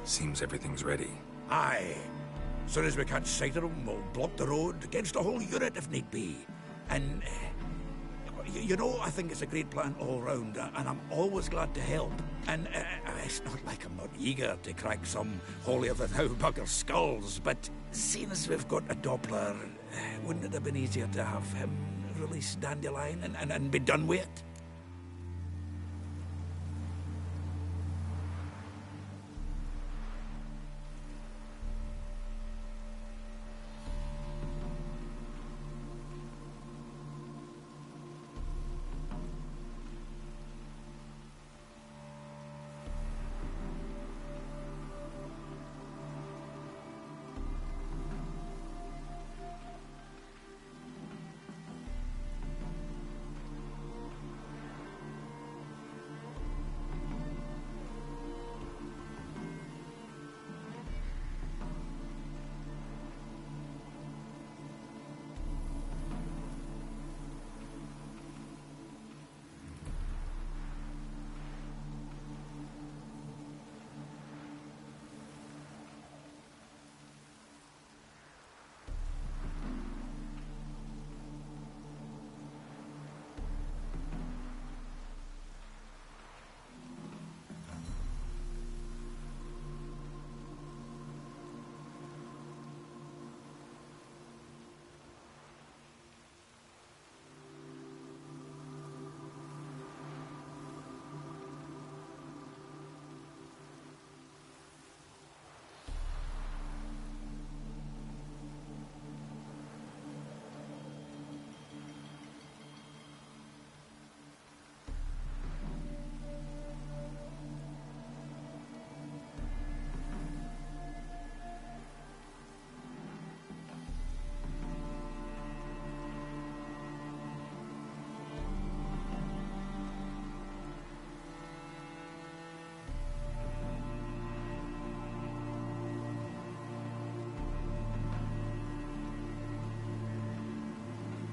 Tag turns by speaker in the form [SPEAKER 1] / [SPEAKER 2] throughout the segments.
[SPEAKER 1] Seems everything's ready.
[SPEAKER 2] Aye. Soon as we catch sight of them, we'll block the road against the whole unit if need be. And, you know, I think it's a great plan all round, and I'm always glad to help. And it's not like I'm not eager to crack some holier-than-thou bugger's skulls, but seeing as we've got a Doppler, wouldn't it have been easier to have him release Dandelion and be done with it?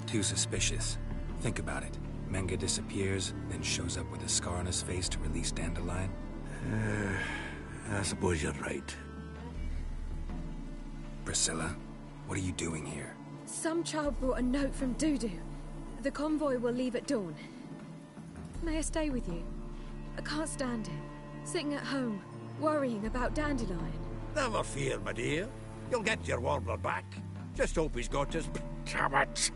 [SPEAKER 1] Too suspicious. Think about it. Menga disappears, then shows up with a scar on his face to release Dandelion.
[SPEAKER 2] I suppose you're right.
[SPEAKER 1] Priscilla, what are you doing here?
[SPEAKER 3] Some child brought a note from Dudu. The convoy will leave at dawn. May I stay with you? I can't stand it. Sitting at home, worrying about Dandelion.
[SPEAKER 2] Never fear, my dear. You'll get your warbler back. Just hope he's got his... Damn it!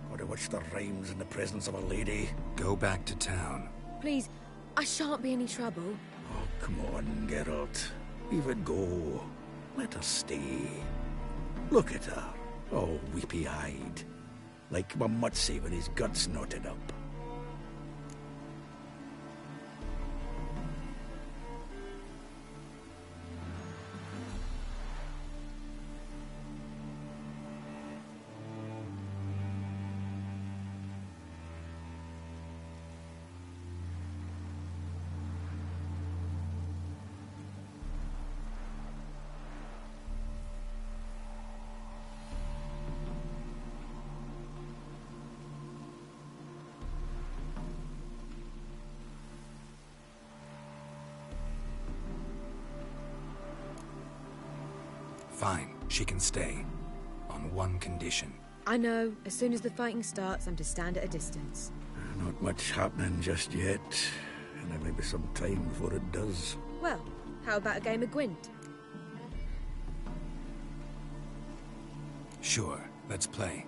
[SPEAKER 2] What a witch the rhymes in the presence of a lady.
[SPEAKER 1] Go back to town.
[SPEAKER 3] Please, I shan't be any trouble.
[SPEAKER 2] Oh, come on, Geralt. Leave it go. Let her stay. Look at her, all weepy-eyed. Like Mamutsi with his guts knotted up.
[SPEAKER 1] Fine, she can stay. On one condition.
[SPEAKER 3] I know, as soon as the fighting starts, I'm to stand at a distance.
[SPEAKER 2] Not much happening just yet. And there may be some time before it does.
[SPEAKER 3] Well, how about a game of Gwent?
[SPEAKER 1] Sure, let's play.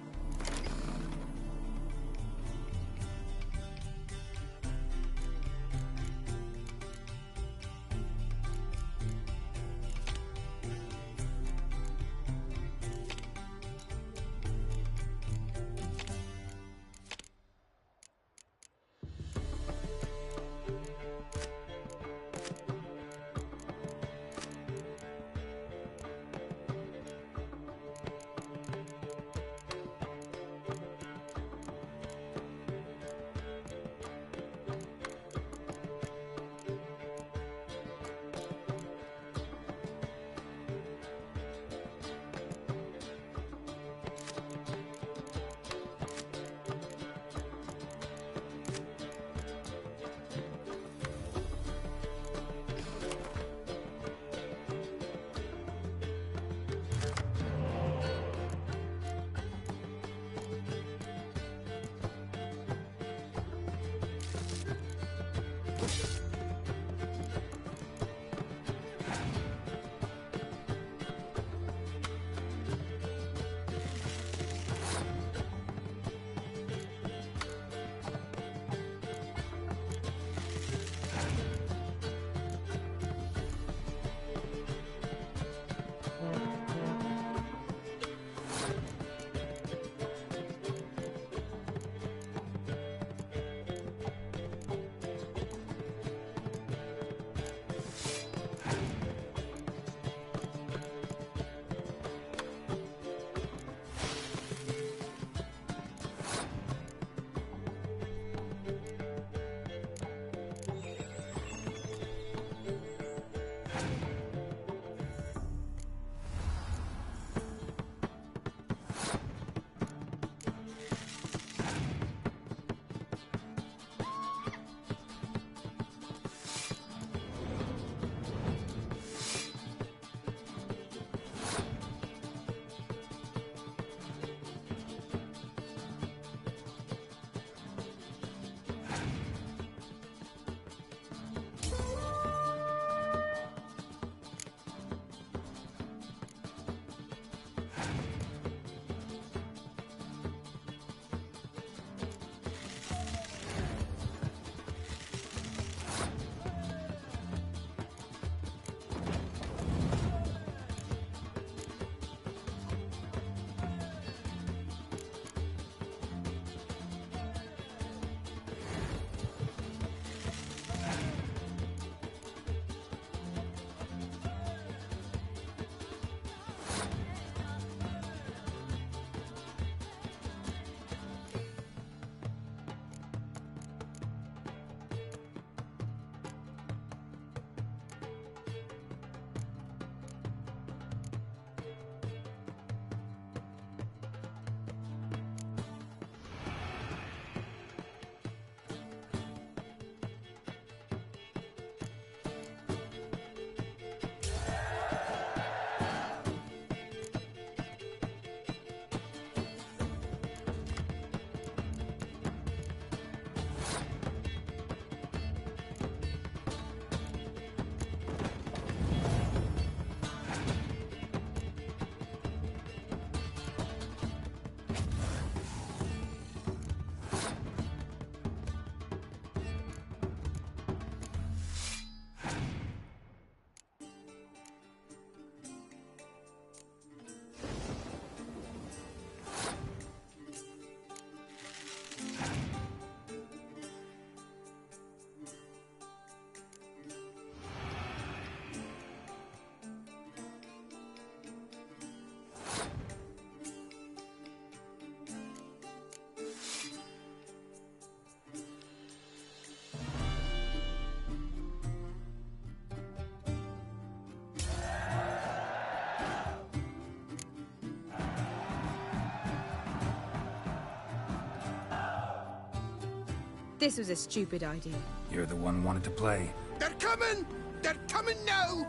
[SPEAKER 3] This was a stupid idea.
[SPEAKER 1] You're the one wanted to play.
[SPEAKER 2] They're coming! They're coming now!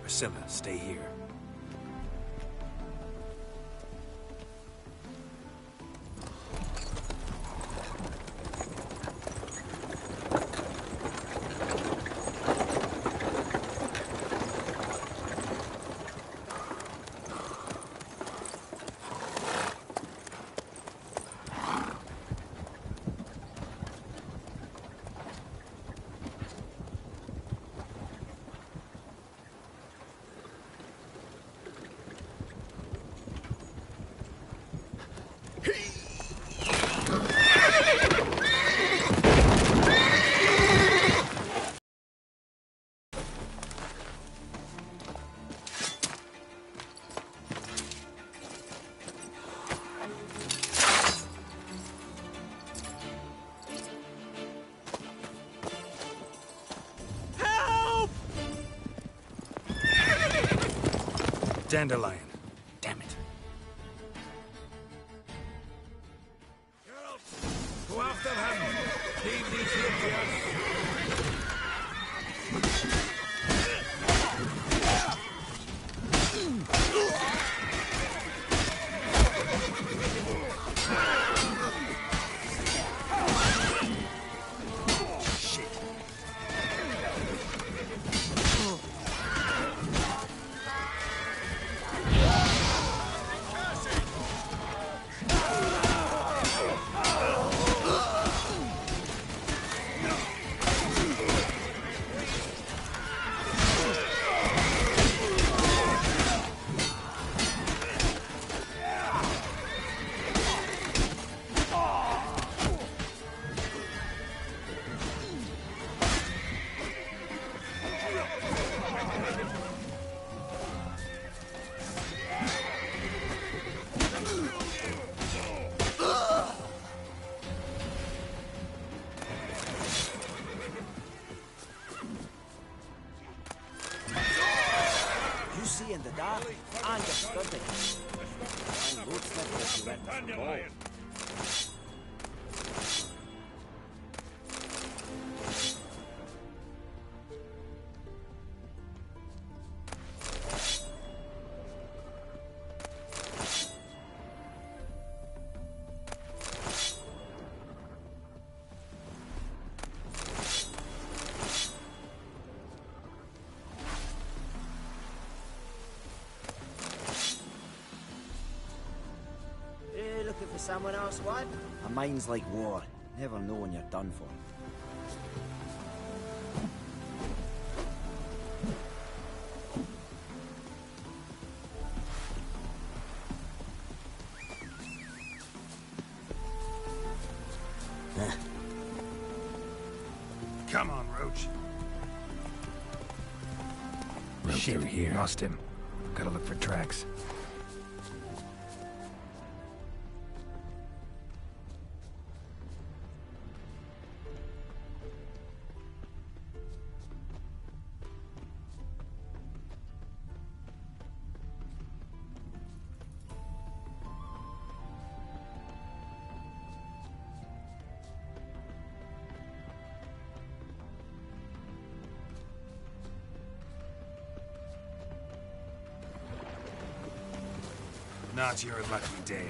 [SPEAKER 1] Priscilla, stay here. Dandelion. Damn it.
[SPEAKER 2] Geralt, go after him! Leave these here to us!
[SPEAKER 4] You see in the dark, understood it. And looks like you went to the ball. Looking for someone else, what? A mind's like war. Never know when you're done for.
[SPEAKER 1] Come on, Roach. Shit, through here. Lost him. Gotta look for tracks. Not your lucky day.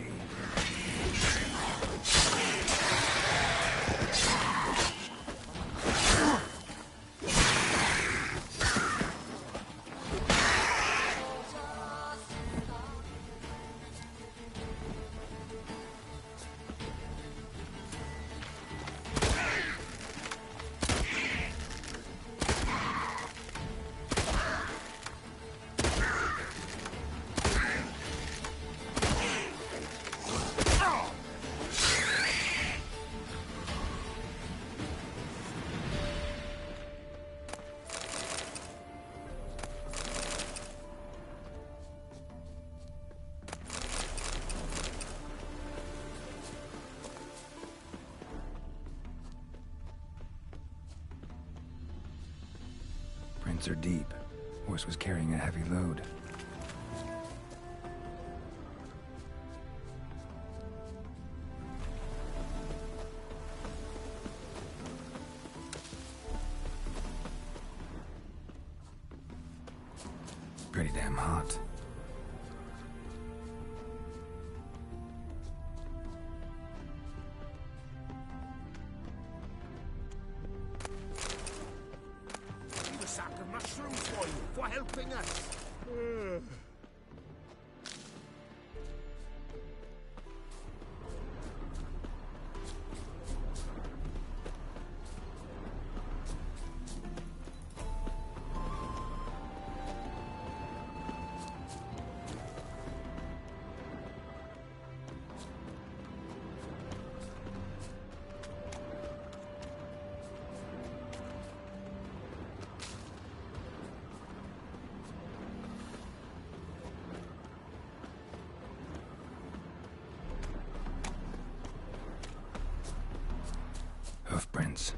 [SPEAKER 1] Prints are deep. Horse was carrying a heavy load. I'm hot.
[SPEAKER 5] A sack of mushrooms for you, for helping us.
[SPEAKER 1] Hoofprints.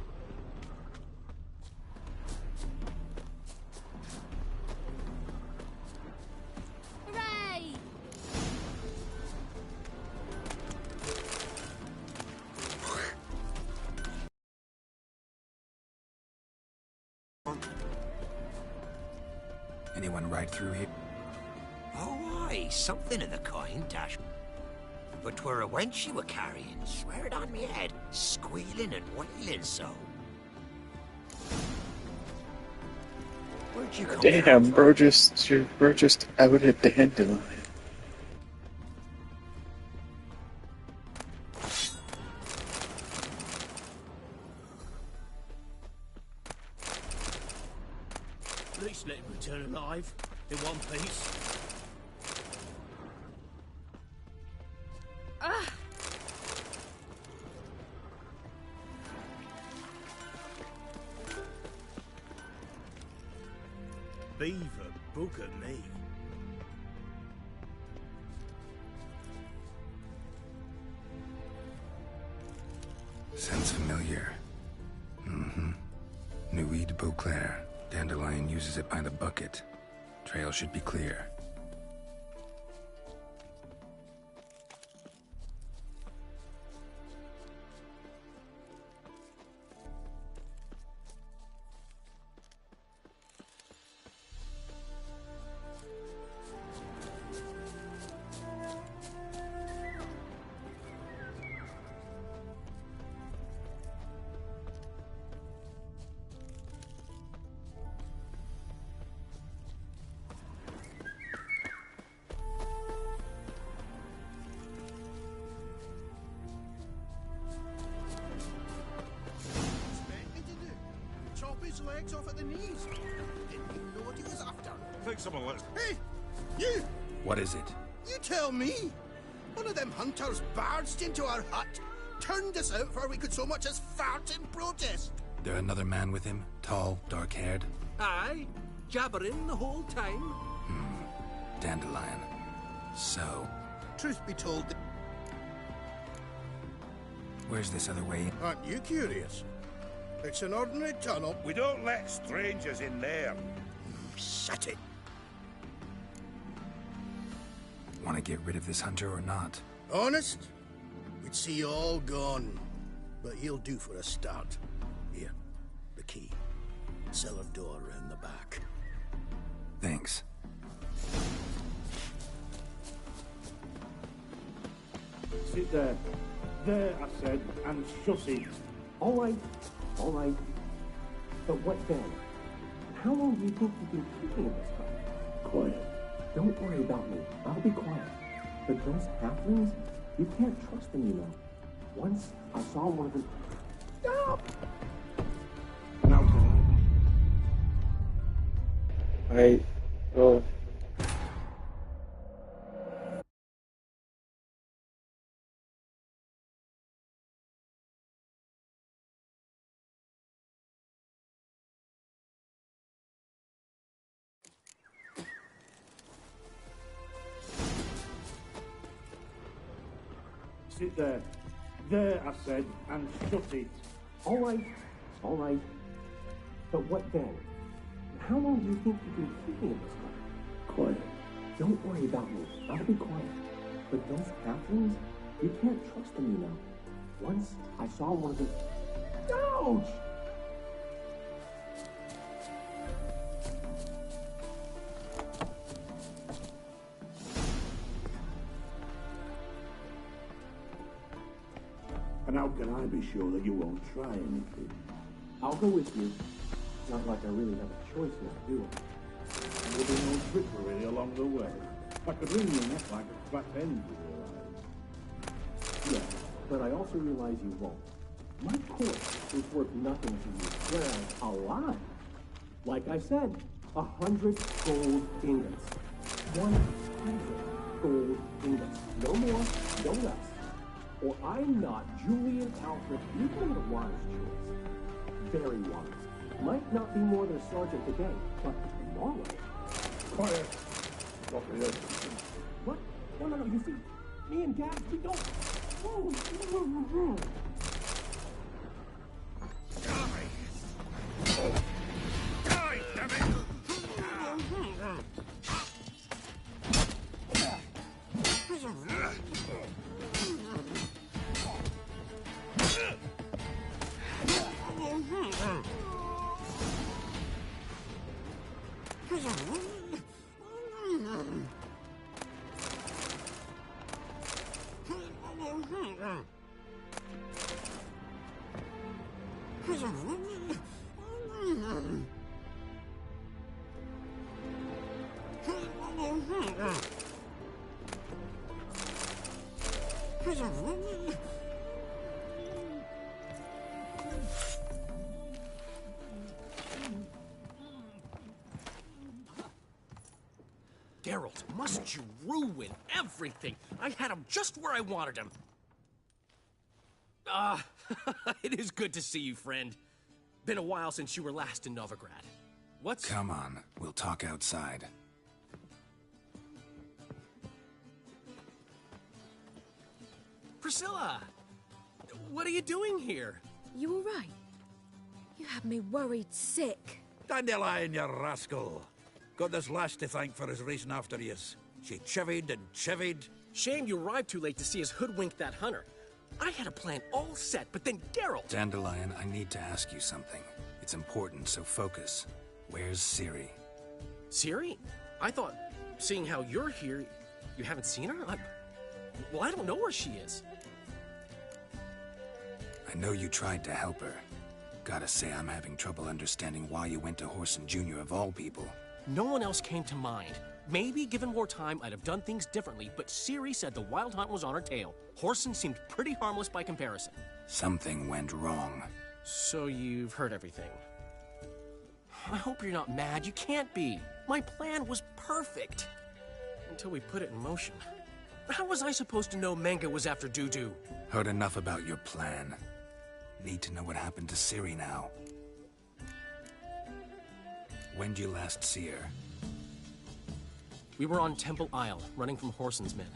[SPEAKER 3] Hooray!
[SPEAKER 1] Anyone ride through here?
[SPEAKER 5] Oh, aye, something of the kind, Dash. But 'twere a wench you were carrying, swear it on me head, squealing and wailing so. Where'd you come
[SPEAKER 6] Damn,
[SPEAKER 5] from?
[SPEAKER 6] bro just outed Dandelion.
[SPEAKER 7] At least let him return alive, in one piece.
[SPEAKER 3] Ah!
[SPEAKER 7] Beaver booger me.
[SPEAKER 1] Sounds familiar. Nuit de Beauclair. Dandelion uses it by the bucket. Trail should be clear.
[SPEAKER 5] Chop his legs off at the knees. Didn't even know what he was after.
[SPEAKER 2] Think someone let's...
[SPEAKER 5] Hey, you!
[SPEAKER 1] What is it?
[SPEAKER 5] You tell me! One of them hunters barged into our hut, turned us out before we could so much as fart in protest.
[SPEAKER 1] There another man with him? Tall, dark-haired?
[SPEAKER 7] Aye, jabbering the whole time.
[SPEAKER 1] Dandelion. So,
[SPEAKER 5] Truth be told,
[SPEAKER 1] where's this other way?
[SPEAKER 5] aren't you curious? It's an ordinary tunnel.
[SPEAKER 2] We don't let strangers in there.
[SPEAKER 5] Shut it.
[SPEAKER 1] Want to get rid of this hunter or not?
[SPEAKER 5] Honest? We'd see you all gone. But he'll do for a start. Here, the key. Cellar door round the back.
[SPEAKER 1] Thanks.
[SPEAKER 8] Sit there. There, I said, and shut it.
[SPEAKER 9] All right. But what then? How long do you think you've been keeping this guy?
[SPEAKER 8] Quiet.
[SPEAKER 9] Don't worry about me. I'll be quiet. But those halflings, you can't trust them, you know. Once I saw one of them... Stop!
[SPEAKER 8] Now,
[SPEAKER 6] I will.
[SPEAKER 8] sit there. There, I said, and shut it.
[SPEAKER 9] All right. But what then? How long do you think you've been keeping this guy?
[SPEAKER 8] Quiet.
[SPEAKER 9] Don't worry about me. I'll be quiet. But those halflings, you can't trust them, you know. Once I saw one of them... Ouch!
[SPEAKER 8] And how can I be sure that you won't try anything?
[SPEAKER 9] I'll go with you. It's not like I really have a choice now, do I?
[SPEAKER 8] There'll be no trickery along the way. I could wring your neck like a fat hen, you realize.
[SPEAKER 9] Yeah, but I also realize you won't. My corpse is worth nothing to you, whereas alive, like I said, 100 gold ingots. 100 gold ingots. No more, no less. Or I'm not Julian Alfred. You've made a wise choice. Very wise. Might not be more than a sergeant today, but tomorrow.
[SPEAKER 8] Quiet. Not the edge.
[SPEAKER 9] What? No, you see, me and Gags, we don't...
[SPEAKER 2] Die, damn it!
[SPEAKER 7] Geralt, must you ruin everything? I had him just where I wanted him. It is good to see you, friend. Been a while since you were last in Novigrad. What's...
[SPEAKER 1] Come on, we'll talk outside.
[SPEAKER 7] Priscilla! What are you doing here?
[SPEAKER 3] You all right? You had me worried sick.
[SPEAKER 2] Dandelion, you rascal. Got this lass to thank for his racing after yous. She chivied and chivied.
[SPEAKER 7] Shame you arrived too late to see us hoodwink that hunter. I had a plan all set, but then Geralt...
[SPEAKER 1] Dandelion, I need to ask you something. It's important, so focus. Where's Ciri?
[SPEAKER 7] Ciri? I thought, seeing how you're here, you haven't seen her? Well, I don't know where she is.
[SPEAKER 1] I know you tried to help her. Gotta say, I'm having trouble understanding why you went to Whoreson Jr. of all people.
[SPEAKER 7] No one else came to mind. Maybe, given more time, I'd have done things differently, but Ciri said the Wild Hunt was on her tail. Whoreson seemed pretty harmless by comparison.
[SPEAKER 1] Something went wrong.
[SPEAKER 7] So you've heard everything. I hope you're not mad. You can't be. My plan was perfect. Until we put it in motion. How was I supposed to know Menge was after Dudu?
[SPEAKER 1] Heard enough about your plan. Need to know what happened to Ciri now. When'd you last see her?
[SPEAKER 7] We were on Temple Isle, running from Whoreson's men.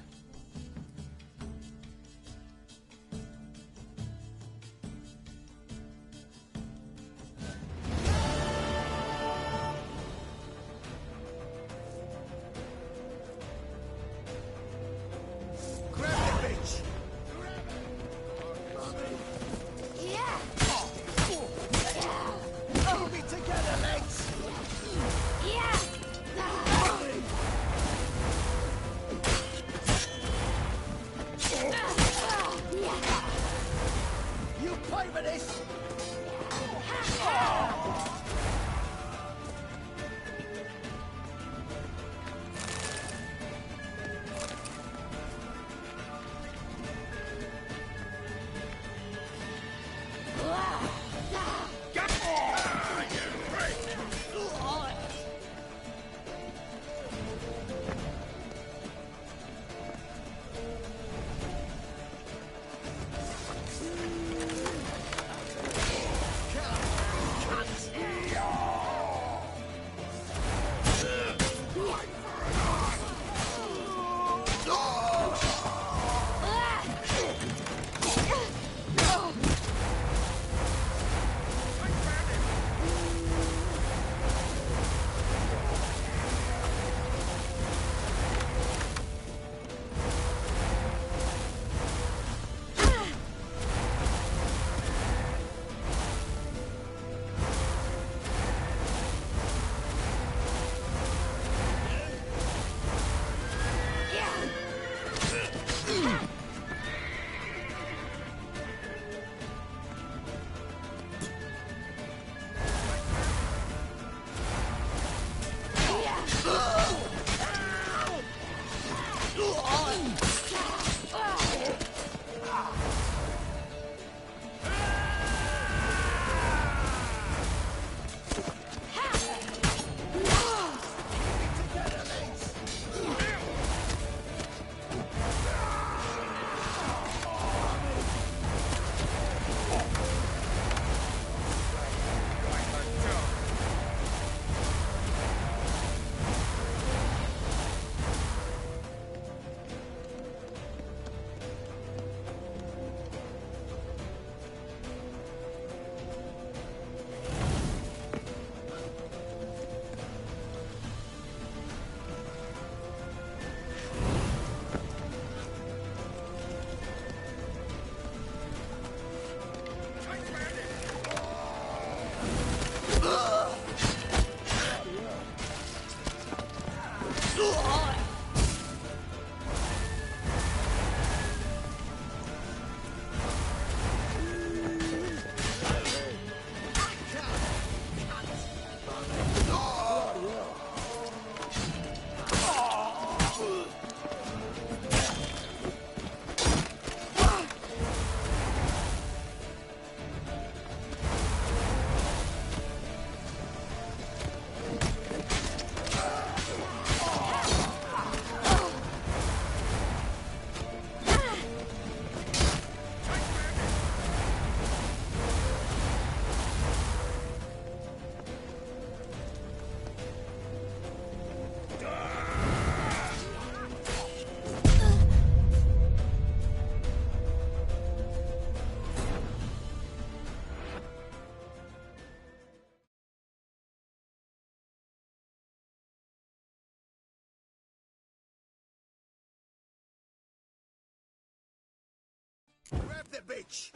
[SPEAKER 5] Grab the bitch!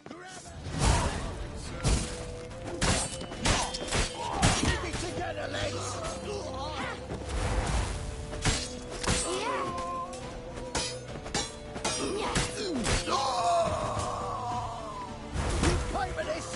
[SPEAKER 5] Grab it! Keep it together, legs! You pay for this!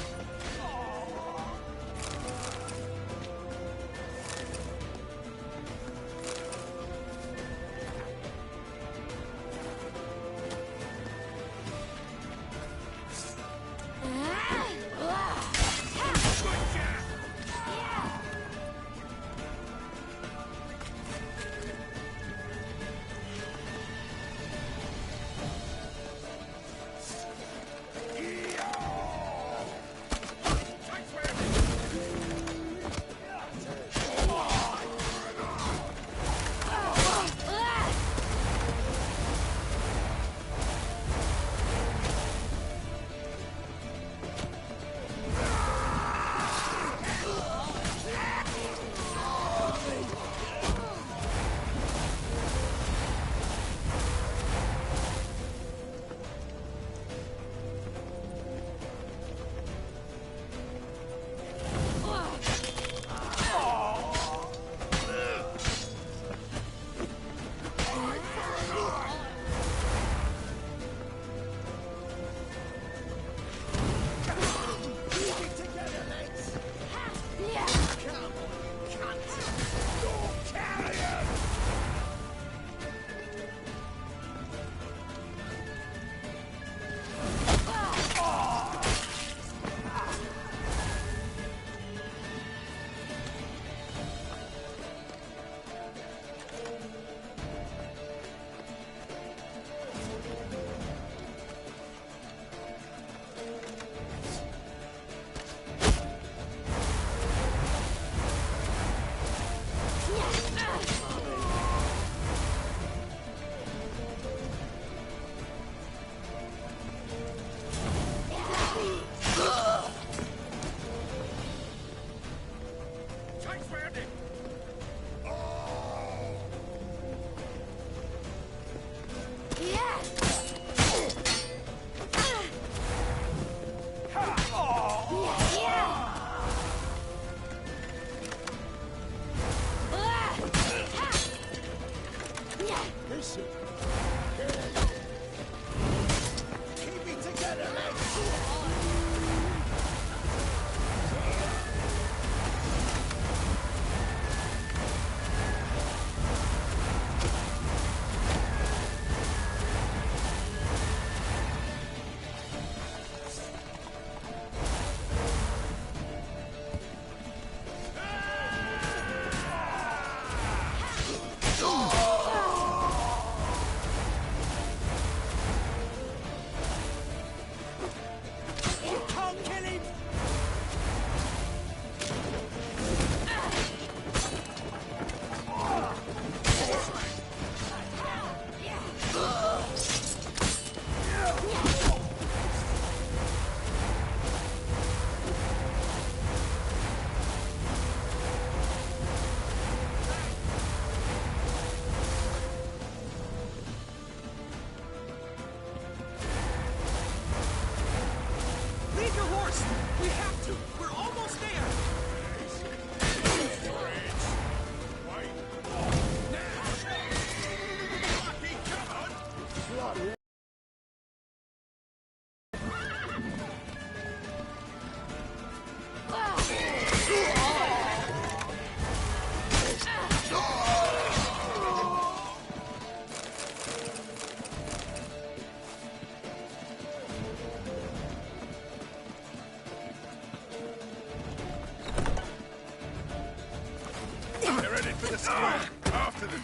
[SPEAKER 2] After them!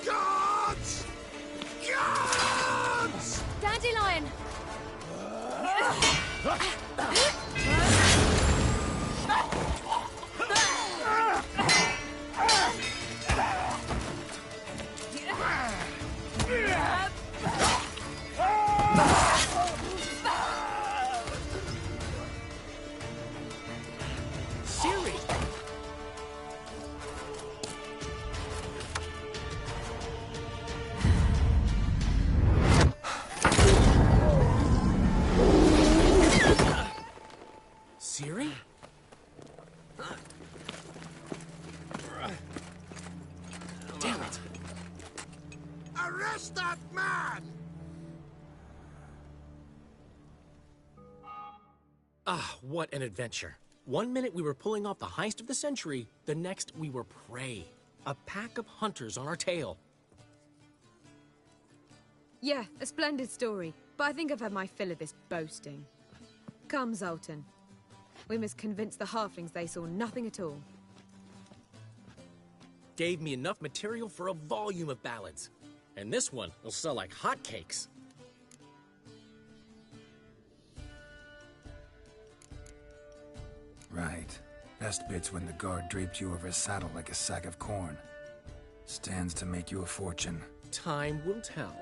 [SPEAKER 2] Guards! Guards!
[SPEAKER 3] Dandelion!
[SPEAKER 5] Arrest that man!
[SPEAKER 7] Ah, what an adventure. One minute we were pulling off the heist of the century, the next we were prey. A pack of hunters on our tail.
[SPEAKER 3] Yeah, a splendid story, but I think I've had my fill of this boasting. Come, Zoltan. We must convince the halflings they saw nothing at all.
[SPEAKER 7] Gave me enough material for a volume of ballads. And this one will sell like hotcakes.
[SPEAKER 1] Right. Best bit's when the guard draped you over his saddle like a sack of corn. Stands to make you a fortune.
[SPEAKER 7] Time will tell.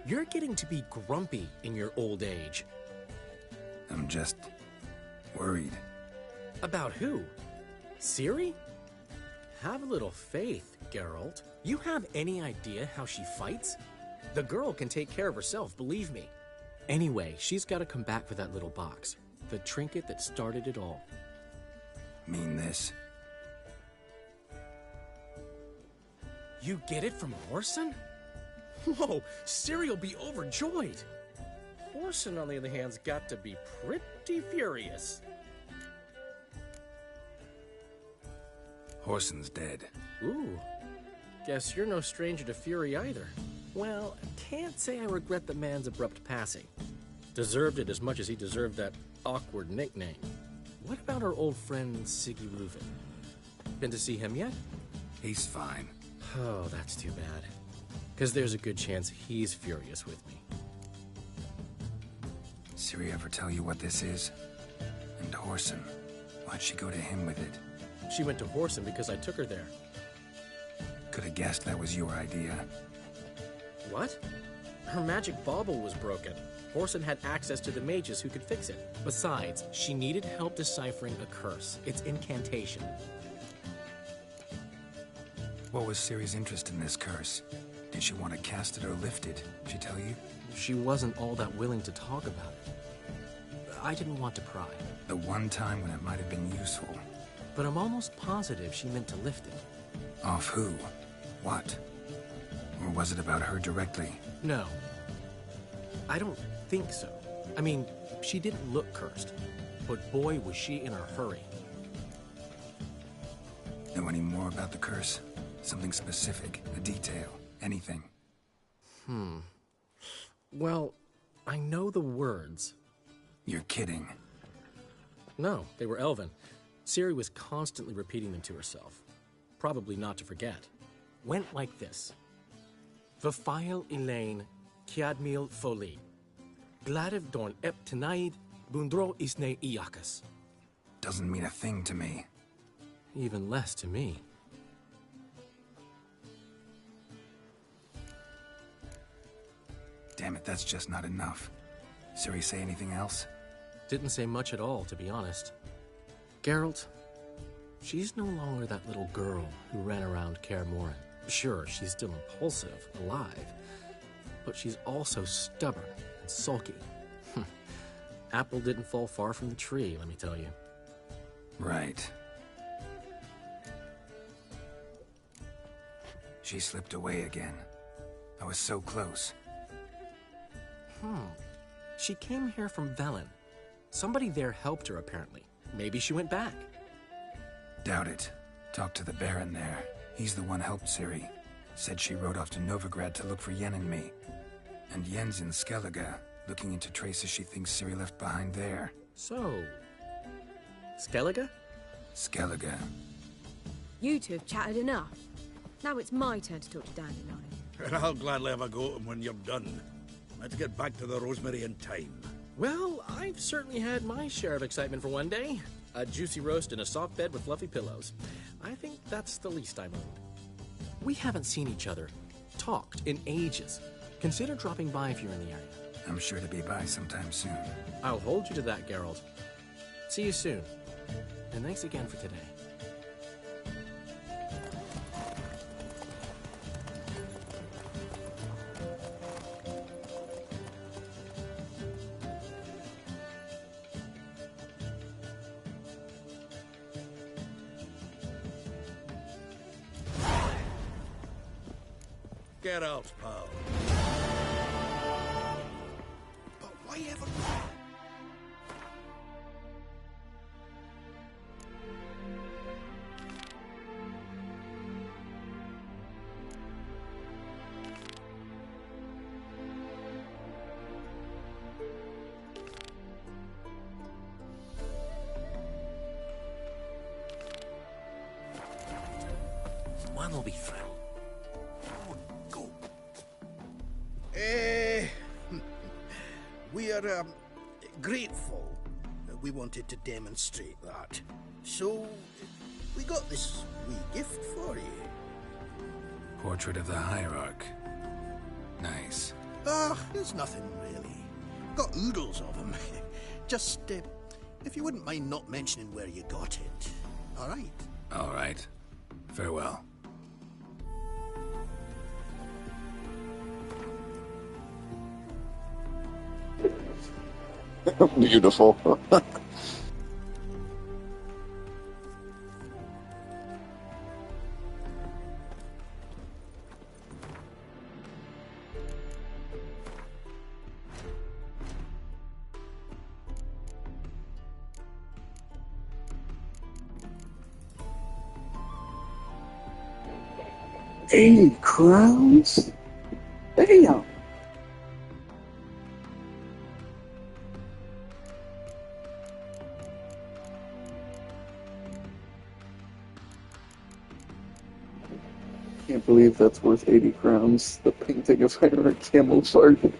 [SPEAKER 7] You're getting to be grumpy in your old age.
[SPEAKER 1] I'm just... worried.
[SPEAKER 7] About who? Ciri? Have a little faith, Geralt. You have any idea how she fights? The girl can take care of herself, believe me. Anyway, she's got to come back for that little box. The trinket that started it all.
[SPEAKER 1] Mean this?
[SPEAKER 7] You get it from Whoreson? Whoa, Ciri'll be overjoyed. Whoreson, on the other hand, has got to be pretty furious.
[SPEAKER 1] Whoreson's dead.
[SPEAKER 7] Ooh, guess you're no stranger to fury either. Well, can't say I regret the man's abrupt passing. Deserved it as much as he deserved that awkward nickname. What about our old friend Siggy Reuven? Been to see him yet?
[SPEAKER 1] He's fine.
[SPEAKER 7] Oh, that's too bad. Because there's a good chance he's furious with me.
[SPEAKER 1] Ciri ever tell you what this is? And Whoreson, why'd she go to him with it?
[SPEAKER 7] She went to Whoreson because I took her there.
[SPEAKER 1] Could have guessed that was your idea.
[SPEAKER 7] What? Her magic bauble was broken. Whoreson had access to the mages who could fix it. Besides, she needed help deciphering a curse. It's incantation.
[SPEAKER 1] What was Ciri's interest in this curse? Did she want to cast it or lift it? She tell you?
[SPEAKER 7] She wasn't all that willing to talk about it. I didn't want to pry.
[SPEAKER 1] The one time when it might have been useful.
[SPEAKER 7] But I'm almost positive she meant to lift it.
[SPEAKER 1] Off who? What? Or was it about her directly?
[SPEAKER 7] No. I don't think so. I mean, she didn't look cursed. But boy, was she in a hurry.
[SPEAKER 1] Know any more about the curse? Something specific, a detail, anything?
[SPEAKER 7] Well, I know the words.
[SPEAKER 1] You're kidding.
[SPEAKER 7] No, they were Elven. Ciri was constantly repeating them to herself. Probably not to forget. Went like this. Vafile Elaine, Kiadmil Foli. Gladiv Dorn Ep Tenaid, Bundro Isne Iakas.
[SPEAKER 1] Doesn't mean a thing to me.
[SPEAKER 7] Even less to me.
[SPEAKER 1] Damn it, that's just not enough. Ciri say anything else?
[SPEAKER 7] Didn't say much at all, to be honest. Geralt, she's no longer that little girl who ran around Kaer Morhen. Sure, she's still impulsive, alive, but she's also stubborn and sulky. Apple didn't fall far from the tree, let me tell you.
[SPEAKER 1] Right. She slipped away again. I was so close.
[SPEAKER 7] She came here from Velen. Somebody there helped her, apparently. Maybe she went back.
[SPEAKER 1] Doubt it. Talked to the Baron there. He's the one helped Ciri. Said she rode off to Novigrad to look for Yen and me. And Yen's in Skellige, looking into traces she thinks Ciri left behind there.
[SPEAKER 7] So, Skellige?
[SPEAKER 1] Skellige.
[SPEAKER 3] You two have chatted enough. Now it's my turn to talk to Dandelion.
[SPEAKER 2] And I'll gladly have a go at him when you're done. Let's get back to the Rosemary in time.
[SPEAKER 7] Well, I've certainly had my share of excitement for one day. A juicy roast in a soft bed with fluffy pillows. I think that's the least I mind. We haven't seen each other, talked in ages. Consider dropping by if you're in the area.
[SPEAKER 1] I'm sure to be by sometime soon.
[SPEAKER 7] I'll hold you to that, Geralt. See you soon. And thanks again for today.
[SPEAKER 2] Get out, pal.
[SPEAKER 7] son will be through.
[SPEAKER 2] Go.
[SPEAKER 5] We are grateful that we wanted to demonstrate that. So, we got this wee gift for you.
[SPEAKER 1] Portrait of the Hierarch. Nice.
[SPEAKER 5] There's nothing really. Got oodles of them. Just, if you wouldn't mind not mentioning where you got it. All right?
[SPEAKER 1] All right. Farewell.
[SPEAKER 6] Beautiful. 80 crowns? Damn. Can't believe that's worth 80 crowns. The painting of Heinrich Camelfart.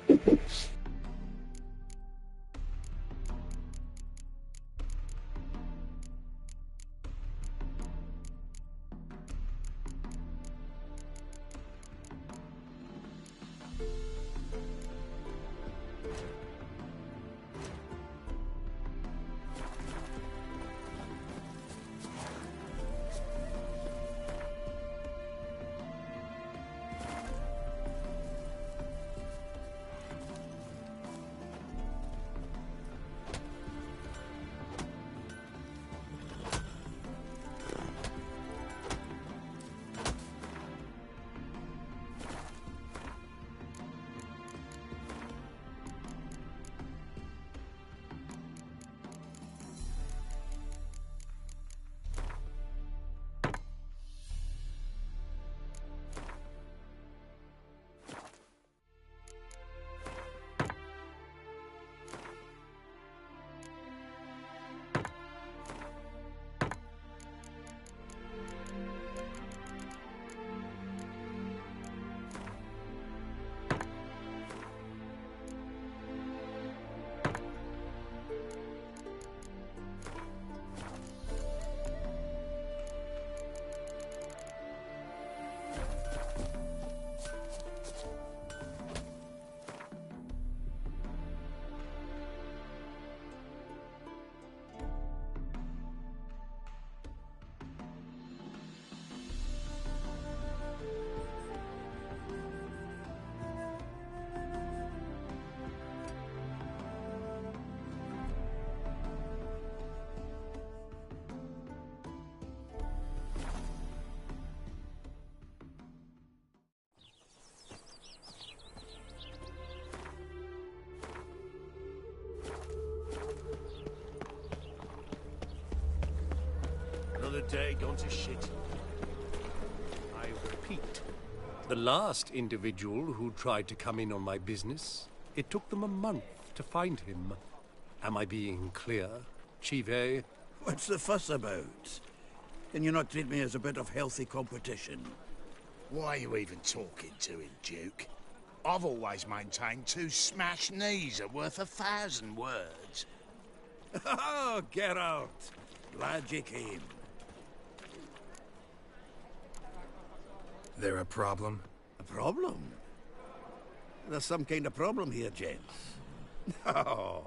[SPEAKER 10] Another day gone to shit. I repeat, the last individual who tried to come in on my business, it took them a month to find him. Am I being clear, Chive?
[SPEAKER 2] What's the fuss about? Can you not treat me as a bit of healthy competition?
[SPEAKER 11] Why are you even talking to him, Duke? I've always maintained 2 smashed knees are worth 1,000 words.
[SPEAKER 2] Oh, Geralt! Glad you came.
[SPEAKER 1] There a problem?
[SPEAKER 2] A problem? There's some kind of problem here, gents. Oh,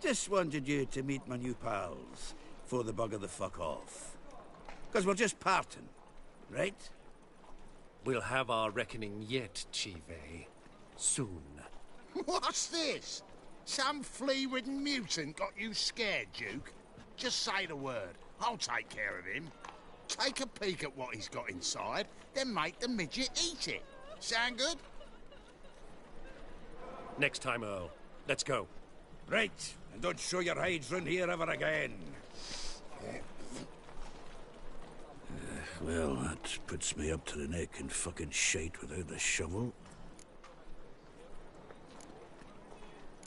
[SPEAKER 2] just wanted you to meet my new pals before they bugger the fuck off. Because we're just parting, right?
[SPEAKER 10] We'll have our reckoning yet, Chive. Soon.
[SPEAKER 11] What's this? Some flea-ridden mutant got you scared, Duke? Just say the word. I'll take care of him. Take a peek at what he's got inside, then make the midget eat it. Sound good?
[SPEAKER 10] Next time, Earl. Let's go.
[SPEAKER 2] Right, and don't show your hides round here ever again. Well, that puts me up to the neck in fucking shite without the shovel.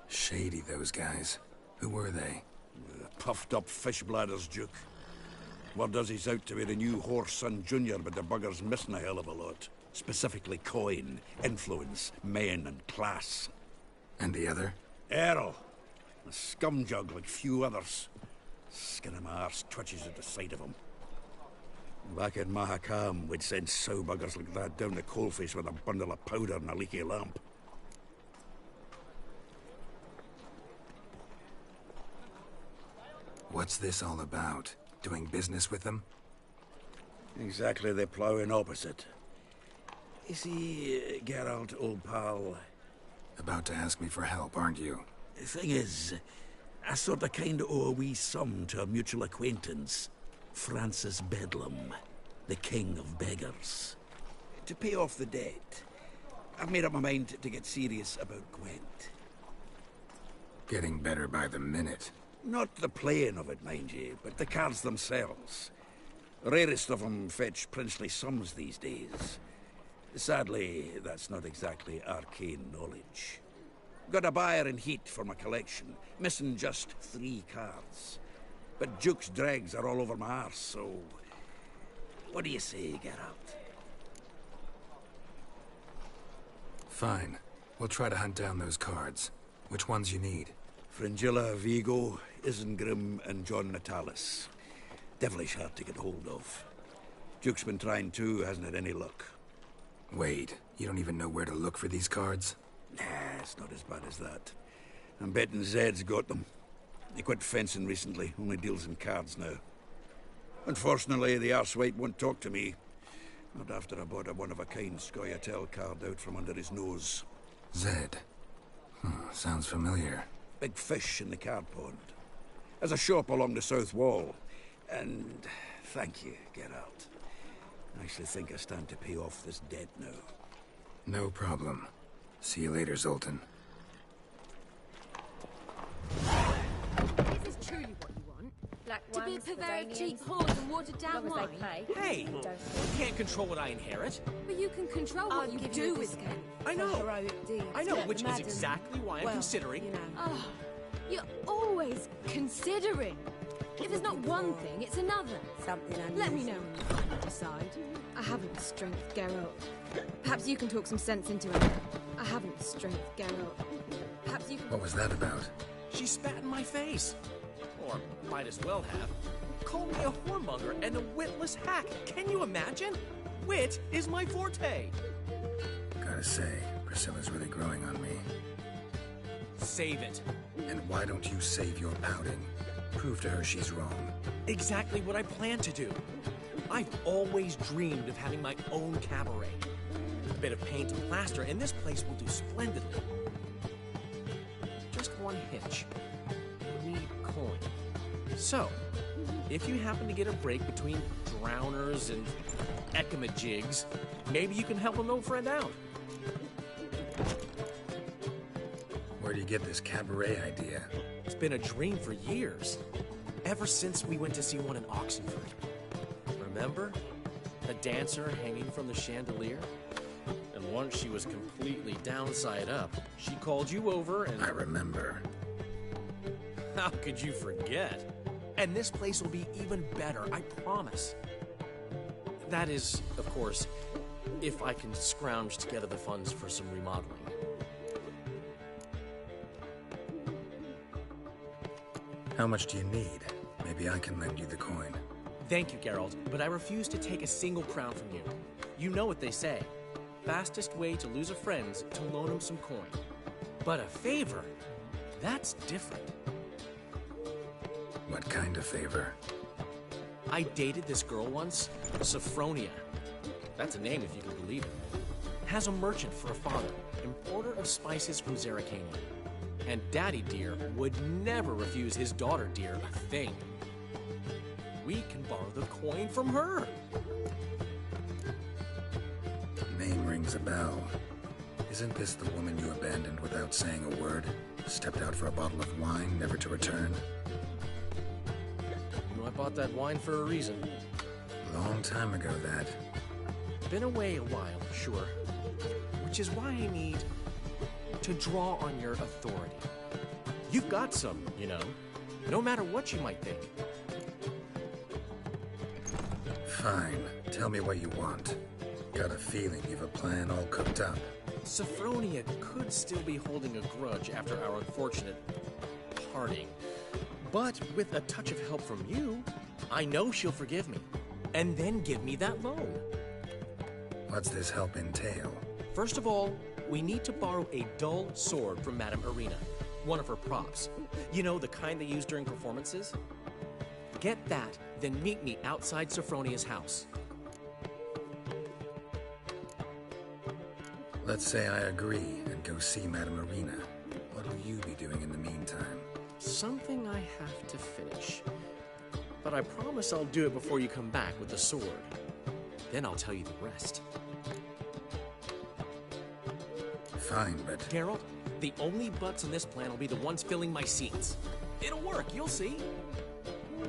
[SPEAKER 1] Shady, those guys. Who were they?
[SPEAKER 2] Puffed up fish bladders, Duke. Word does he's out to be the new Horse Son Jr., but the bugger's missing a hell of a lot. Specifically coin, influence, men, and class.
[SPEAKER 1] And the other?
[SPEAKER 2] Errol. A scumjug like few others. Skin of my arse twitches at the sight of him. Back in Mahakam, we'd send sow buggers like that down the coalface with a bundle of powder and a leaky lamp.
[SPEAKER 1] What's this all about? Doing business with them?
[SPEAKER 2] Exactly the ploughing opposite. You see, Geralt, old pal...
[SPEAKER 1] About to ask me for help, aren't you?
[SPEAKER 2] The thing is, I sort of kinda owe a wee sum to a mutual acquaintance. Francis Bedlam, the king of beggars. To pay off the debt, I've made up my mind to get serious about Gwent.
[SPEAKER 1] Getting better by the minute.
[SPEAKER 2] Not the playing of it, mind you, but the cards themselves. The rarest of them fetch princely sums these days. Sadly, that's not exactly arcane knowledge. Got a buyer in heat for my collection, missing just 3 cards. But Duke's dregs are all over my arse, so... What do you say, Geralt?
[SPEAKER 1] Fine. We'll try to hunt down those cards. Which ones you need?
[SPEAKER 2] Fringilla, Vigo, Isengrim, and John Natalis. Devilish hard to get hold of. Duke's been trying too, hasn't had any luck.
[SPEAKER 1] Wait, you don't even know where to look for these cards?
[SPEAKER 2] Nah, it's not as bad as that. I'm betting Zed's got them. He quit fencing recently, only deals in cards now. Unfortunately, the arsewipe won't talk to me. Not after I bought a one-of-a-kind Scoia'tael card out from under his nose.
[SPEAKER 1] Zed. Sounds familiar.
[SPEAKER 2] Big fish in the card pond. There's a shop along the south wall. And thank you, Geralt. I actually think I stand to pay off this debt now.
[SPEAKER 1] No problem. See you later, Zoltan.
[SPEAKER 3] This is truly what you want.
[SPEAKER 12] Black
[SPEAKER 3] To be
[SPEAKER 12] ones,
[SPEAKER 3] a purveyor of cheap
[SPEAKER 12] Livonians.
[SPEAKER 3] whores and watered-down
[SPEAKER 12] As long as
[SPEAKER 3] wine.
[SPEAKER 12] they pay.
[SPEAKER 7] Hey! You can't control what I inherit.
[SPEAKER 3] But you can control
[SPEAKER 12] I'll
[SPEAKER 3] what you
[SPEAKER 12] give
[SPEAKER 3] do
[SPEAKER 12] you a
[SPEAKER 3] with
[SPEAKER 12] discount.
[SPEAKER 3] it.
[SPEAKER 7] I know.
[SPEAKER 12] Heroic deeds.
[SPEAKER 7] I know,
[SPEAKER 12] But
[SPEAKER 7] which is
[SPEAKER 12] madam,
[SPEAKER 7] exactly why I'm
[SPEAKER 12] well,
[SPEAKER 7] considering...
[SPEAKER 12] you know.
[SPEAKER 3] Oh, you're always considering. If there's not one thing, it's another.
[SPEAKER 12] Something unusual.
[SPEAKER 3] Let me know when you finally decide. I haven't the strength, Geralt. Perhaps you can talk some sense into it. I haven't the strength, Geralt. Perhaps you can...
[SPEAKER 1] What was that about?
[SPEAKER 7] She spat in my face. Or might as well have. Called me a whoremonger and a witless hack. Can you imagine? Wit is my forte.
[SPEAKER 1] Gotta say, Priscilla's really growing on me.
[SPEAKER 7] Save it.
[SPEAKER 1] And why don't you save your pouting? Prove to her she's wrong.
[SPEAKER 7] Exactly what I plan to do. I've always dreamed of having my own cabaret. A bit of paint and plaster, and this place will do splendidly. Just one hitch. We need coin. So, if you happen to get a break between drowners and ekamajigs, maybe you can help an old friend out.
[SPEAKER 1] Where do you get this cabaret idea?
[SPEAKER 7] It's been a dream for years. Ever since we went to see one in Oxenford. Remember? A dancer hanging from the chandelier? And once she was completely downside up, she called you over and...
[SPEAKER 1] I remember.
[SPEAKER 7] How could you forget? And this place will be even better, I promise. That is, of course, if I can scrounge together the funds for some remodeling.
[SPEAKER 1] How much do you need? Maybe I can lend you the coin.
[SPEAKER 7] Thank you, Geralt, but I refuse to take a single crown from you. You know what they say. Fastest way to lose a friend's to loan him some coin. But a favor? That's different.
[SPEAKER 1] What kind of favor?
[SPEAKER 7] I dated this girl once, Sophronia. That's a name if you can believe it. Has a merchant for a father, importer of spices from Zerrikania. And Daddy Dear would never refuse his daughter Dear a thing. We can borrow the coin from her.
[SPEAKER 1] Name rings a bell. Isn't this the woman you abandoned without saying a word? Stepped out for a bottle of wine, never to return?
[SPEAKER 7] You know, I bought that wine for a reason.
[SPEAKER 1] Long time ago, that.
[SPEAKER 7] Been away a while, sure. Which is why I need to draw on your authority. You've got some, you know, no matter what you might think.
[SPEAKER 1] Fine. Tell me what you want. Got a feeling you've a plan all cooked up.
[SPEAKER 7] Sophronia could still be holding a grudge after our unfortunate parting. But with a touch of help from you, I know she'll forgive me. And then give me that loan.
[SPEAKER 1] What's this help entail?
[SPEAKER 7] First of all, we need to borrow a dull sword from Madame Irina. One of her props. You know, the kind they use during performances? Get that, then meet me outside Sophronia's house.
[SPEAKER 1] Let's say I agree and go see Madame Irina. What'll you be doing in the meantime?
[SPEAKER 7] Something I have to finish. But I promise I'll do it before you come back with the sword. Then I'll tell you the rest.
[SPEAKER 1] Fine, but...
[SPEAKER 7] Geralt, the only butts in this plan will be the ones filling my seats. It'll work, you'll see.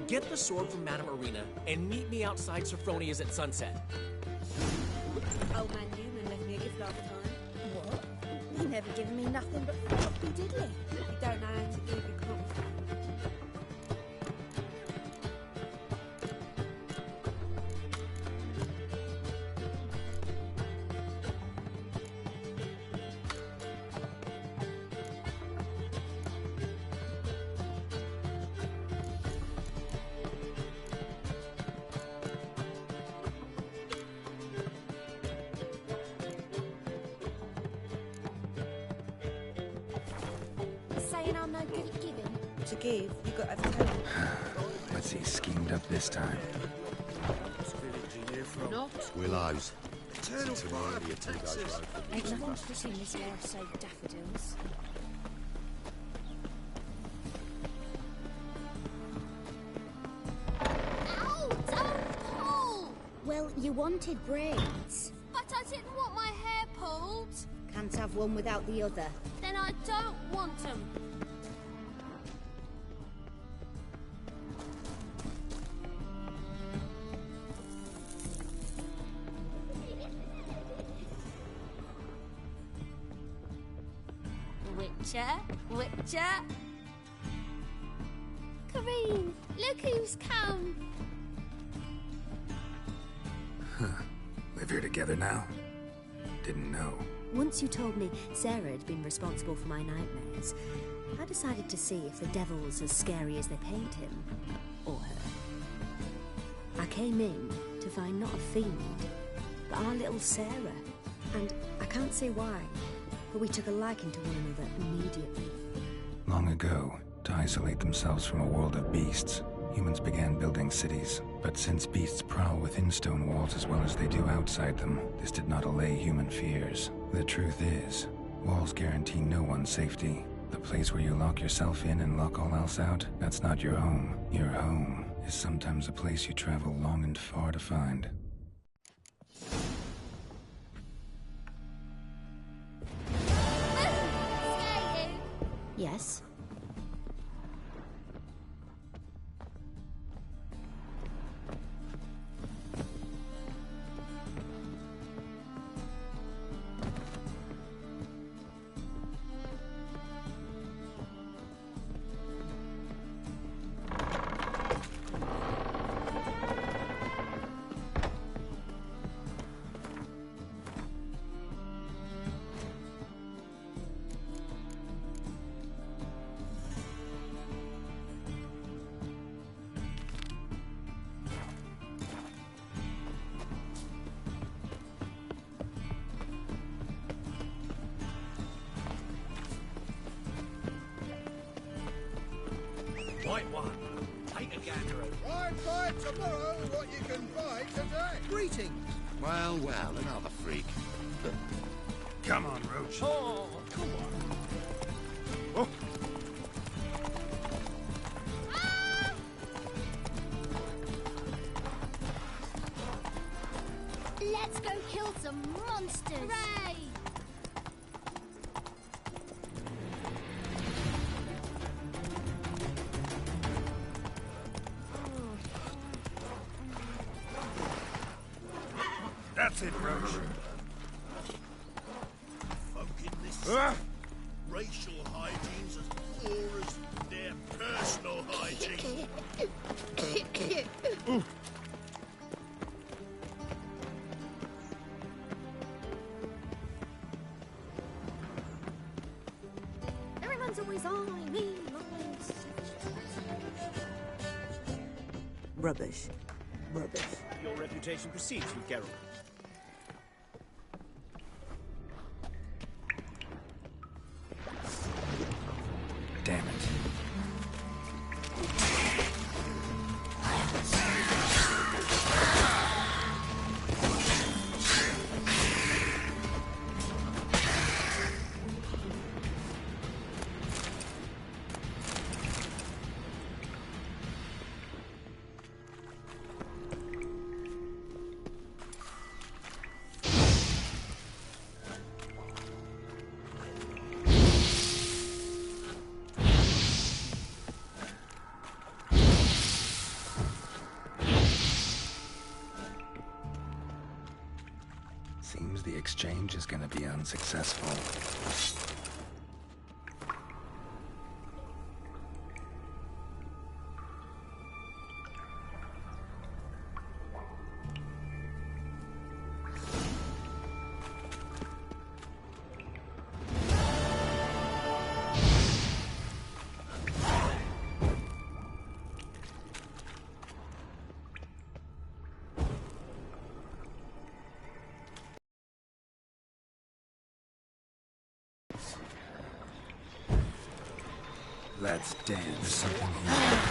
[SPEAKER 7] Get the sword from Madame Irina and meet me outside Sophronia's at sunset.
[SPEAKER 12] Old man Newman left me a gift last time. What? He never given me nothing but floppy diddly. You don't know how to give your compliment. Saying I'm no good at giving. To give, you got to have a total.
[SPEAKER 1] What's he schemed up this time?
[SPEAKER 12] Not.
[SPEAKER 11] Willows.
[SPEAKER 12] Eternal fire protects us. Ain't nothing pretty in this house save daffodils.
[SPEAKER 13] Ow! Don't pull!
[SPEAKER 12] Well, you wanted braids.
[SPEAKER 13] But I didn't want my hair pulled.
[SPEAKER 12] Can't have one without the other.
[SPEAKER 13] Then I don't want them. Witcher. Kareen, look who's come.
[SPEAKER 1] Live here together now? Didn't know.
[SPEAKER 14] Once you told me Sarah had been responsible for my nightmares, I decided to see if the devil's as scary as they paint him. Or her. I came in to find not a fiend, but our little Sarah. And I can't say why, but we took a liking to one another immediately.
[SPEAKER 1] Long ago, to isolate themselves from a world of beasts, humans began building cities. But since beasts prowl within stone walls as well as they do outside them, this did not allay human fears. The truth is, walls guarantee no one's safety. The place where you lock yourself in and lock all else out, that's not your home. Your home is sometimes a place you travel long and far to find.
[SPEAKER 14] Yes?
[SPEAKER 2] Right one. Take a gander.
[SPEAKER 11] Right, fight tomorrow what you can buy today.
[SPEAKER 2] Greetings.
[SPEAKER 11] Well, another freak.
[SPEAKER 1] Come on, Roach.
[SPEAKER 2] Oh, come on.
[SPEAKER 1] Oh.
[SPEAKER 13] Let's go kill some monsters. Hooray!
[SPEAKER 1] That's it, Roach.
[SPEAKER 11] Folk in this racial hygiene's as poor as their personal hygiene.
[SPEAKER 14] Everyone's always eyeing me.
[SPEAKER 15] Rubbish. Rubbish.
[SPEAKER 16] Your reputation precedes you, Geralt.
[SPEAKER 1] Damn it. Seems the exchange is gonna be unsuccessful. Let's dance. Something here.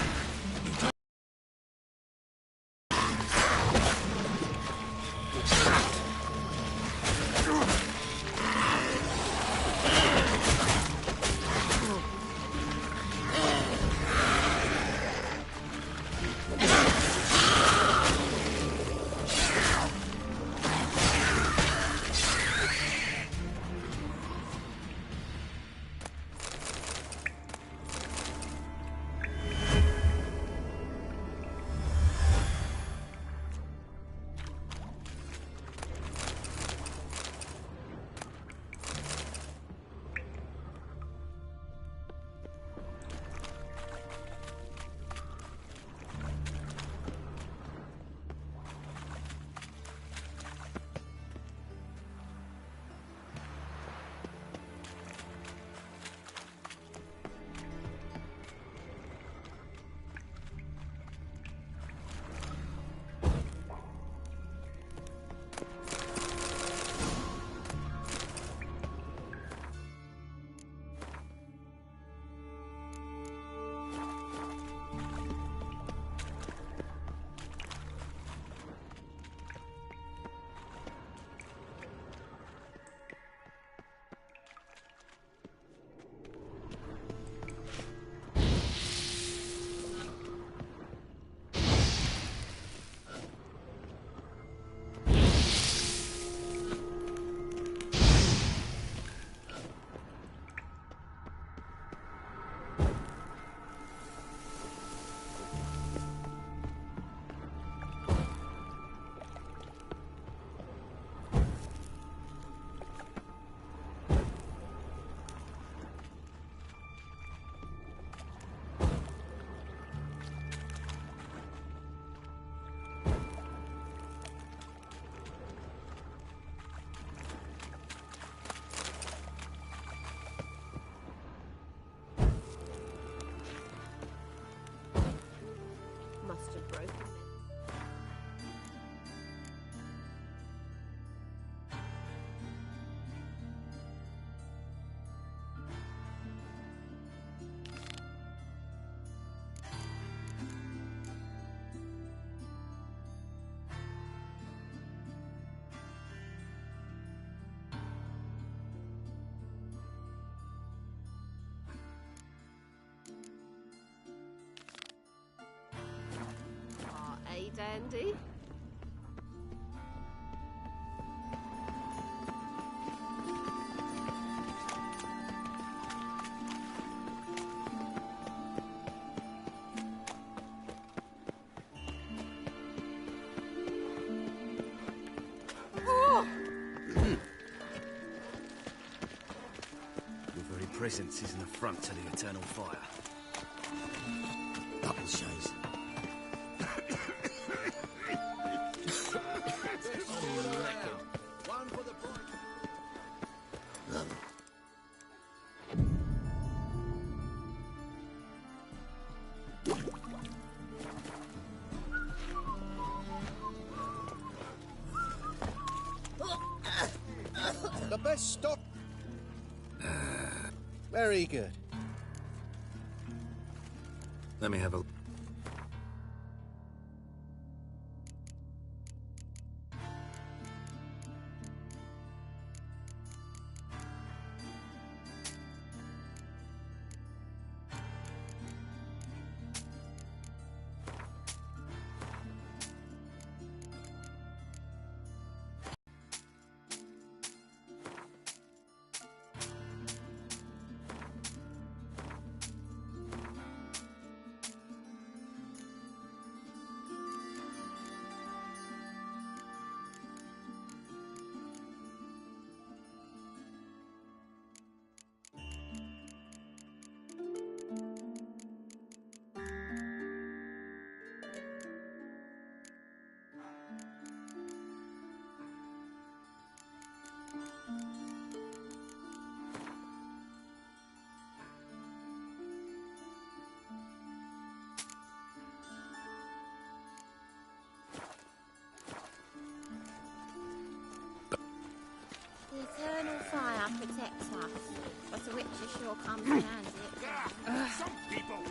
[SPEAKER 17] Dandy.
[SPEAKER 16] Oh! Your very presence is an affront to the eternal fire.
[SPEAKER 5] Double shows.
[SPEAKER 16] One for the point.
[SPEAKER 17] Let's stop. Very good.
[SPEAKER 1] Let me have a...
[SPEAKER 12] The eternal fire protects us, but the witcher sure comes in handy.
[SPEAKER 11] Some people.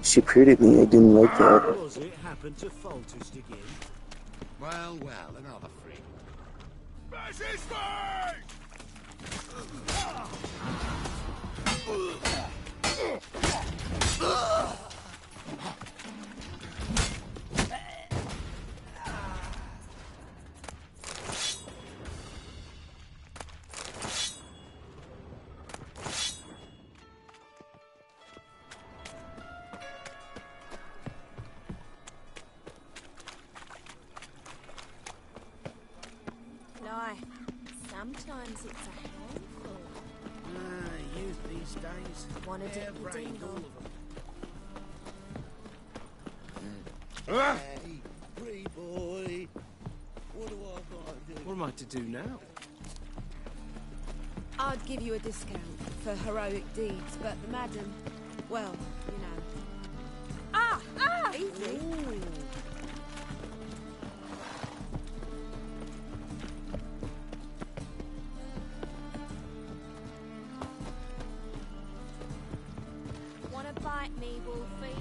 [SPEAKER 6] She peered at me. I didn't like that.
[SPEAKER 16] Was it happen to Foltest again?
[SPEAKER 11] Well, another freak.
[SPEAKER 12] Sometimes it's a handful.
[SPEAKER 16] Youth these days.
[SPEAKER 12] Wanna dip your
[SPEAKER 16] brained,
[SPEAKER 12] dingle.
[SPEAKER 16] all of them.
[SPEAKER 17] Hey, free boy. What do I gotta do?
[SPEAKER 16] What am I to do now?
[SPEAKER 12] I'd give you a discount for heroic deeds, but the madam, well, you know. Ah! Easy.
[SPEAKER 16] Ooh.
[SPEAKER 12] Wanna bite me, Wolfie?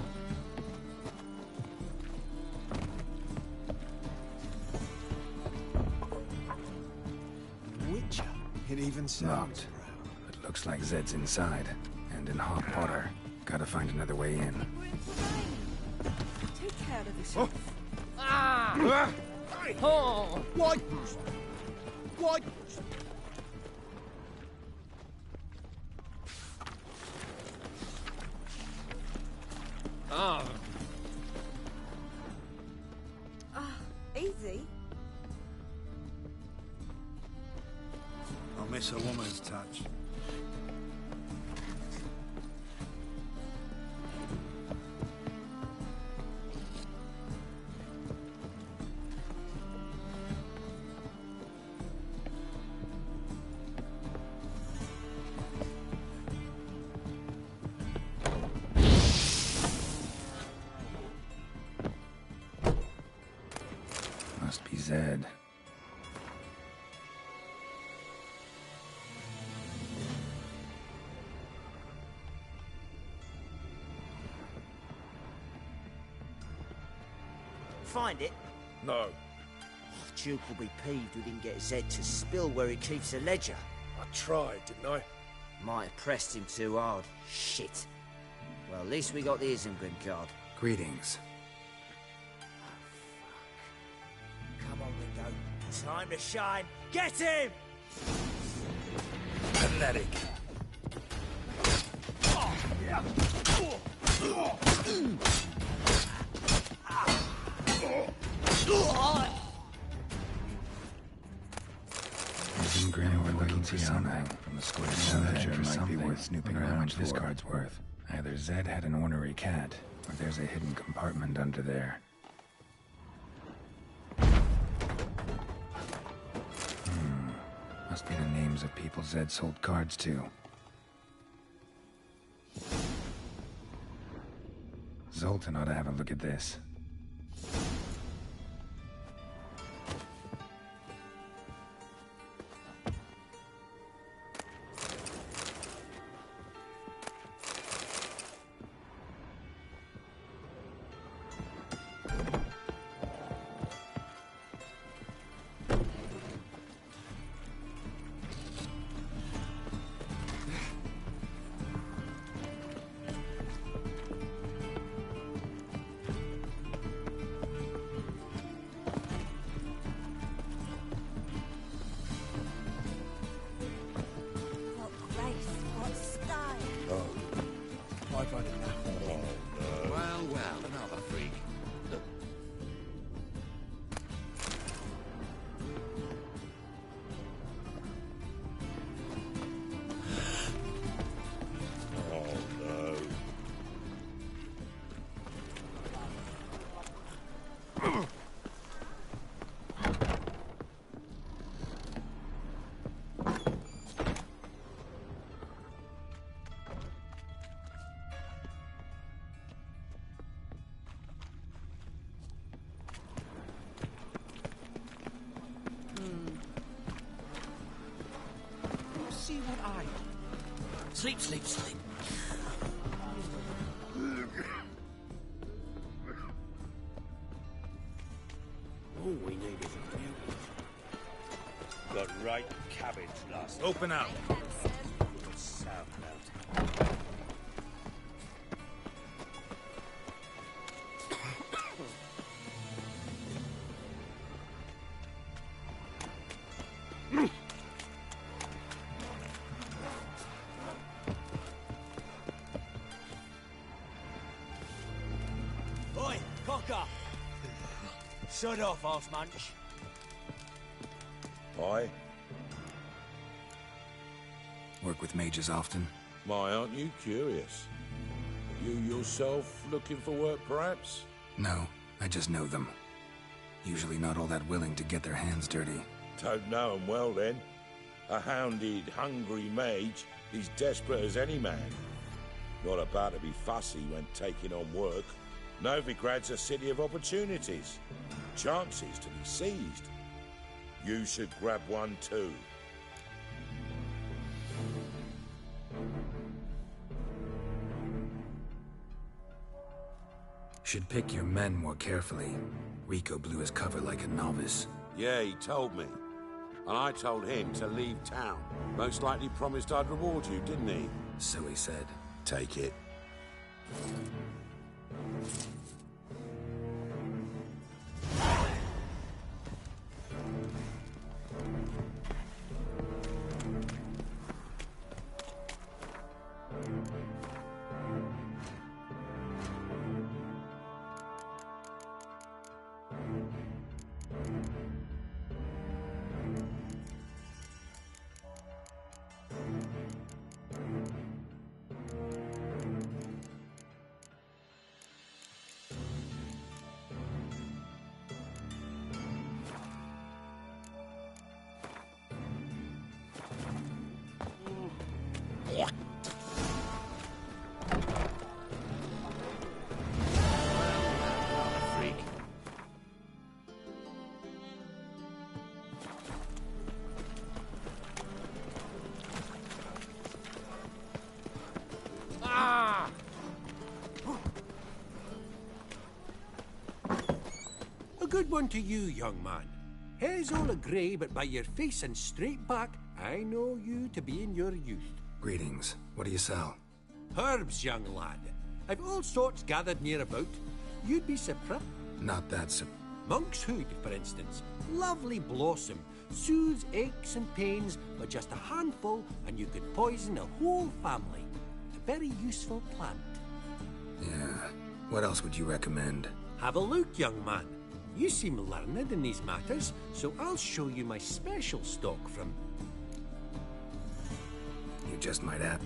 [SPEAKER 17] Witcher. It even sounds.
[SPEAKER 1] Locked. It looks like Zed's inside. And in hot water. Gotta find another way in.
[SPEAKER 12] Take care of yourself.
[SPEAKER 7] Ah! Oh!
[SPEAKER 17] What? What?
[SPEAKER 7] Ah!
[SPEAKER 12] Easy.
[SPEAKER 2] I'll miss a woman's touch.
[SPEAKER 1] Must be Zed.
[SPEAKER 4] Find it?
[SPEAKER 10] No.
[SPEAKER 4] Duke will be peeved we didn't get Zed to spill where he keeps the ledger.
[SPEAKER 10] I tried, didn't I?
[SPEAKER 4] Might have pressed him too hard. Shit. Well, at least we got the Isengrin card.
[SPEAKER 1] Greetings.
[SPEAKER 4] Come on, Ringo. Time to shine. Get him!
[SPEAKER 2] Pathetic.
[SPEAKER 1] Isengrin, we're looking for something from the square. Some ledger might be worth snooping around. How much this card's worth? Either Zed had an ornery cat, or there's a hidden compartment under there. Must be the names of people Zed sold cards to. Zoltan ought to have a look at this.
[SPEAKER 7] See what I...
[SPEAKER 16] Sleep, sleep, sleep. All we need is a beauty.
[SPEAKER 18] Got right cabbage last.
[SPEAKER 19] Open up.
[SPEAKER 16] Oi, cocker! Shut off, House Munch.
[SPEAKER 20] Aye?
[SPEAKER 1] Work with mages often?
[SPEAKER 20] My, aren't you curious? You yourself looking for work, perhaps?
[SPEAKER 1] No, I just know them. Usually not all that willing to get their hands dirty.
[SPEAKER 20] Don't know 'em well, then. A hounded, hungry mage is desperate as any man. Not about to be fussy when taking on work. Novigrad's a city of opportunities. Chances to be seized. You should grab one too.
[SPEAKER 1] Should pick your men more carefully. Rico blew his cover like a novice.
[SPEAKER 20] Yeah, he told me. And I told him to leave town. Most likely promised I'd reward you, didn't he?
[SPEAKER 1] So he said.
[SPEAKER 20] Take it.
[SPEAKER 10] A good one to you, young man. Hair's all a-grey, but by your face and straight back, I know you to be in your youth.
[SPEAKER 1] Greetings. What do you sell?
[SPEAKER 10] Herbs, young lad. I've all sorts gathered near about. You'd be surprised.
[SPEAKER 1] Not that
[SPEAKER 10] Monk's Hood, for instance. Lovely blossom. Soothes aches and pains, but just a handful, and you could poison a whole family. A very useful plant.
[SPEAKER 1] Yeah. What else would you recommend?
[SPEAKER 10] Have a look, young man. You seem learned in these matters, so I'll show you my special stock from...
[SPEAKER 1] You just might have...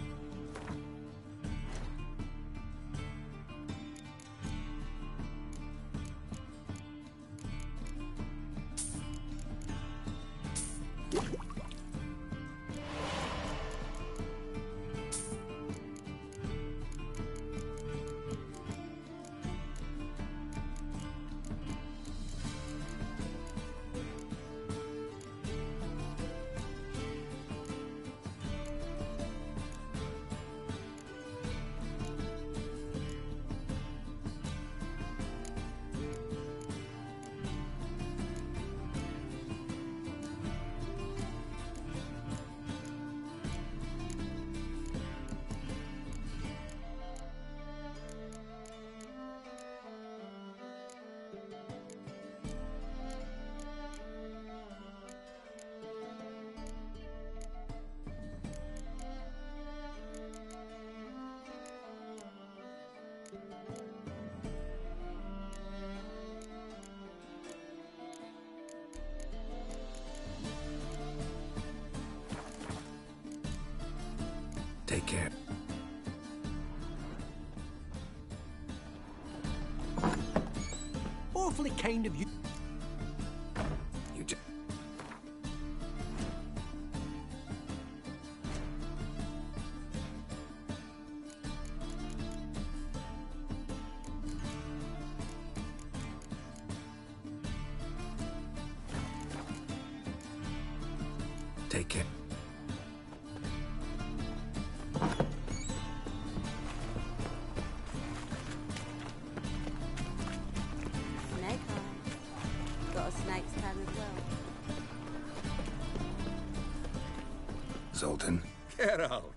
[SPEAKER 1] Take care.
[SPEAKER 7] Awfully kind of you.
[SPEAKER 1] You just... Take care.
[SPEAKER 12] Snake eye. Got a snake's tongue as well.
[SPEAKER 1] Zoltan.
[SPEAKER 2] Get out.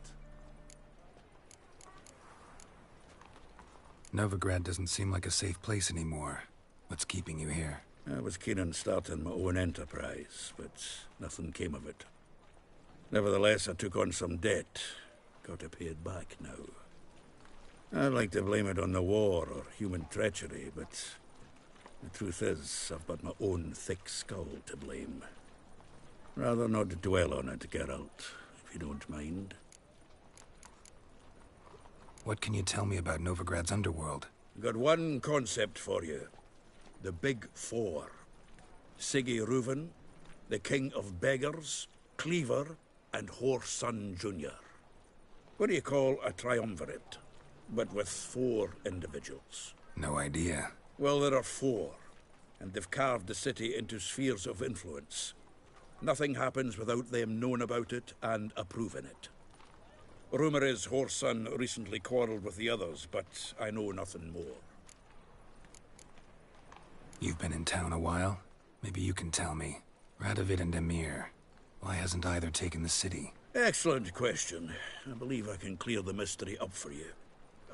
[SPEAKER 1] Novigrad doesn't seem like a safe place anymore. What's keeping you here?
[SPEAKER 2] I was keen on starting my own enterprise, but nothing came of it. Nevertheless, I took on some debt. Got to pay it back now. I'd like to blame it on the war or human treachery, but the truth is, I've got my own thick skull to blame. Rather not dwell on it, Geralt, if you don't mind.
[SPEAKER 1] What can you tell me about Novigrad's underworld?
[SPEAKER 2] Got one concept for you. The Big Four. Siggy Reuven, the King of Beggars, Cleaver, and Whoreson Jr. What do you call a triumvirate, but with 4 individuals?
[SPEAKER 1] No idea.
[SPEAKER 2] Well, there are 4, and they've carved the city into spheres of influence. Nothing happens without them knowing about it and approving it. Rumor is Whoreson recently quarreled with the others, but I know nothing more.
[SPEAKER 1] You've been in town a while? Maybe you can tell me. Radovid and Emir. Why hasn't either taken the city?
[SPEAKER 2] Excellent question. I believe I can clear the mystery up for you.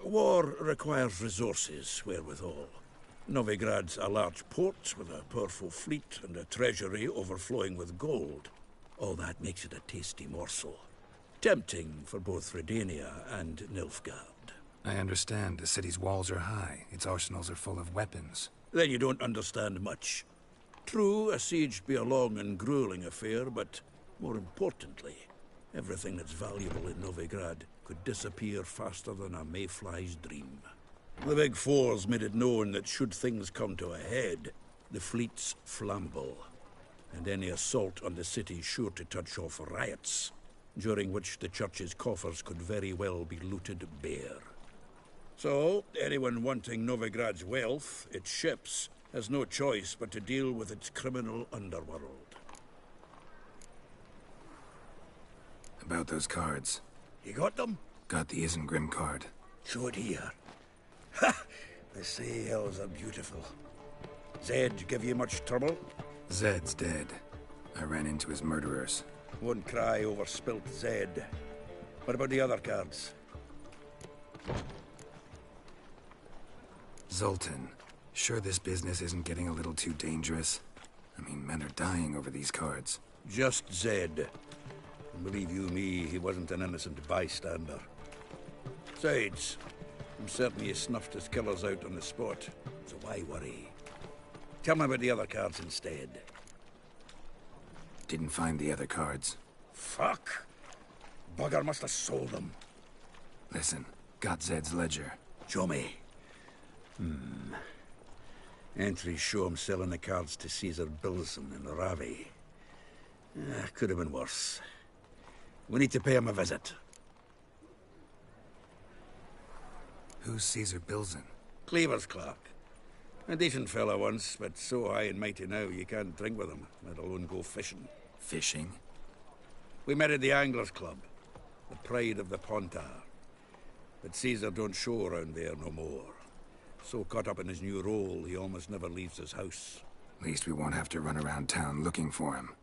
[SPEAKER 2] War requires resources, wherewithal. Novigrad's a large port with a powerful fleet and a treasury overflowing with gold. All that makes it a tasty morsel. Tempting for both Redania and Nilfgaard.
[SPEAKER 1] I understand. The city's walls are high. Its arsenals are full of weapons.
[SPEAKER 2] Then you don't understand much. True, a siege be a long and grueling affair, but more importantly, everything that's valuable in Novigrad could disappear faster than a mayfly's dream. The Big Four's made it known that should things come to a head, the fleet's flammable, and any assault on the city's sure to touch off riots, during which the church's coffers could very well be looted bare. So, anyone wanting Novigrad's wealth, its ships, has no choice but to deal with its criminal underworld.
[SPEAKER 1] About those cards.
[SPEAKER 2] You got them?
[SPEAKER 1] Got the Isengrim card.
[SPEAKER 2] Show it here. Ha! The sails are beautiful. Zed give you much trouble?
[SPEAKER 1] Zed's dead. I ran into his murderers.
[SPEAKER 2] Won't cry over spilt Zed. What about the other cards?
[SPEAKER 1] Zoltan, sure this business isn't getting a little too dangerous? I mean, men are dying over these cards.
[SPEAKER 2] Just Zed. And believe you me, he wasn't an innocent bystander. Besides, I'm certain he snuffed his killers out on the spot, so why worry? Tell me about the other cards instead.
[SPEAKER 1] Didn't find the other cards.
[SPEAKER 2] Fuck! Bugger must have sold them.
[SPEAKER 1] Listen, got Zed's ledger.
[SPEAKER 2] Show me. Entries show him selling the cards to Caesar Bilson in Ravi. Could have been worse. We need to pay him a visit.
[SPEAKER 1] Who's Caesar Bilson?
[SPEAKER 2] Cleaver's clerk. A decent fella once, but so high and mighty now you can't drink with him, let alone go fishing.
[SPEAKER 1] Fishing?
[SPEAKER 2] We met at the Anglers Club, the pride of the Pontar. But Caesar don't show around there no more. So caught up in his new role, he almost never leaves his house.
[SPEAKER 1] At least we won't have to run around town looking for him.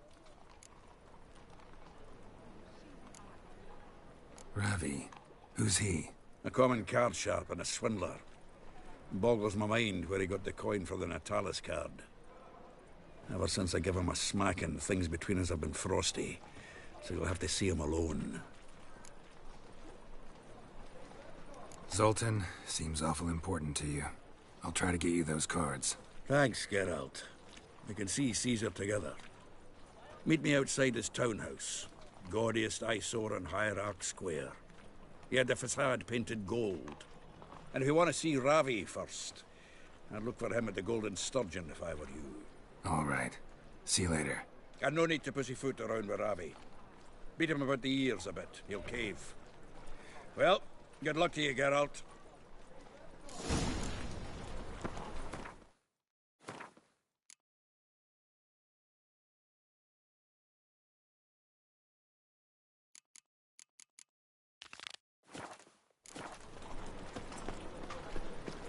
[SPEAKER 1] Ravi. Who's he?
[SPEAKER 2] A common card sharp and a swindler. Boggles my mind where he got the coin for the Natalis card. Ever since I gave him a smacking, things between us have been frosty. So you'll have to see him alone.
[SPEAKER 1] Zoltan, seems awful important to you. I'll try to get you those cards.
[SPEAKER 2] Thanks, Geralt. We can see Caesar together. Meet me outside his townhouse. Gaudiest eyesore on Hierarch Square. He had the facade painted gold. And if you want to see Ravi first, I'd look for him at the Golden Sturgeon if I were you.
[SPEAKER 1] All right. See you later.
[SPEAKER 2] And no need to pussyfoot around with Ravi. Beat him about the ears a bit. He'll cave. Well, good luck to you, Geralt.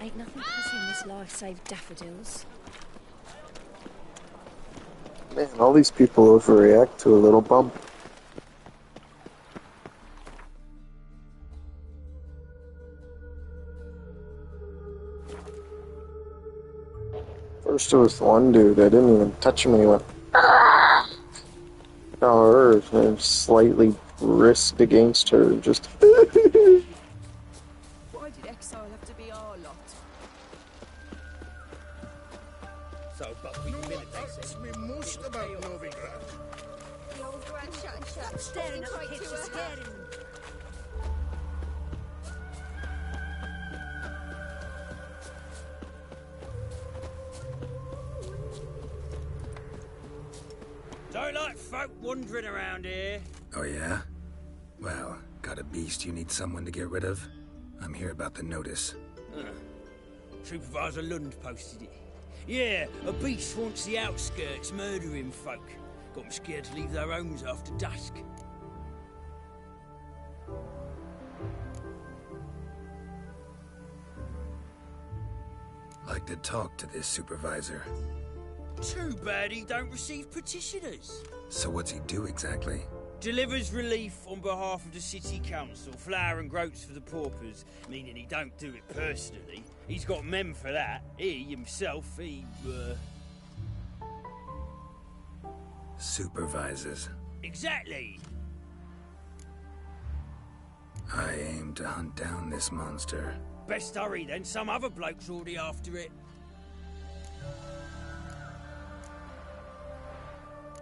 [SPEAKER 14] Ain't nothing pussy in this life save daffodils.
[SPEAKER 6] Man, all these people overreact to a little bump. First it was one dude that didn't even touch him and he went, "Ah!" Now her slightly brisked against her, just
[SPEAKER 12] Why did exile have to be our lot?
[SPEAKER 17] So, but we militate
[SPEAKER 11] That's me most about Novigrad.
[SPEAKER 12] The old grand shut and shut.
[SPEAKER 14] Staring at the
[SPEAKER 12] Straight
[SPEAKER 14] picture,
[SPEAKER 12] to her.
[SPEAKER 14] scaring them.
[SPEAKER 16] Don't like folk wandering around here.
[SPEAKER 1] Oh, yeah? Well, got a beast you need someone to get rid of? I'm here about the notice.
[SPEAKER 16] Supervisor Lund posted it. Yeah, a beast haunts the outskirts, murdering folk. Got them scared to leave their homes after dusk.
[SPEAKER 1] Like to talk to this supervisor.
[SPEAKER 16] Too bad he don't receive petitioners.
[SPEAKER 1] So what's he do exactly?
[SPEAKER 16] Delivers relief on behalf of the city council, flour and groats for the paupers, meaning he don't do it personally. He's got men for that. He himself,
[SPEAKER 1] Supervises.
[SPEAKER 16] Exactly.
[SPEAKER 1] I aim to hunt down this monster.
[SPEAKER 16] Best hurry then, some other bloke's already after it.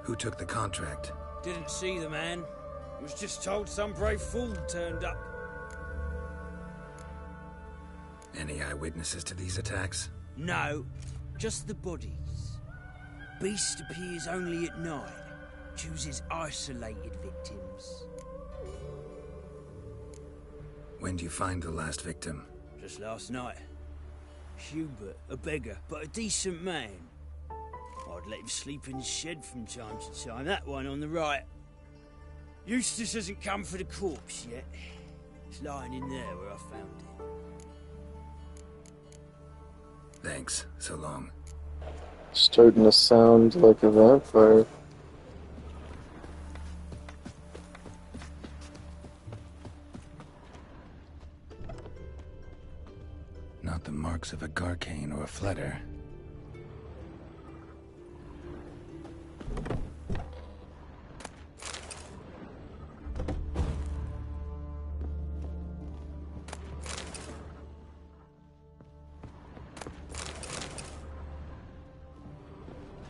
[SPEAKER 1] Who took the contract?
[SPEAKER 16] Didn't see the man. Was just told some brave fool turned up.
[SPEAKER 1] Any eyewitnesses to these attacks?
[SPEAKER 16] No, just the bodies. Beast appears only at night. Chooses isolated victims.
[SPEAKER 1] When do you find the last victim?
[SPEAKER 16] Just last night. Hubert, a beggar, but a decent man. I'd let him sleep in his shed from time to time. That one on the right. Eustace hasn't come for the corpse yet. It's lying in there where I found it.
[SPEAKER 1] Thanks. So long.
[SPEAKER 6] starting to sound like a vampire.
[SPEAKER 1] Not the marks of a Garcane or a Fletter.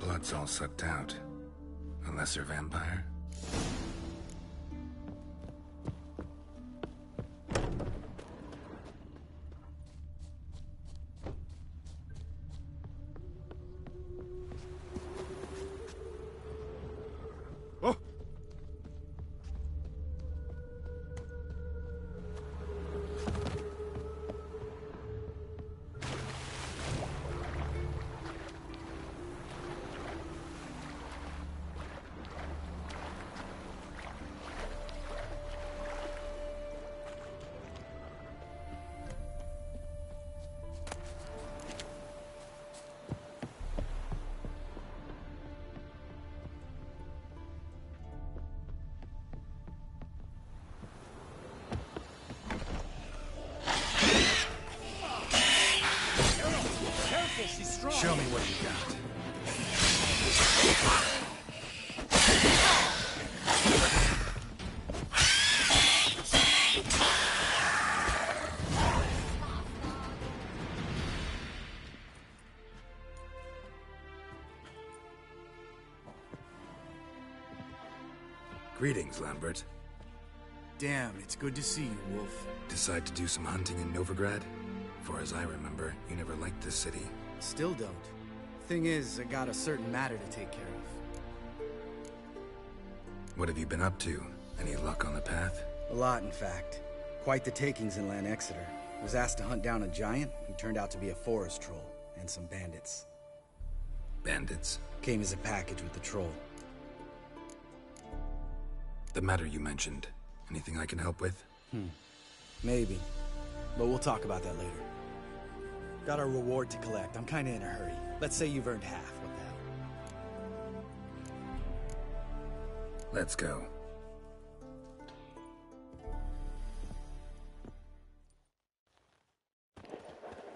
[SPEAKER 1] Blood's all sucked out. A lesser vampire? Show me what you got. Greetings, Lambert.
[SPEAKER 19] Damn, it's good to see you, Wolf.
[SPEAKER 1] Decide to do some hunting in Novigrad? For as I remember, you never liked this city.
[SPEAKER 19] Still don't. Thing is, I got a certain matter to take care of.
[SPEAKER 1] What have you been up to? Any luck on the path?
[SPEAKER 19] A lot, in fact. Quite the takings in Lan Exeter. Was asked to hunt down a giant, who turned out to be a forest troll, and some bandits.
[SPEAKER 1] Bandits?
[SPEAKER 19] Came as a package with the troll.
[SPEAKER 1] The matter you mentioned. Anything I can help with?
[SPEAKER 19] Maybe. But we'll talk about that later. Got our reward to collect. I'm kinda in a hurry. Let's say you've earned half. What the hell?
[SPEAKER 1] Let's go.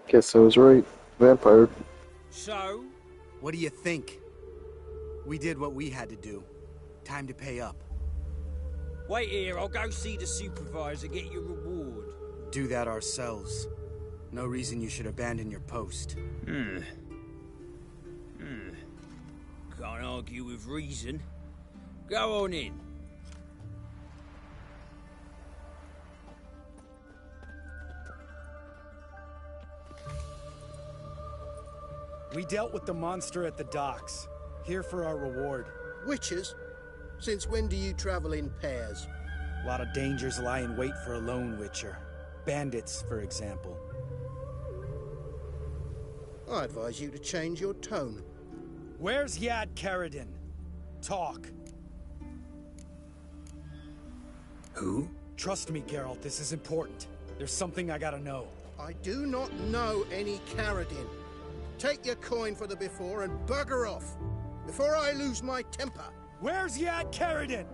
[SPEAKER 6] Guess I was right. Vampire.
[SPEAKER 16] So?
[SPEAKER 19] What do you think? We did what we had to do. Time to pay up.
[SPEAKER 16] Wait here, I'll go see the supervisor, get your reward.
[SPEAKER 19] Do that ourselves. No reason you should abandon your post.
[SPEAKER 16] Can't argue with reason. Go on in.
[SPEAKER 19] We dealt with the monster at the docks. Here for our reward.
[SPEAKER 5] Witches? Since when do you travel in pairs?
[SPEAKER 19] A lot of dangers lie in wait for a lone witcher. Bandits, for example.
[SPEAKER 5] I advise you to change your tone.
[SPEAKER 19] Where's Yad Karadin? Talk.
[SPEAKER 1] Who?
[SPEAKER 19] Trust me, Geralt, this is important. There's something I gotta know.
[SPEAKER 5] I do not know any Karadin. Take your coin for the before and bugger off, before I lose my temper.
[SPEAKER 19] Where's Yad Karadin?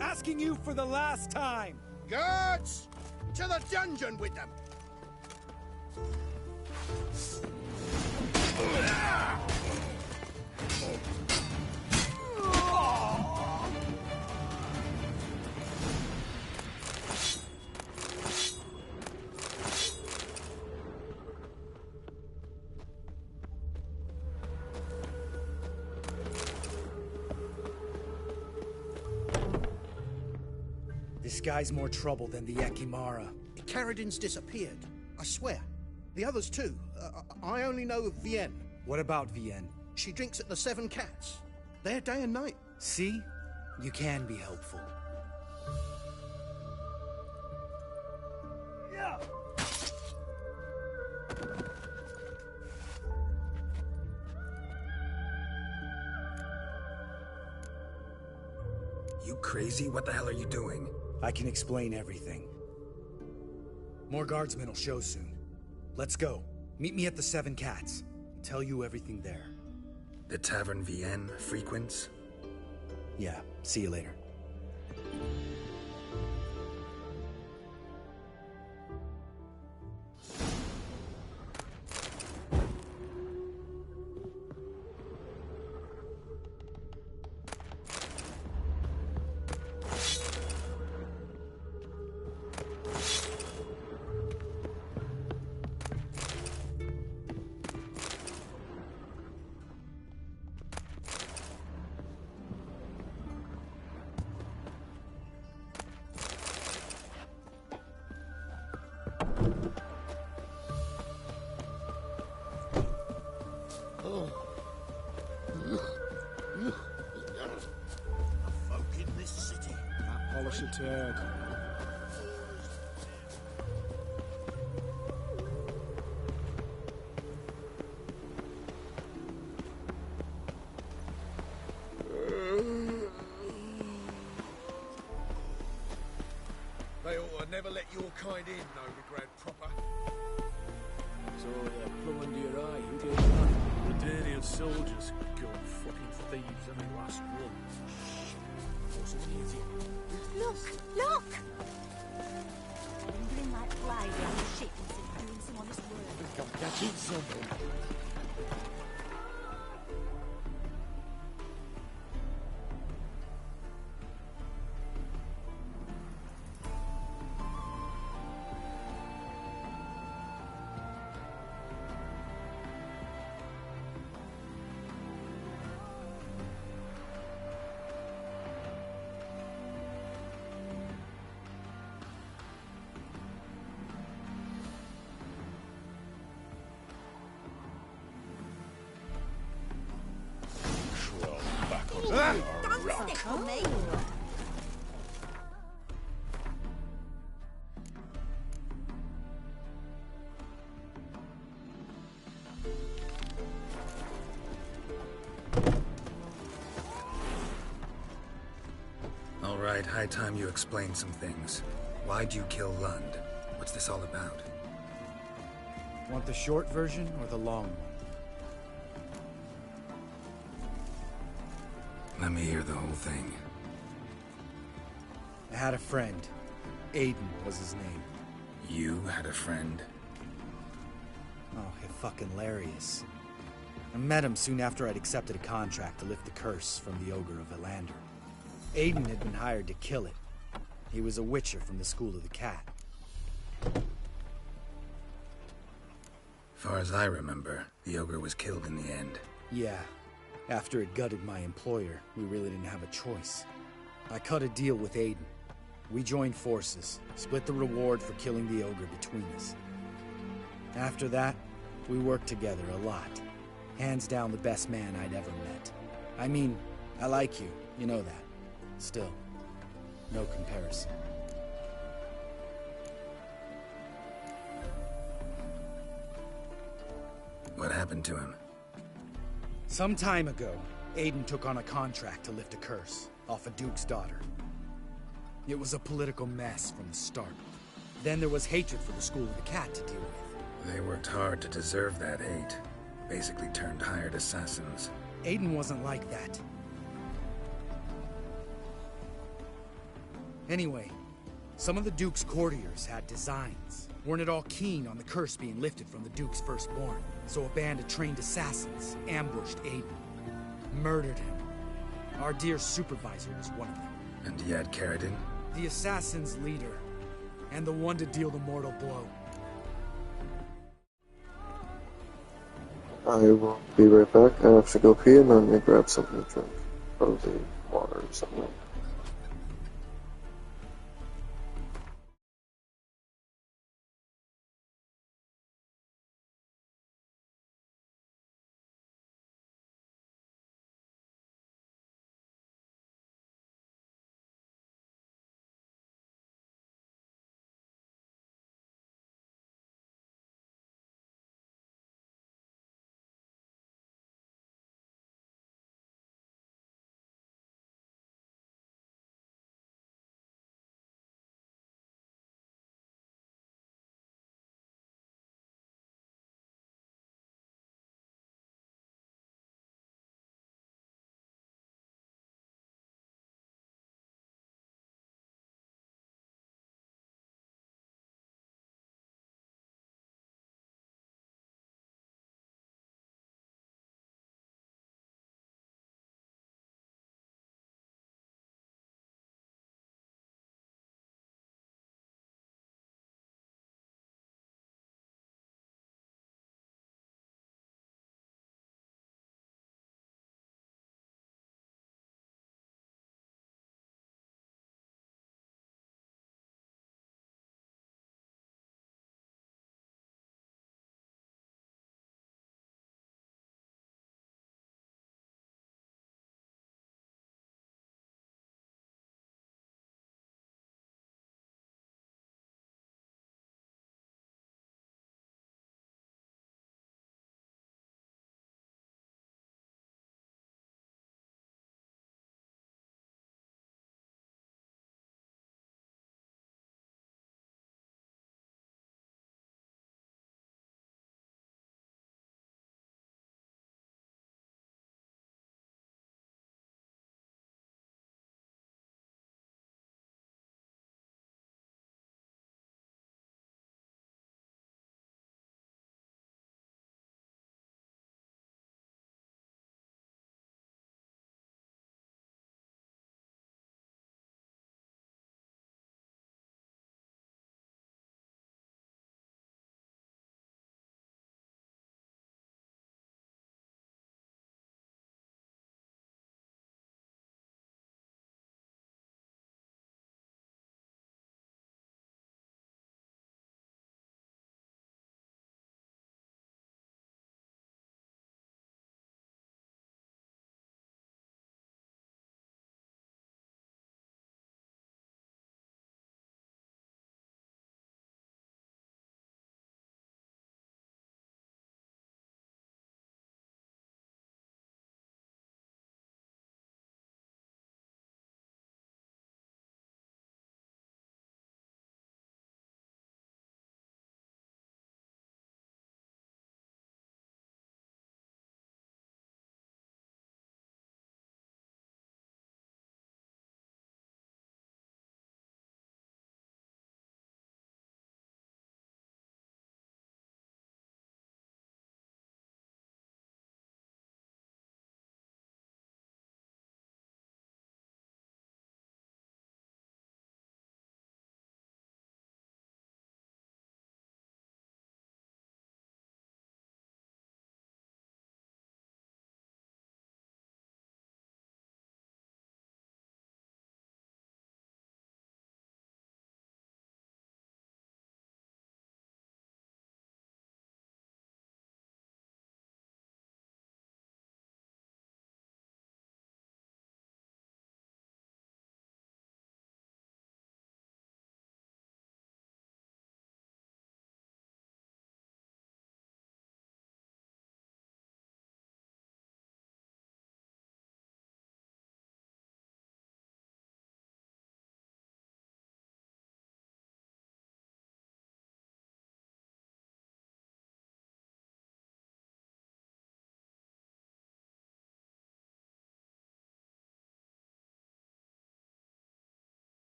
[SPEAKER 19] Asking you for the last time.
[SPEAKER 5] Guards! To the dungeon with them!
[SPEAKER 19] This guy's more trouble than the Ekimara.
[SPEAKER 5] Karadin's disappeared. I swear. The others too. I only know of Vienne.
[SPEAKER 19] What about Vienne?
[SPEAKER 5] She drinks at the Seven Cats. There day and night.
[SPEAKER 19] See? You can be helpful.
[SPEAKER 1] You crazy? What the hell are you doing?
[SPEAKER 19] I can explain everything. More guardsmen will show soon. Let's go. Meet me at the Seven Cats. I'll tell you everything there.
[SPEAKER 1] The Tavern Vienne frequents?
[SPEAKER 19] Yeah, see you later.
[SPEAKER 5] Folk in this city.
[SPEAKER 9] Can't polish a turd.
[SPEAKER 2] They ought to never let your kind in, Novigrad proper.
[SPEAKER 9] So they're plumb under your eye, you did that. The dirtiest soldiers go fucking thieves every last one. What's an idiot?
[SPEAKER 14] Look! Look! Wriggling like flies around the ship instead of doing some honest work.
[SPEAKER 9] Come catching something.
[SPEAKER 12] Don't stick on me!
[SPEAKER 1] All right, high time you explain some things. Why'd you kill Lund? What's this all about?
[SPEAKER 19] Want the short version or the long one?
[SPEAKER 1] Let me hear the whole thing.
[SPEAKER 19] I had a friend. Aiden was his name.
[SPEAKER 1] You had a friend?
[SPEAKER 19] Oh, fucking hilarious. I met him soon after I'd accepted a contract to lift the curse from the Ogre of Elander. Aiden had been hired to kill it. He was a witcher from the School of the Cat.
[SPEAKER 1] Far as I remember, the Ogre was killed in the end.
[SPEAKER 19] Yeah. After it gutted my employer, we really didn't have a choice. I cut a deal with Aiden. We joined forces, split the reward for killing the Ogre between us. After that, we worked together a lot. Hands down the best man I'd ever met. I mean, I like you, you know that. Still, no comparison.
[SPEAKER 1] What happened to him?
[SPEAKER 19] Some time ago, Aiden took on a contract to lift a curse off a duke's daughter. It was a political mess from the start. Then there was hatred for the School of the Cat to deal with.
[SPEAKER 1] They worked hard to deserve that hate. Basically turned hired assassins.
[SPEAKER 19] Aiden wasn't like that. Anyway, some of the Duke's courtiers had designs. Weren't at all keen on the curse being lifted from the Duke's firstborn, so a band of trained assassins ambushed Aiden. Murdered him. Our dear supervisor was one of them.
[SPEAKER 1] And he had Caridin?
[SPEAKER 19] The assassin's leader, and the one to deal the mortal blow.
[SPEAKER 6] I will be right back. I have to go pee and then grab something to drink. Probably water or something.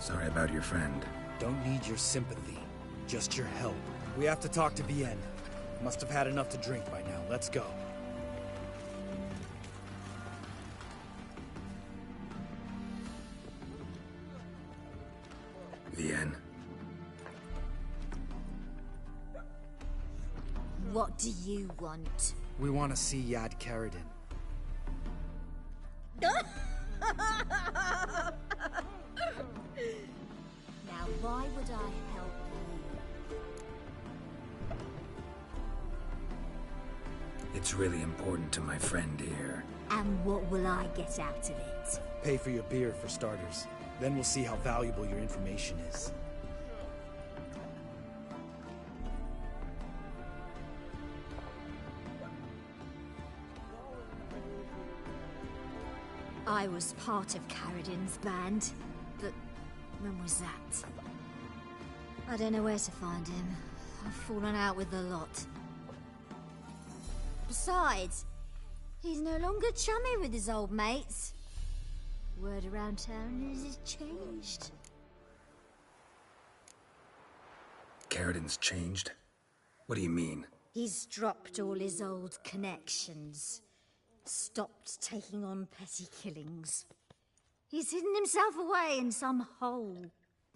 [SPEAKER 1] Sorry about your friend.
[SPEAKER 19] Don't need your sympathy, just your help. We have to talk to Vienne. Must have had enough to drink by now. Let's go.
[SPEAKER 1] Vienne.
[SPEAKER 14] What do you want?
[SPEAKER 19] We want to see Yad Karadin.
[SPEAKER 14] Now, why would I help you?
[SPEAKER 1] It's really important to my friend here.
[SPEAKER 14] And what will I get out of it?
[SPEAKER 19] Pay for your beer, for starters. Then we'll see how valuable your information is.
[SPEAKER 14] I was part of Karadin's band, but when was that? I don't know where to find him. I've fallen out with the lot. Besides, he's no longer chummy with his old mates. Word around town is he's changed.
[SPEAKER 1] Karadin's changed? What do you mean?
[SPEAKER 14] He's dropped all his old connections. Stopped taking on petty killings. He's hidden himself away in some hole.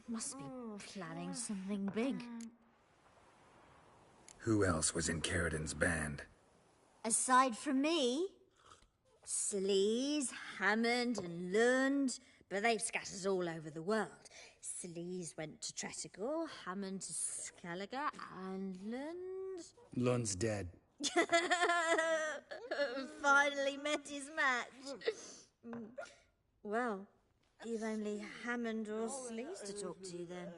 [SPEAKER 14] Must be planning something big.
[SPEAKER 1] Who else was in Karadin's band?
[SPEAKER 14] Aside from me, Sleaze, Hammond and Lund, but they've scattered all over the world. Sleaze went to Tretogor, Hammond to Skellige, and Lund...
[SPEAKER 19] Lund's dead.
[SPEAKER 14] Finally met his match. Well, you've only Hammond or Sleaze to talk to then.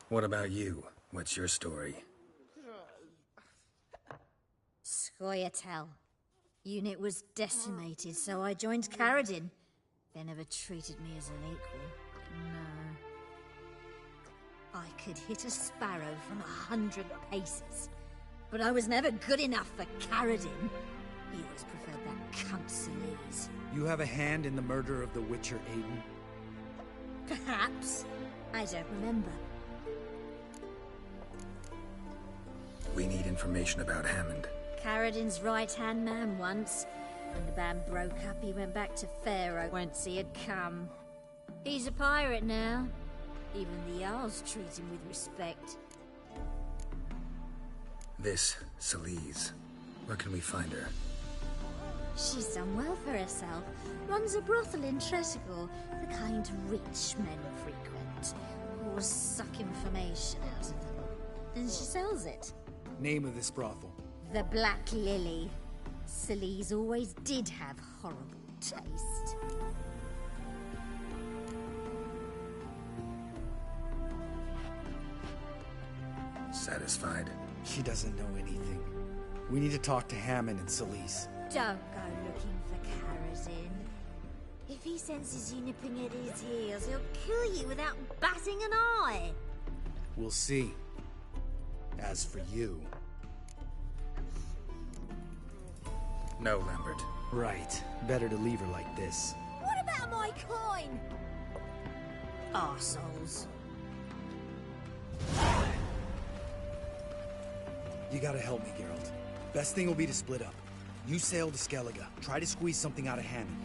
[SPEAKER 1] What about you? What's your story?
[SPEAKER 14] Scoia'tael. Unit was decimated, so I joined Karadin. They never treated me as an equal. No. I could hit a sparrow from 100 paces, but I was never good enough for Karadin. He always preferred that cunt Sleaze.
[SPEAKER 19] You have a hand in the murder of the Witcher, Aiden?
[SPEAKER 14] Perhaps. I don't remember.
[SPEAKER 1] We need information about Hammond.
[SPEAKER 14] Karadin's right-hand man once. When the band broke up, he went back to Pharaoh whence he had come. He's a pirate now. Even the Jarls treat him with respect.
[SPEAKER 1] This, Sleaze. Where can we find her?
[SPEAKER 14] She's done well for herself. Runs a brothel in Tretogor, the kind rich men frequent. Or suck information out of them. And she sells it.
[SPEAKER 19] Name of this brothel?
[SPEAKER 14] The Black Lily. Sleaze always did have horrible taste.
[SPEAKER 1] Satisfied?
[SPEAKER 19] She doesn't know anything. We need to talk to Hammond and Sleaze.
[SPEAKER 14] Don't go looking for Karadin. If he senses you nipping at his heels, he'll kill you without batting an eye.
[SPEAKER 19] We'll see. As for you...
[SPEAKER 1] No, Lambert.
[SPEAKER 19] Right. Better to leave her like this.
[SPEAKER 14] What about my coin? Arseholes.
[SPEAKER 19] You gotta help me, Geralt. Best thing will be to split up. You sail to Skellige. Try to squeeze something out of Hammond.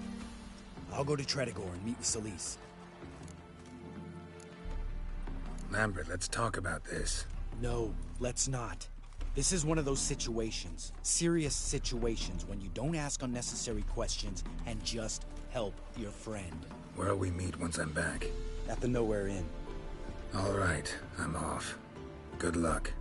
[SPEAKER 19] I'll go to Tretogor and meet with Sleaze.
[SPEAKER 1] Lambert, let's talk about this.
[SPEAKER 19] No, let's not. This is one of those situations. Serious situations when you don't ask unnecessary questions and just help your friend.
[SPEAKER 1] Where'll we meet once I'm back?
[SPEAKER 19] At the Nowhere Inn.
[SPEAKER 1] All right, I'm off. Good luck.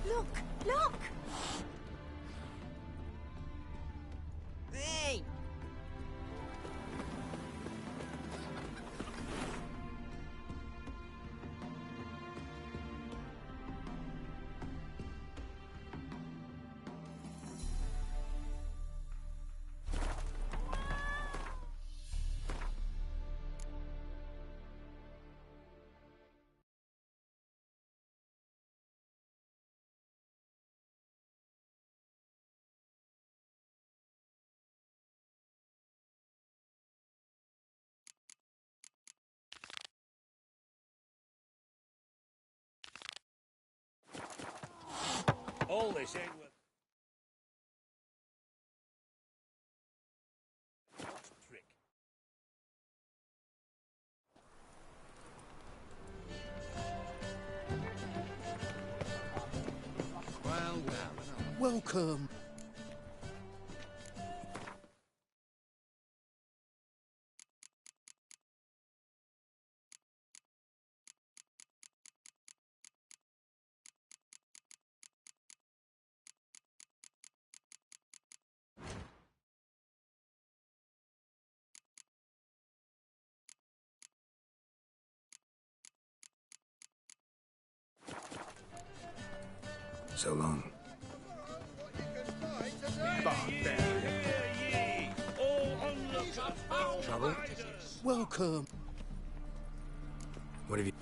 [SPEAKER 14] Look! Look!
[SPEAKER 7] Hey!
[SPEAKER 18] All this ain't worth... What's the trick?
[SPEAKER 11] Well, welcome.
[SPEAKER 1] So long.
[SPEAKER 11] Trouble? Welcome.
[SPEAKER 1] What have you...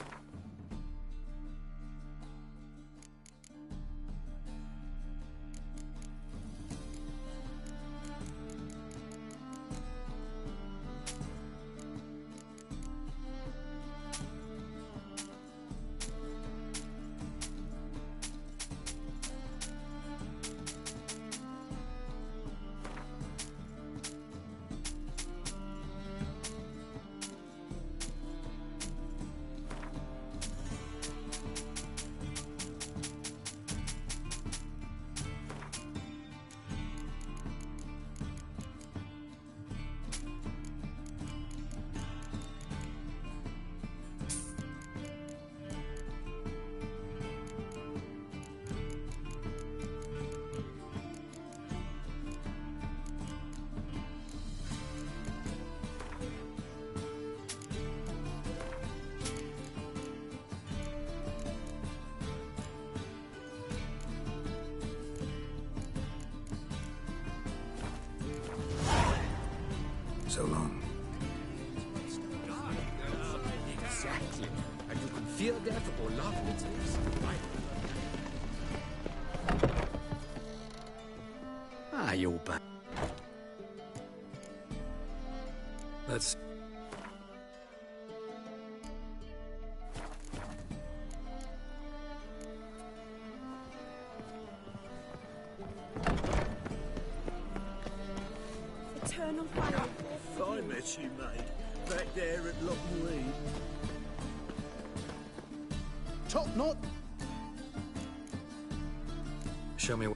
[SPEAKER 1] So long.
[SPEAKER 21] Exactly. And you can feel death or laugh at its face. Ah, you're back.
[SPEAKER 1] Let's...
[SPEAKER 12] Eternal fire.
[SPEAKER 17] Fine mess you made. Back there at Lockwood.
[SPEAKER 11] Top knot.
[SPEAKER 1] Show me...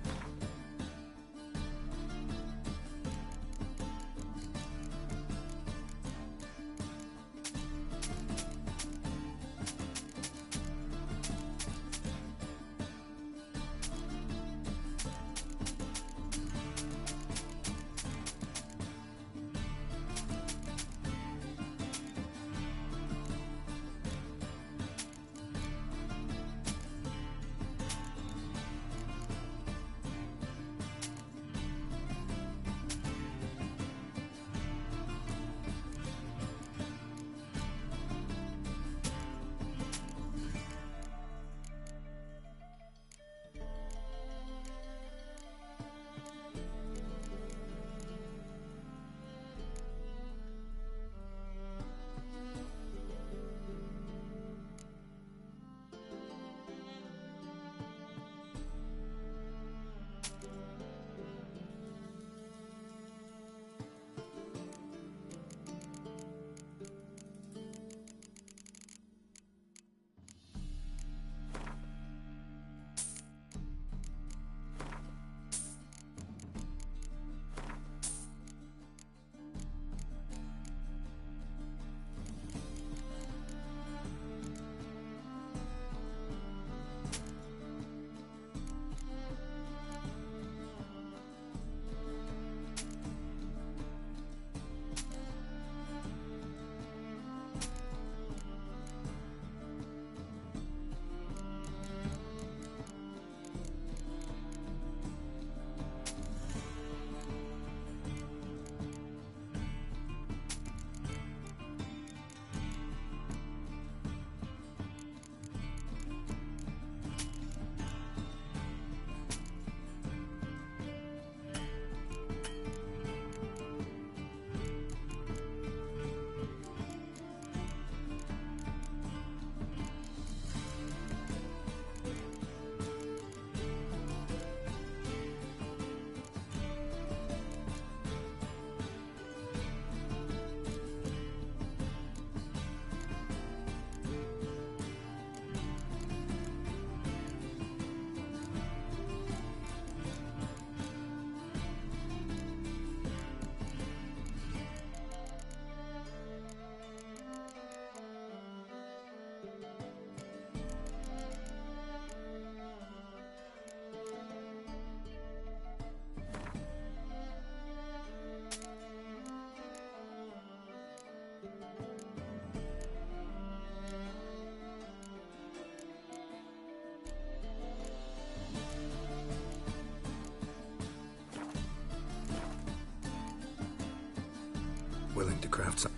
[SPEAKER 1] Willing to craft some...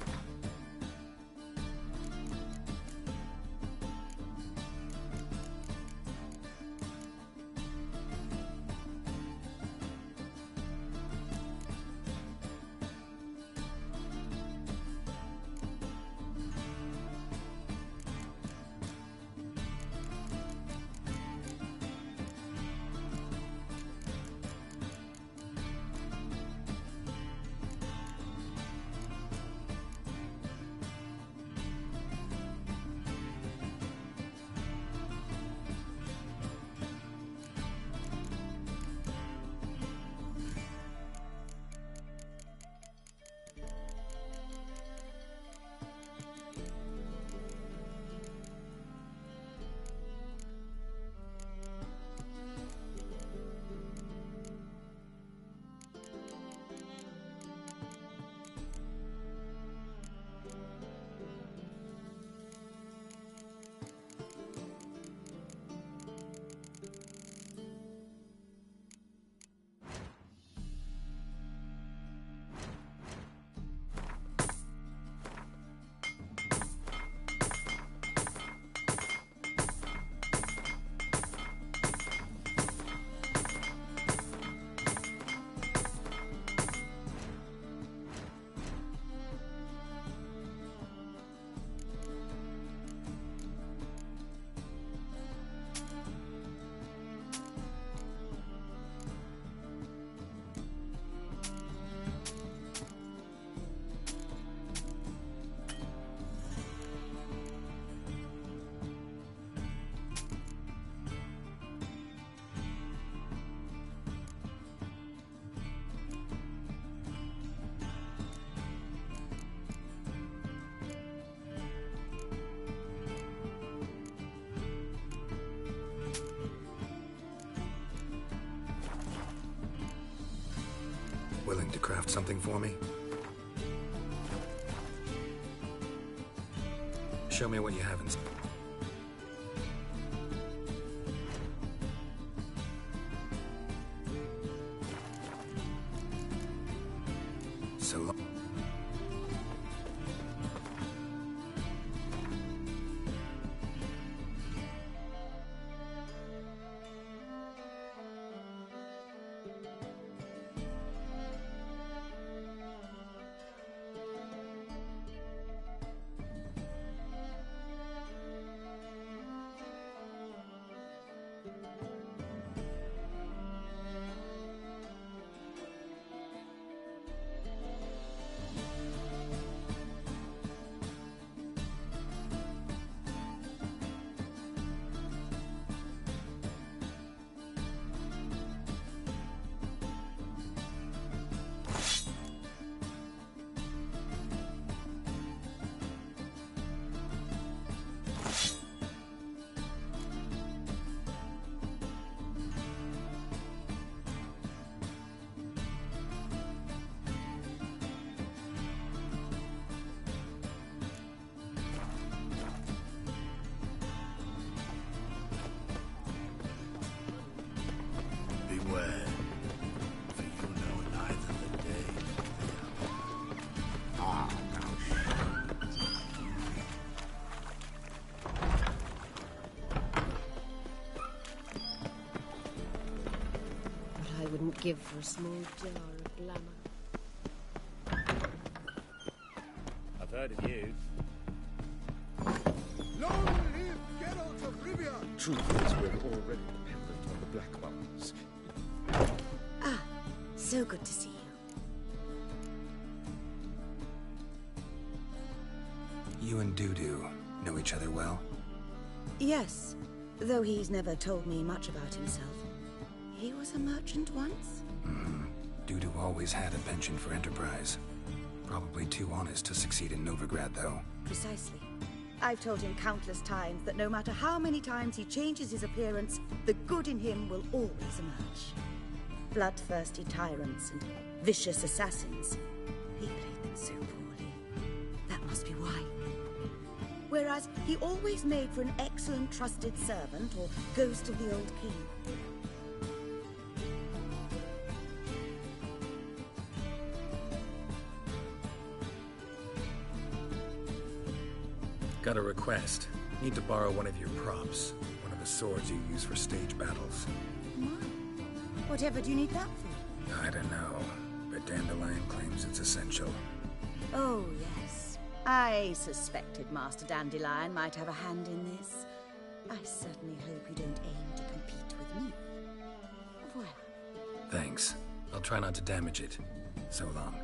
[SPEAKER 1] Willing to craft something for me? Show me what you have in... So long.
[SPEAKER 11] Beware, for you know neither the day nor the hour. Ah, now
[SPEAKER 14] What I wouldn't give for a small jar of glamour.
[SPEAKER 18] I've heard of you.
[SPEAKER 11] Long live Geralt of Rivia!
[SPEAKER 21] Truth is, we're already dependent on the Black Ones.
[SPEAKER 14] Ah, so good to see you.
[SPEAKER 1] You and Dudu know each other well?
[SPEAKER 8] Yes, though he's never told me much about himself. He was a merchant once?
[SPEAKER 1] Dudu always had a penchant for enterprise. Probably too honest to succeed in Novigrad, though.
[SPEAKER 8] Precisely. I've told him countless times that no matter how many times he changes his appearance, the good in him will always emerge. Bloodthirsty tyrants and vicious assassins. He played them so poorly. That must be why. Whereas he always made for an excellent trusted servant or ghost of the old king.
[SPEAKER 1] Got a request. Need to borrow one of your props. One of the swords you use for stage battles.
[SPEAKER 8] Whatever do you need that for?
[SPEAKER 1] I don't know, but Dandelion claims it's essential.
[SPEAKER 8] Oh, yes. I suspected Master Dandelion might have a hand in this. I certainly hope you don't aim to compete with me. Well.
[SPEAKER 1] Thanks. I'll try not to damage it. So long.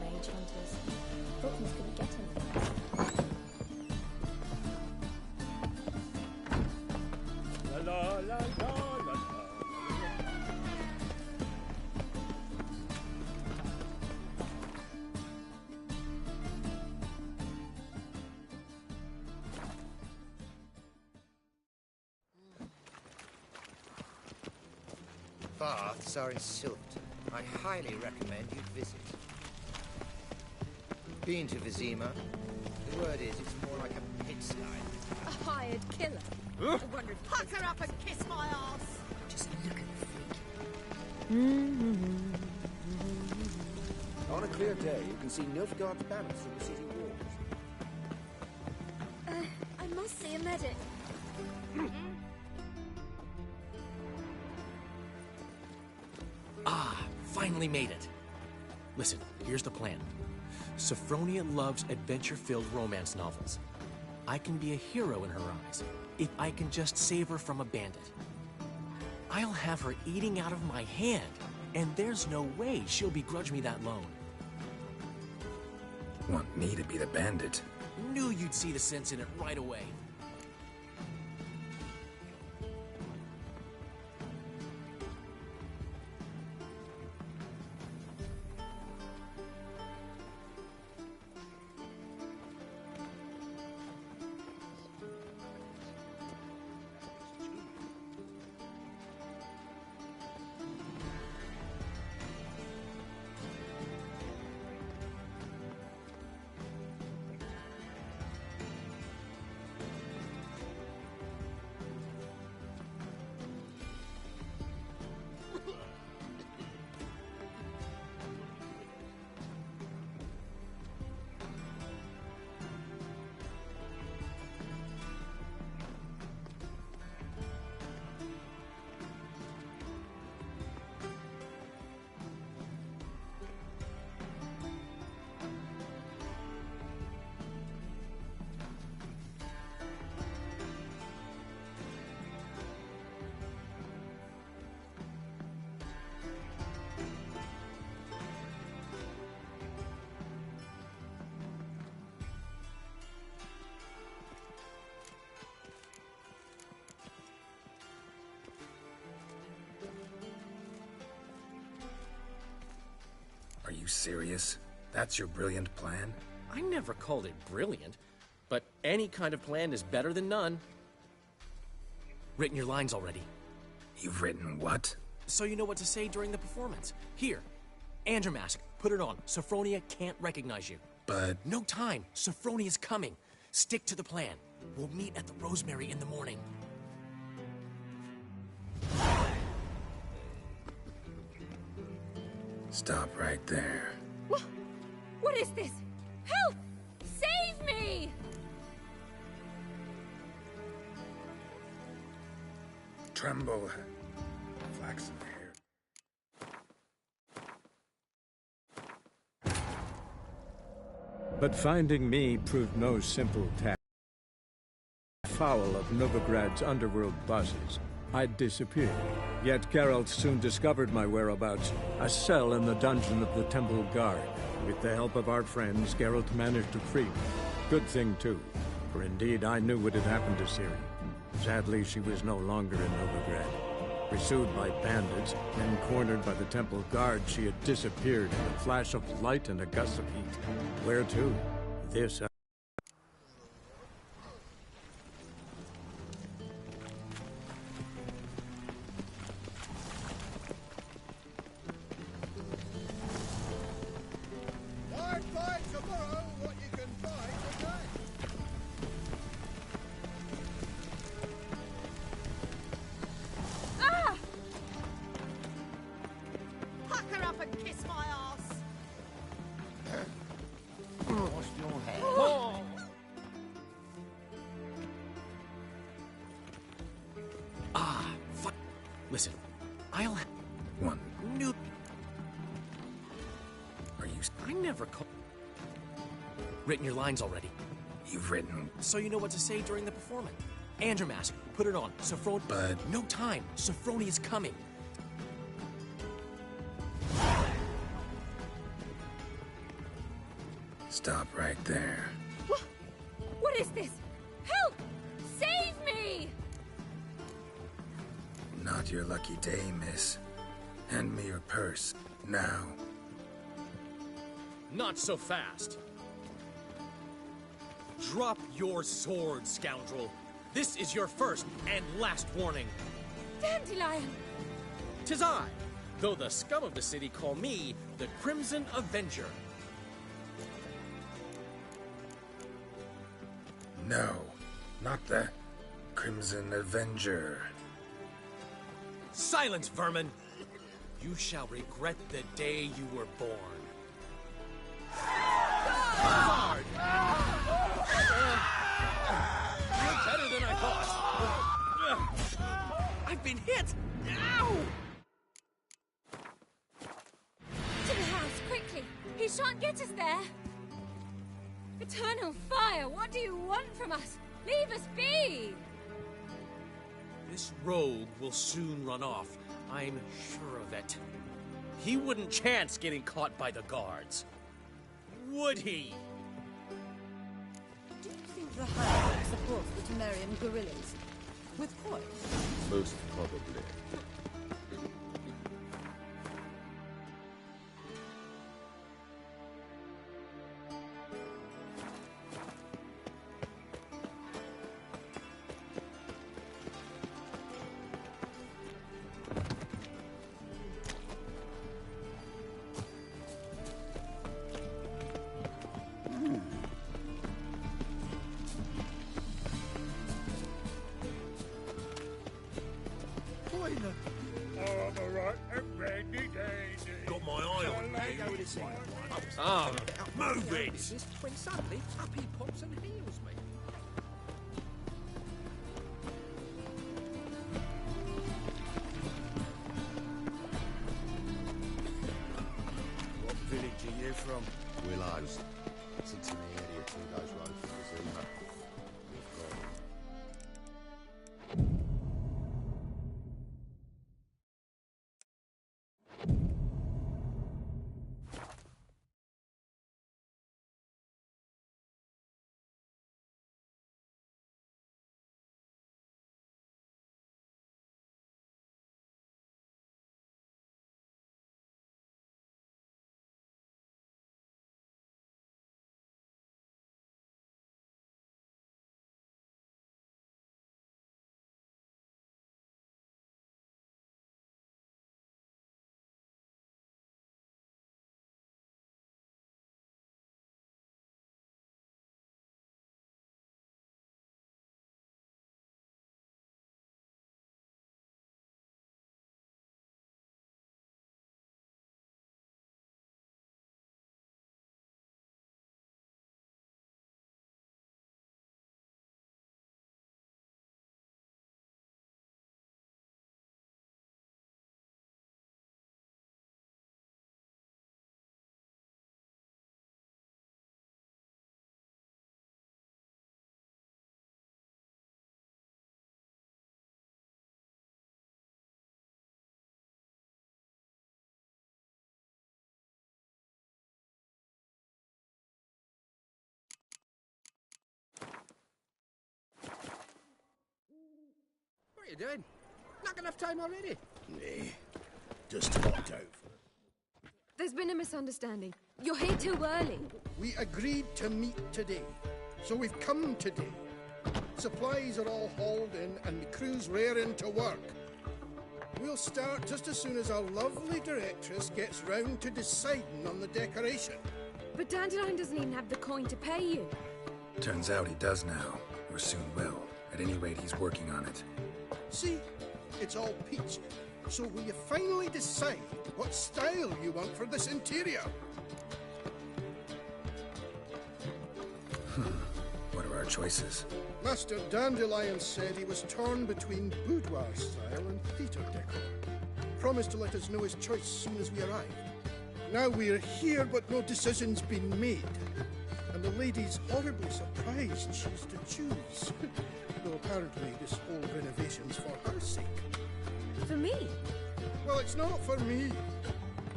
[SPEAKER 12] Mage hunters. Thought things couldn't get him.
[SPEAKER 10] La la la la la.
[SPEAKER 3] Baths are in Silt. I highly recommend you visit. Been to Vizima? The word is it's more like a pigsty.
[SPEAKER 12] A hired killer. I wonder if
[SPEAKER 8] Pucker up and kiss my ass!
[SPEAKER 12] just look at the
[SPEAKER 22] On a clear day, you can see Nilfgaard's banners through the city walls.
[SPEAKER 12] I must see a medic.
[SPEAKER 7] Ah, finally made it. Listen, here's the plan. Sophronia loves adventure-filled romance novels. I can be a hero in her eyes if I can just save her from a bandit. I'll have her eating out of my hand, and there's no way she'll begrudge me that loan.
[SPEAKER 1] Want me to be the bandit?
[SPEAKER 7] Knew you'd see the sense in it right away.
[SPEAKER 1] Are you serious? That's your brilliant plan?
[SPEAKER 7] I never called it brilliant, but any kind of plan is better than none. Written your lines already.
[SPEAKER 1] You've written what?
[SPEAKER 7] So you know what to say during the performance. Here, Andromask, put it on. Sophronia can't recognize you.
[SPEAKER 1] But...
[SPEAKER 7] No time. Sophronia's coming. Stick to the plan. We'll meet at the Rosemary in the morning.
[SPEAKER 1] Stop right there.
[SPEAKER 12] What is this? Help! Save me!
[SPEAKER 1] Tremble. Flaxen hair.
[SPEAKER 23] But finding me proved no simple task. Foul of Novigrad's underworld bosses, I'd disappeared. Yet Geralt soon discovered my whereabouts, a cell in the dungeon of the Temple Guard. With the help of our friends, Geralt managed to free me. Good thing, too, for indeed I knew what had happened to Ciri. Sadly, she was no longer in Novigrad. Pursued by bandits, then cornered by the Temple Guard, she had disappeared in a flash of light and a gust of heat. Where to? This
[SPEAKER 7] Listen, I'll...
[SPEAKER 1] One.
[SPEAKER 7] New...
[SPEAKER 1] Are you...
[SPEAKER 7] I never called... Written your lines already.
[SPEAKER 1] You've written...
[SPEAKER 7] So you know what to say during the performance. Andromask, put it on. Sophrony...
[SPEAKER 1] But...
[SPEAKER 7] No time. Sophrony is coming.
[SPEAKER 1] Stop right there.
[SPEAKER 12] What is this? Help! Save me!
[SPEAKER 1] Not your lucky day, miss. Hand me your purse. Now.
[SPEAKER 7] Not so fast. Drop your sword, scoundrel. This is your first and last warning.
[SPEAKER 12] Dandelion!
[SPEAKER 7] 'Tis I, though the scum of the city call me the Crimson Avenger.
[SPEAKER 1] No, not the Crimson Avenger.
[SPEAKER 7] Silence, vermin! You shall regret the day you were born. Hard! You're better than I thought. I've been hit! Ow!
[SPEAKER 12] To the house, quickly! He shan't get us there! Eternal fire, what do you want from us? Leave us be!
[SPEAKER 7] This rogue will soon run off. I'm sure of it. He wouldn't chance getting caught by the guards. Would he?
[SPEAKER 8] Do you think the High supports the Temerian guerrillas? With what?
[SPEAKER 22] Most probably.
[SPEAKER 2] Got my eye on you.
[SPEAKER 7] Ah,
[SPEAKER 2] move it!
[SPEAKER 21] When suddenly, up he pops and heals me.
[SPEAKER 5] What village are you from?
[SPEAKER 22] Willows. Sits in the area 2 days road from the Zima.
[SPEAKER 21] What are you doing? Not enough time already?
[SPEAKER 5] Nah, just hopped out.
[SPEAKER 12] There's been a misunderstanding. You're here too early.
[SPEAKER 5] We agreed to meet today, so we've come today. Supplies are all hauled in and the crew's raring to work. We'll start just as soon as our lovely directress gets round to deciding on the decoration.
[SPEAKER 12] But Dandelion doesn't even have the coin to pay you.
[SPEAKER 1] Turns out he does now, or soon will. At any rate, he's working on it.
[SPEAKER 5] See, it's all peachy. So will you finally decide what style you want for this interior?
[SPEAKER 1] What are our choices.
[SPEAKER 5] Master Dandelion said he was torn between boudoir style and theatre decor. Promised to let us know his choice as soon as we arrive. Now we're here, but no decision's been made. And the lady's horribly surprised she's to choose. Though apparently this whole renovation's for her sake.
[SPEAKER 12] For me?
[SPEAKER 5] Well, it's not for me.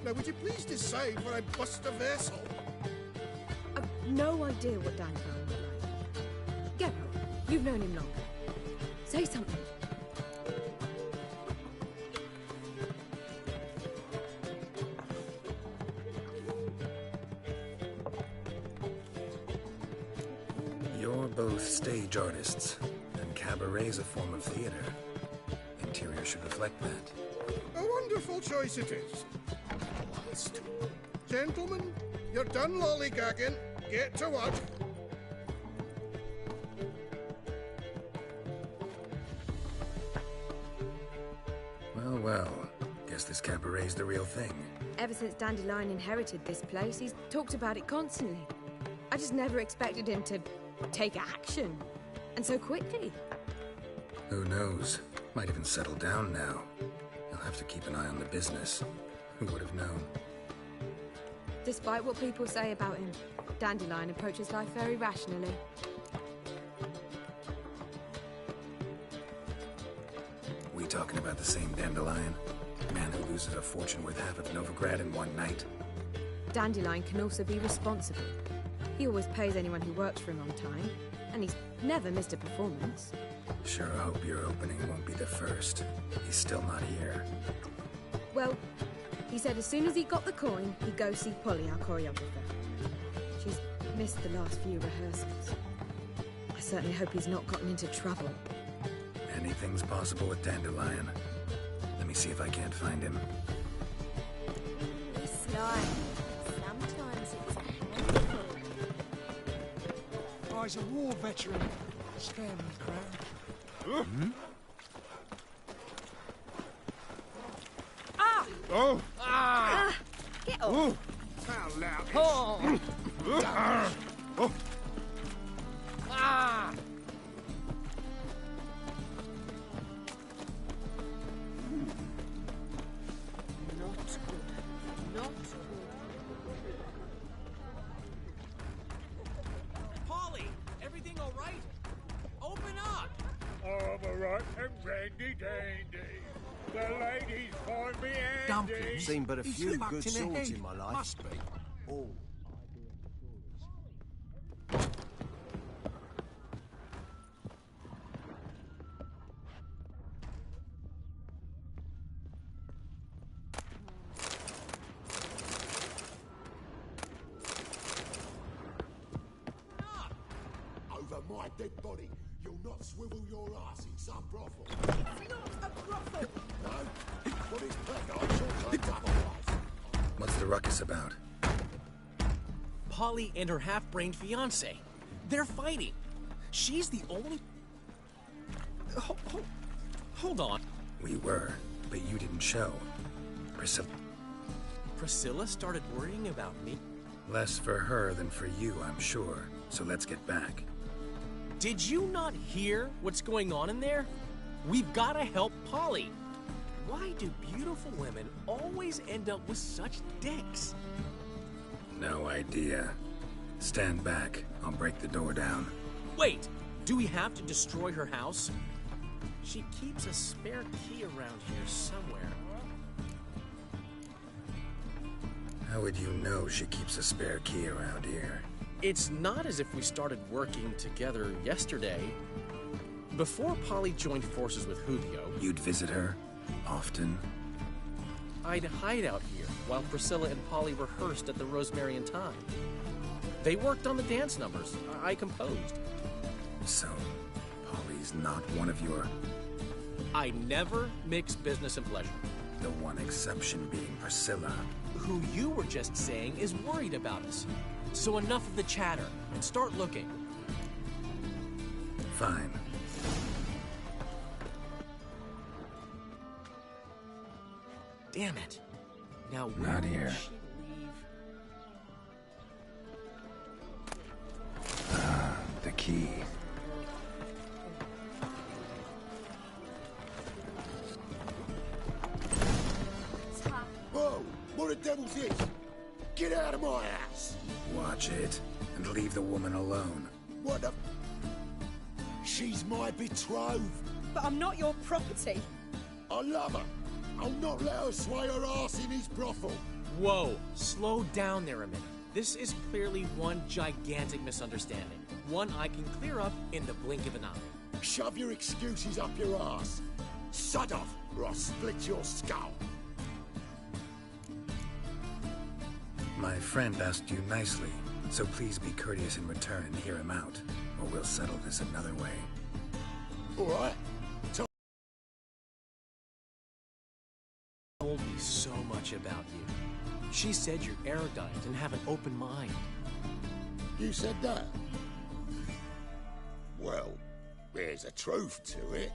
[SPEAKER 5] Now, would you please decide where I bust a vessel?
[SPEAKER 12] I've no idea what Dandelion would like. Geralt, you've known him longer. Say something.
[SPEAKER 1] You're both stage artists, and cabaret's a form of theater. Interior should reflect that.
[SPEAKER 5] A wonderful choice it is. Last. Gentlemen, you're done lollygagging. Get to work.
[SPEAKER 1] Well, well. Guess this cabaret's the real thing.
[SPEAKER 12] Ever since Dandelion inherited this place, he's talked about it constantly. I just never expected him to take action. And so quickly.
[SPEAKER 1] Who knows? Might even settle down now. You'll have to keep an eye on the business. Who would have known?
[SPEAKER 12] Despite what people say about him, Dandelion approaches life very rationally.
[SPEAKER 1] We talking about the same Dandelion? Man who loses a fortune worth half of Novigrad in one night?
[SPEAKER 12] Dandelion can also be responsible. He always pays anyone who works for him on time, and he's never missed a performance.
[SPEAKER 1] Sure hope your opening won't be the first. He's still not here.
[SPEAKER 12] Well, he said as soon as he got the coin, he'd go see Polly, our choreographer. She's missed the last few rehearsals. I certainly hope he's not gotten into trouble.
[SPEAKER 1] Anything's possible with Dandelion. Let me see if I can't find him.
[SPEAKER 14] This life, sometimes it's a handful.
[SPEAKER 4] Oh, he's a war veteran. Spare me, Crown.
[SPEAKER 11] Hmm?
[SPEAKER 12] Ah!
[SPEAKER 11] Oh!
[SPEAKER 12] Ah! Get off!
[SPEAKER 11] How loud?
[SPEAKER 12] Oh!
[SPEAKER 11] Oh!
[SPEAKER 12] Ah! Not good. Not good.
[SPEAKER 7] Polly, everything all right? Open up!
[SPEAKER 20] All right and randy dandy. The ladies find me handy.
[SPEAKER 7] Dumpy.
[SPEAKER 16] Seen but a
[SPEAKER 7] He's
[SPEAKER 16] few
[SPEAKER 7] fucked
[SPEAKER 16] good
[SPEAKER 7] in the
[SPEAKER 16] swords
[SPEAKER 7] head.
[SPEAKER 16] in my life.
[SPEAKER 7] Must be.
[SPEAKER 16] Oh.
[SPEAKER 11] Over my dead body, you'll not swivel your ass in some brothel.
[SPEAKER 12] It's not a brothel!
[SPEAKER 11] No? What is Blackguard short otherwise?
[SPEAKER 1] What's the ruckus about?
[SPEAKER 7] Polly and her half-brained fiancé. They're fighting. She's the only... Hold on.
[SPEAKER 1] We were, but you didn't show.
[SPEAKER 7] Priscilla started worrying about me?
[SPEAKER 1] Less for her than for you, I'm sure. So let's get back.
[SPEAKER 7] Did you not hear what's going on in there? We've got to help Polly. Why do beautiful women always end up with such dicks?
[SPEAKER 1] No idea. Stand back. I'll break the door down.
[SPEAKER 7] Wait, do we have to destroy her house? She keeps a spare key around here somewhere.
[SPEAKER 1] How would you know she keeps a spare key around here?
[SPEAKER 7] It's not as if we started working together yesterday. Before Polly joined forces with Julio...
[SPEAKER 1] You'd visit her? Often?
[SPEAKER 7] I'd hide out here while Priscilla and Polly rehearsed at the Rosemary and Thyme. They worked on the dance numbers. I composed.
[SPEAKER 1] So, Polly's not one of your...
[SPEAKER 7] I never mix business and pleasure.
[SPEAKER 1] The one exception being Priscilla.
[SPEAKER 7] Who you were just saying is worried about us. So enough of the chatter, and start looking.
[SPEAKER 1] Fine.
[SPEAKER 7] Damn it. Now
[SPEAKER 1] Not here. The key.
[SPEAKER 11] devil's this? Get out of my house!
[SPEAKER 1] Watch it, and leave the woman alone.
[SPEAKER 11] What the... She's my betrothed.
[SPEAKER 9] But I'm not your property.
[SPEAKER 11] I love her. I'll not let her sway her ass in his brothel.
[SPEAKER 7] Whoa, slow down there a minute. This is clearly one gigantic misunderstanding. One I can clear up in the blink of an eye.
[SPEAKER 11] Shove your excuses up your ass. Sod off, or I'll split your skull.
[SPEAKER 1] My friend asked you nicely, so please be courteous in return and hear him out, or we'll settle this another way.
[SPEAKER 11] All right.
[SPEAKER 7] Told me so much about you. She said you're erudite and have an open mind.
[SPEAKER 11] You said that? Well, there's a truth to it.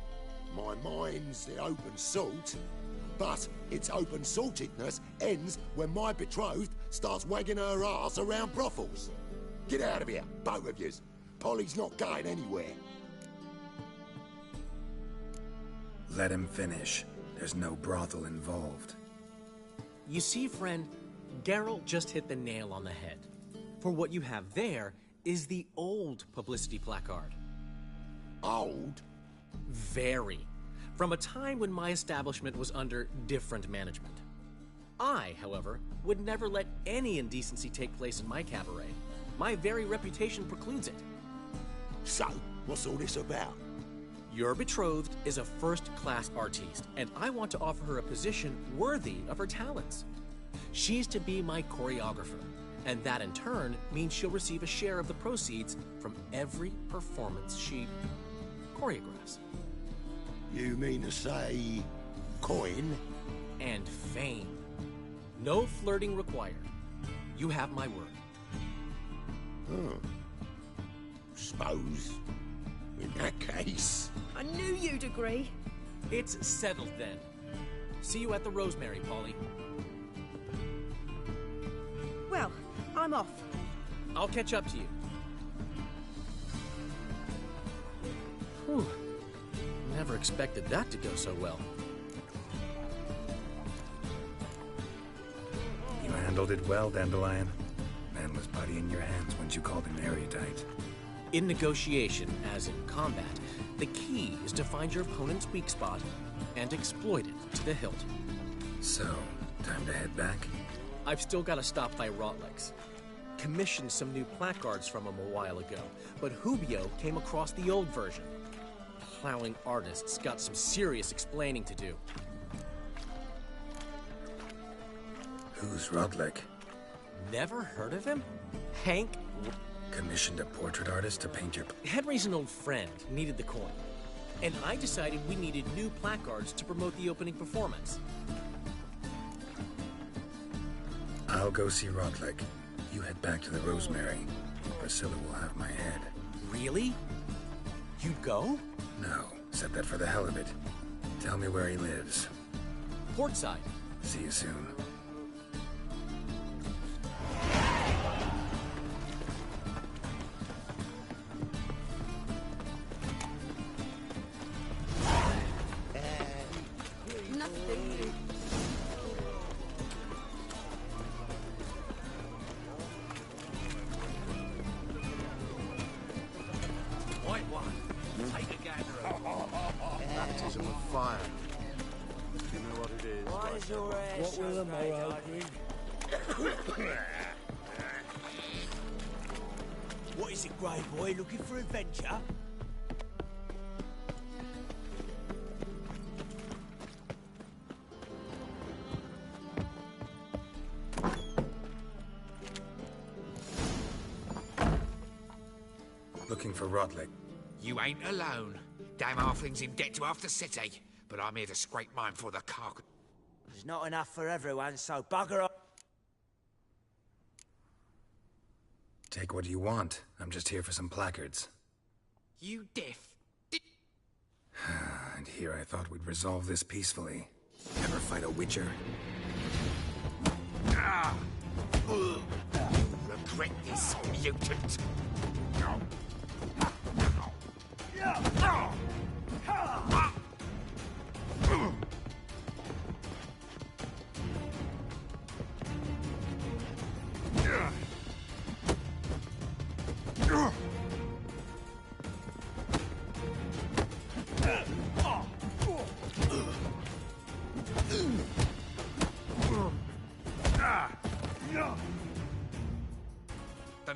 [SPEAKER 11] My mind's the open salt, but its open saltedness ends when my betrothed starts wagging her ass around brothels. Get out of here, both of yous. Polly's not going anywhere.
[SPEAKER 1] Let him finish. There's no brothel involved.
[SPEAKER 7] You see, friend, Geralt just hit the nail on the head. For what you have there is the old publicity placard.
[SPEAKER 11] Old?
[SPEAKER 7] Very. From a time when my establishment was under different management. I, however, would never let any indecency take place in my cabaret. My very reputation precludes it.
[SPEAKER 11] So, what's all this about?
[SPEAKER 7] Your betrothed is a first-class artiste, and I want to offer her a position worthy of her talents. She's to be my choreographer, and that in turn means she'll receive a share of the proceeds from every performance she choreographs.
[SPEAKER 11] You mean to say... coin?
[SPEAKER 7] And fame. No flirting required. You have my word.
[SPEAKER 11] Suppose... in that case...
[SPEAKER 9] I knew you'd agree.
[SPEAKER 7] It's settled then. See you at the Rosemary, Polly.
[SPEAKER 9] Well, I'm off.
[SPEAKER 7] I'll catch up to you. Whew. Never expected that to go so well.
[SPEAKER 1] You handled it well, Dandelion. Man was putty in your hands once you called him erudite.
[SPEAKER 7] In negotiation, as in combat, the key is to find your opponent's weak spot and exploit it to the hilt.
[SPEAKER 1] So, time to head back?
[SPEAKER 7] I've still got to stop by Rotlex. Commissioned some new placards from him a while ago, but Hubio came across the old version. Plowing artists got some serious explaining to do.
[SPEAKER 1] Who's Rodlick?
[SPEAKER 7] Never heard of him? Hank?
[SPEAKER 1] Commissioned a portrait artist to paint your...
[SPEAKER 7] Henry's an old friend, needed the coin. And I decided we needed new placards to promote the opening performance.
[SPEAKER 1] I'll go see Rodlick. You head back to the Rosemary. Priscilla will have my head.
[SPEAKER 7] Really? You'd go?
[SPEAKER 1] No, said that for the hell of it. Tell me where he lives.
[SPEAKER 7] Portside.
[SPEAKER 1] See you soon.
[SPEAKER 9] Nothing.
[SPEAKER 2] White one. Take a gander.
[SPEAKER 22] Baptism of fire. You know what it is.
[SPEAKER 17] Why is your hair
[SPEAKER 22] What
[SPEAKER 17] so
[SPEAKER 22] will the
[SPEAKER 17] grey,
[SPEAKER 22] morrow
[SPEAKER 17] darling?
[SPEAKER 22] bring?
[SPEAKER 17] What is it, Grey Boy? Looking for adventure?
[SPEAKER 1] Looking for Rodlick.
[SPEAKER 13] You ain't alone. Damn halfling's in debt to half the city, but I'm here to scrape mine for the carcass.
[SPEAKER 17] There's not enough for everyone, so bugger off.
[SPEAKER 1] Take what you want. I'm just here for some placards.
[SPEAKER 13] You deaf.
[SPEAKER 1] And here I thought we'd resolve this peacefully. Ever fight a witcher?
[SPEAKER 13] You'll regret this, mutant.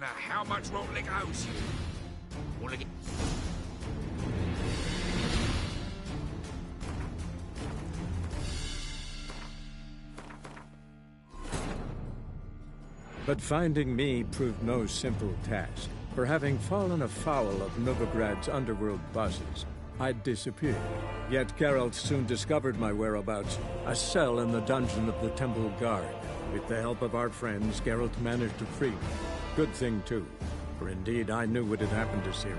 [SPEAKER 13] know how much Rotlick owes you. Wanna get...
[SPEAKER 23] But finding me proved no simple task. For having fallen afoul of Novigrad's underworld bosses, I'd disappeared. Yet Geralt soon discovered my whereabouts, a cell in the dungeon of the Temple Guard. With the help of our friends, Geralt managed to free me. Good thing, too, for indeed I knew what had happened to Ciri.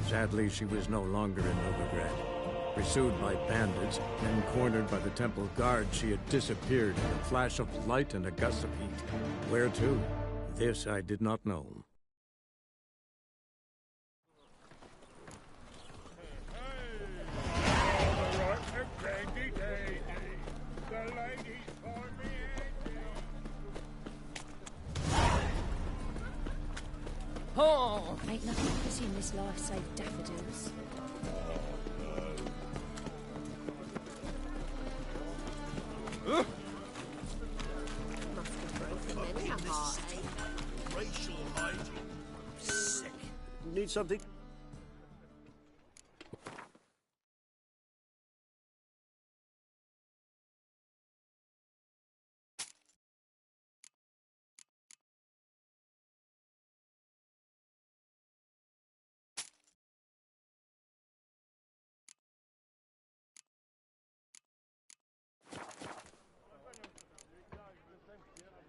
[SPEAKER 23] Sadly, she was no longer in Novigrad. Pursued by bandits, then cornered by the Temple Guard, she had disappeared in a flash of light and a gust of heat. Where to? This I did not know.
[SPEAKER 14] Oh, ain't nothing pretty in this life save daffodils.
[SPEAKER 9] Must have broken many a heart, eh?
[SPEAKER 11] Racial hygiene. Sick.
[SPEAKER 18] Need something?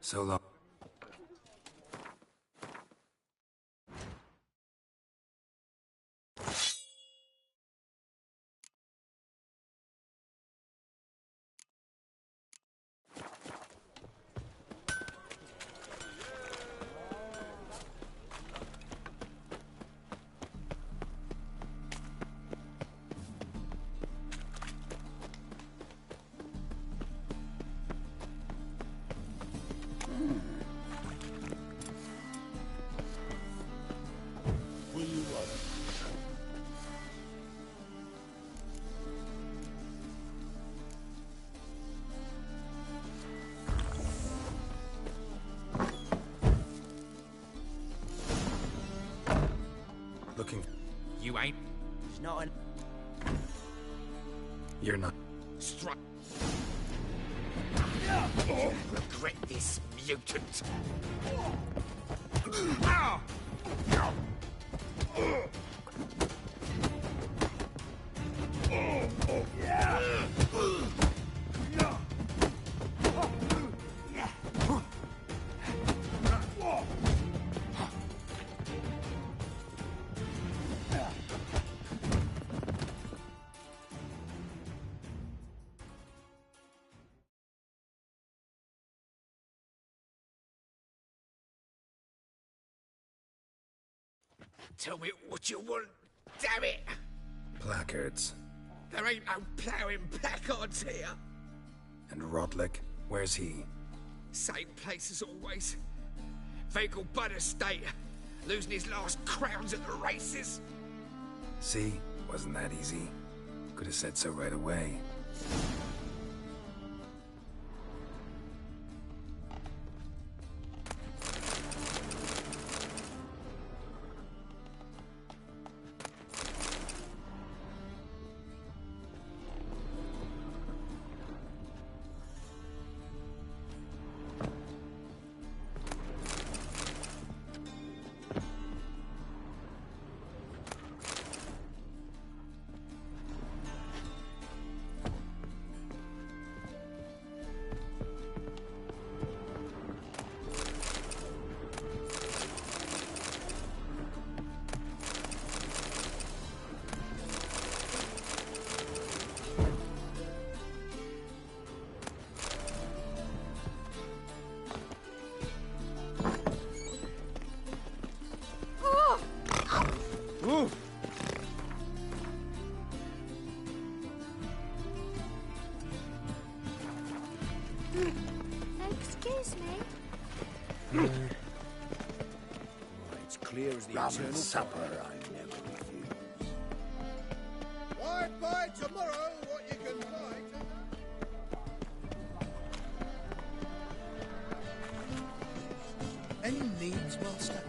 [SPEAKER 1] So long. Looking.
[SPEAKER 13] You ain't.
[SPEAKER 3] He's not an...
[SPEAKER 1] You're not.
[SPEAKER 13] Strike. You regret this, mutant. Tell me what you want, damn it!
[SPEAKER 1] Placards.
[SPEAKER 13] There ain't no ploughing placards here.
[SPEAKER 1] And Rotlick, where's he?
[SPEAKER 13] Same place as always. Vegal Bud Estate, losing his last crowns at the races.
[SPEAKER 1] See? Wasn't that easy. Could have said so right away.
[SPEAKER 14] Excuse me.
[SPEAKER 18] It's clear as the
[SPEAKER 11] Rum
[SPEAKER 18] eternal
[SPEAKER 11] and supper,
[SPEAKER 18] fire.
[SPEAKER 11] I never refuse.
[SPEAKER 5] Buy tomorrow what you can buy tonight.
[SPEAKER 17] Any needs, Master?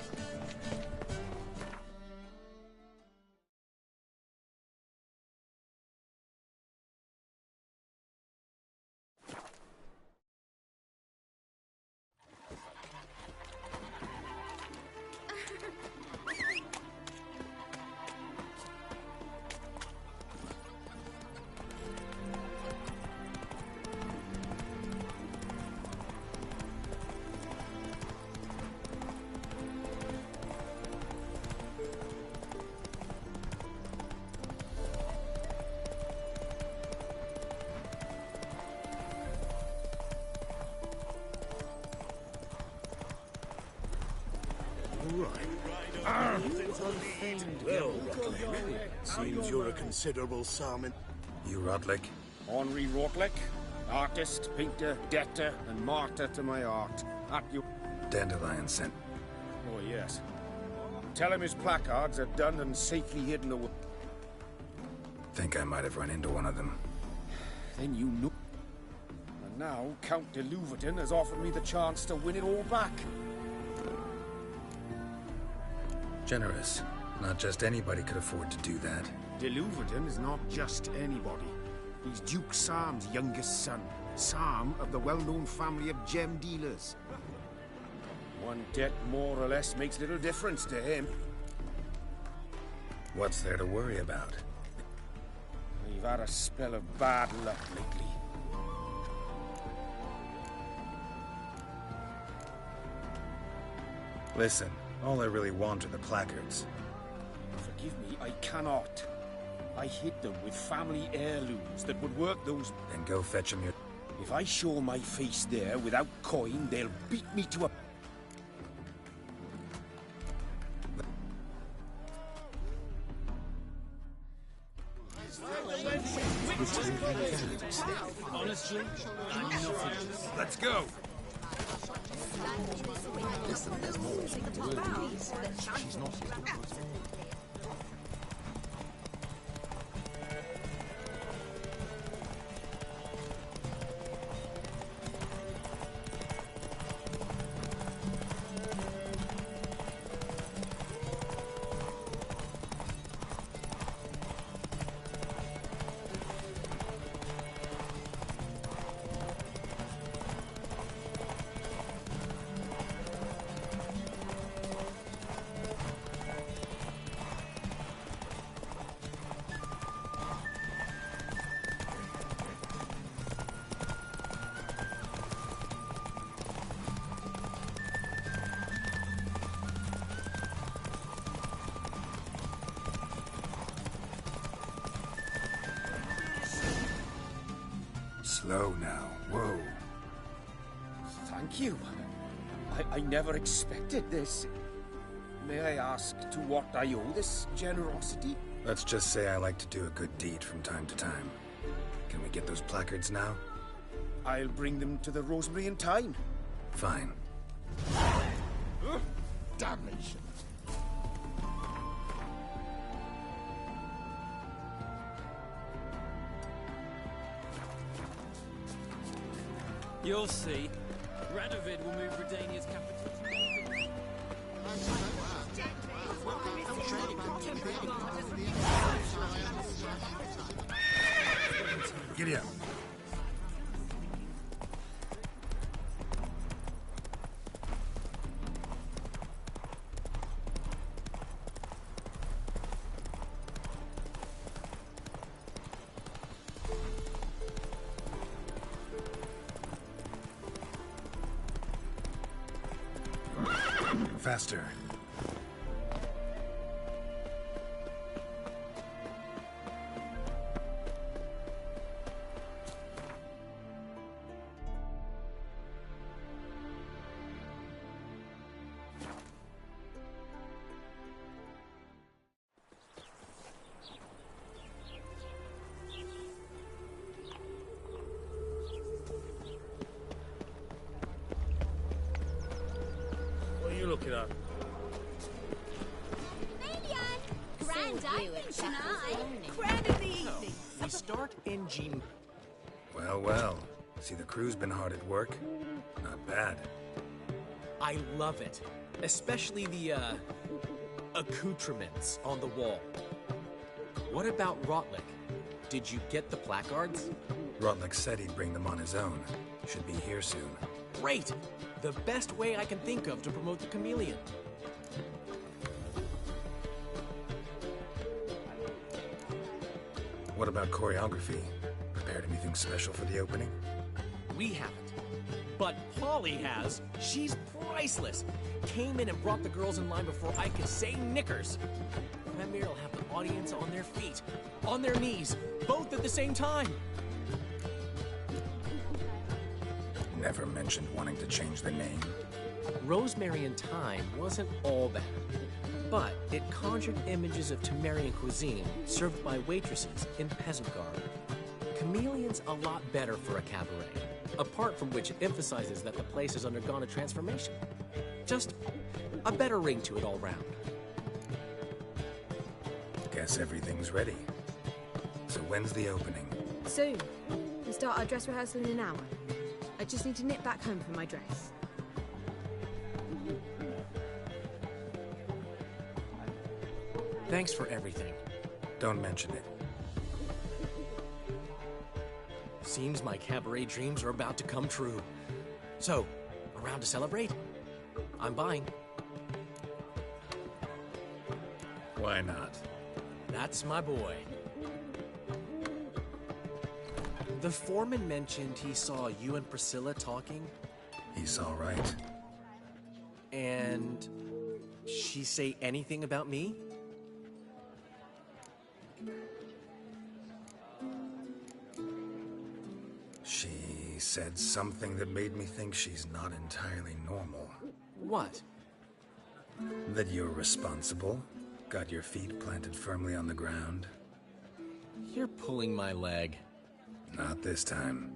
[SPEAKER 11] Seems you're a considerable salmon.
[SPEAKER 1] You Rotlick?
[SPEAKER 6] Henri Rotlick, artist, painter, debtor, and martyr to my art. At you.
[SPEAKER 1] Dandelion sent.
[SPEAKER 6] Oh, yes. Tell him his placards are done and safely hidden away.
[SPEAKER 1] Think I might have run into one of them.
[SPEAKER 6] Then you know. And now Count de Louverton has offered me the chance to win it all back.
[SPEAKER 1] Generous. Not just anybody could afford to do that.
[SPEAKER 6] De Louverton is not just anybody. He's Duke Sam's youngest son. Sam of the well-known family of gem dealers. One debt more or less makes little difference to him.
[SPEAKER 1] What's there to worry about?
[SPEAKER 6] We've had a spell of bad luck lately.
[SPEAKER 1] Listen, all I really want are the placards.
[SPEAKER 6] Forgive me, I cannot. I hid them with family heirlooms that would work those...
[SPEAKER 1] Then go fetch them your...
[SPEAKER 6] If I show my face there without coin, they'll beat me to a...
[SPEAKER 7] Honestly, I'm nothing.
[SPEAKER 2] Let's go.
[SPEAKER 21] Listen, there's more. She's not here.
[SPEAKER 1] Slow now. Whoa.
[SPEAKER 6] Thank you. I never expected this. May I ask to what I owe this generosity?
[SPEAKER 1] Let's just say I like to do a good deed from time to time. Can we get those placards now?
[SPEAKER 6] I'll bring them to the Rosemary in time.
[SPEAKER 1] Fine.
[SPEAKER 11] Damnation.
[SPEAKER 7] You'll see. Radovid will move Redania's capital to...
[SPEAKER 1] Giddy up. Faster.
[SPEAKER 10] What are you looking at?
[SPEAKER 9] Grand opening tonight. Crowd of the evening.
[SPEAKER 7] We start in G...
[SPEAKER 1] Well, well. See, the crew's been hard at work. Not bad.
[SPEAKER 7] I love it. Especially the, accoutrements on the wall. What about Rotlick? Did you get the placards?
[SPEAKER 1] Rotlick said he'd bring them on his own. Should be here soon.
[SPEAKER 7] Great! The best way I can think of to promote the chameleon.
[SPEAKER 1] What about choreography? Prepared anything special for the opening?
[SPEAKER 7] We haven't. But Polly has. She's priceless. Came in and brought the girls in line before I could say knickers. Premier will have the audience on their feet, on their knees, both at the same time.
[SPEAKER 1] Never mentioned wanting to change the name.
[SPEAKER 7] Rosemary in Time wasn't all bad. but it conjured images of Temerian cuisine served by waitresses in peasant garb. Chameleon's a lot better for a cabaret, apart from which it emphasizes that the place has undergone a transformation. Just a better ring to it all round.
[SPEAKER 1] Guess everything's ready. So when's the opening?
[SPEAKER 12] Soon. We start our dress rehearsal in an hour. I just need to nip back home for my dress.
[SPEAKER 7] Thanks for everything.
[SPEAKER 1] Don't mention it.
[SPEAKER 7] Seems my cabaret dreams are about to come true. So, around to celebrate? I'm buying.
[SPEAKER 1] Why not?
[SPEAKER 7] That's my boy. The foreman mentioned he saw you and Priscilla talking.
[SPEAKER 1] He's all right.
[SPEAKER 7] And she say anything about me?
[SPEAKER 1] She said something that made me think she's not entirely normal.
[SPEAKER 7] What?
[SPEAKER 1] That you're responsible, got your feet planted firmly on the ground.
[SPEAKER 7] You're pulling my leg.
[SPEAKER 1] Not this time.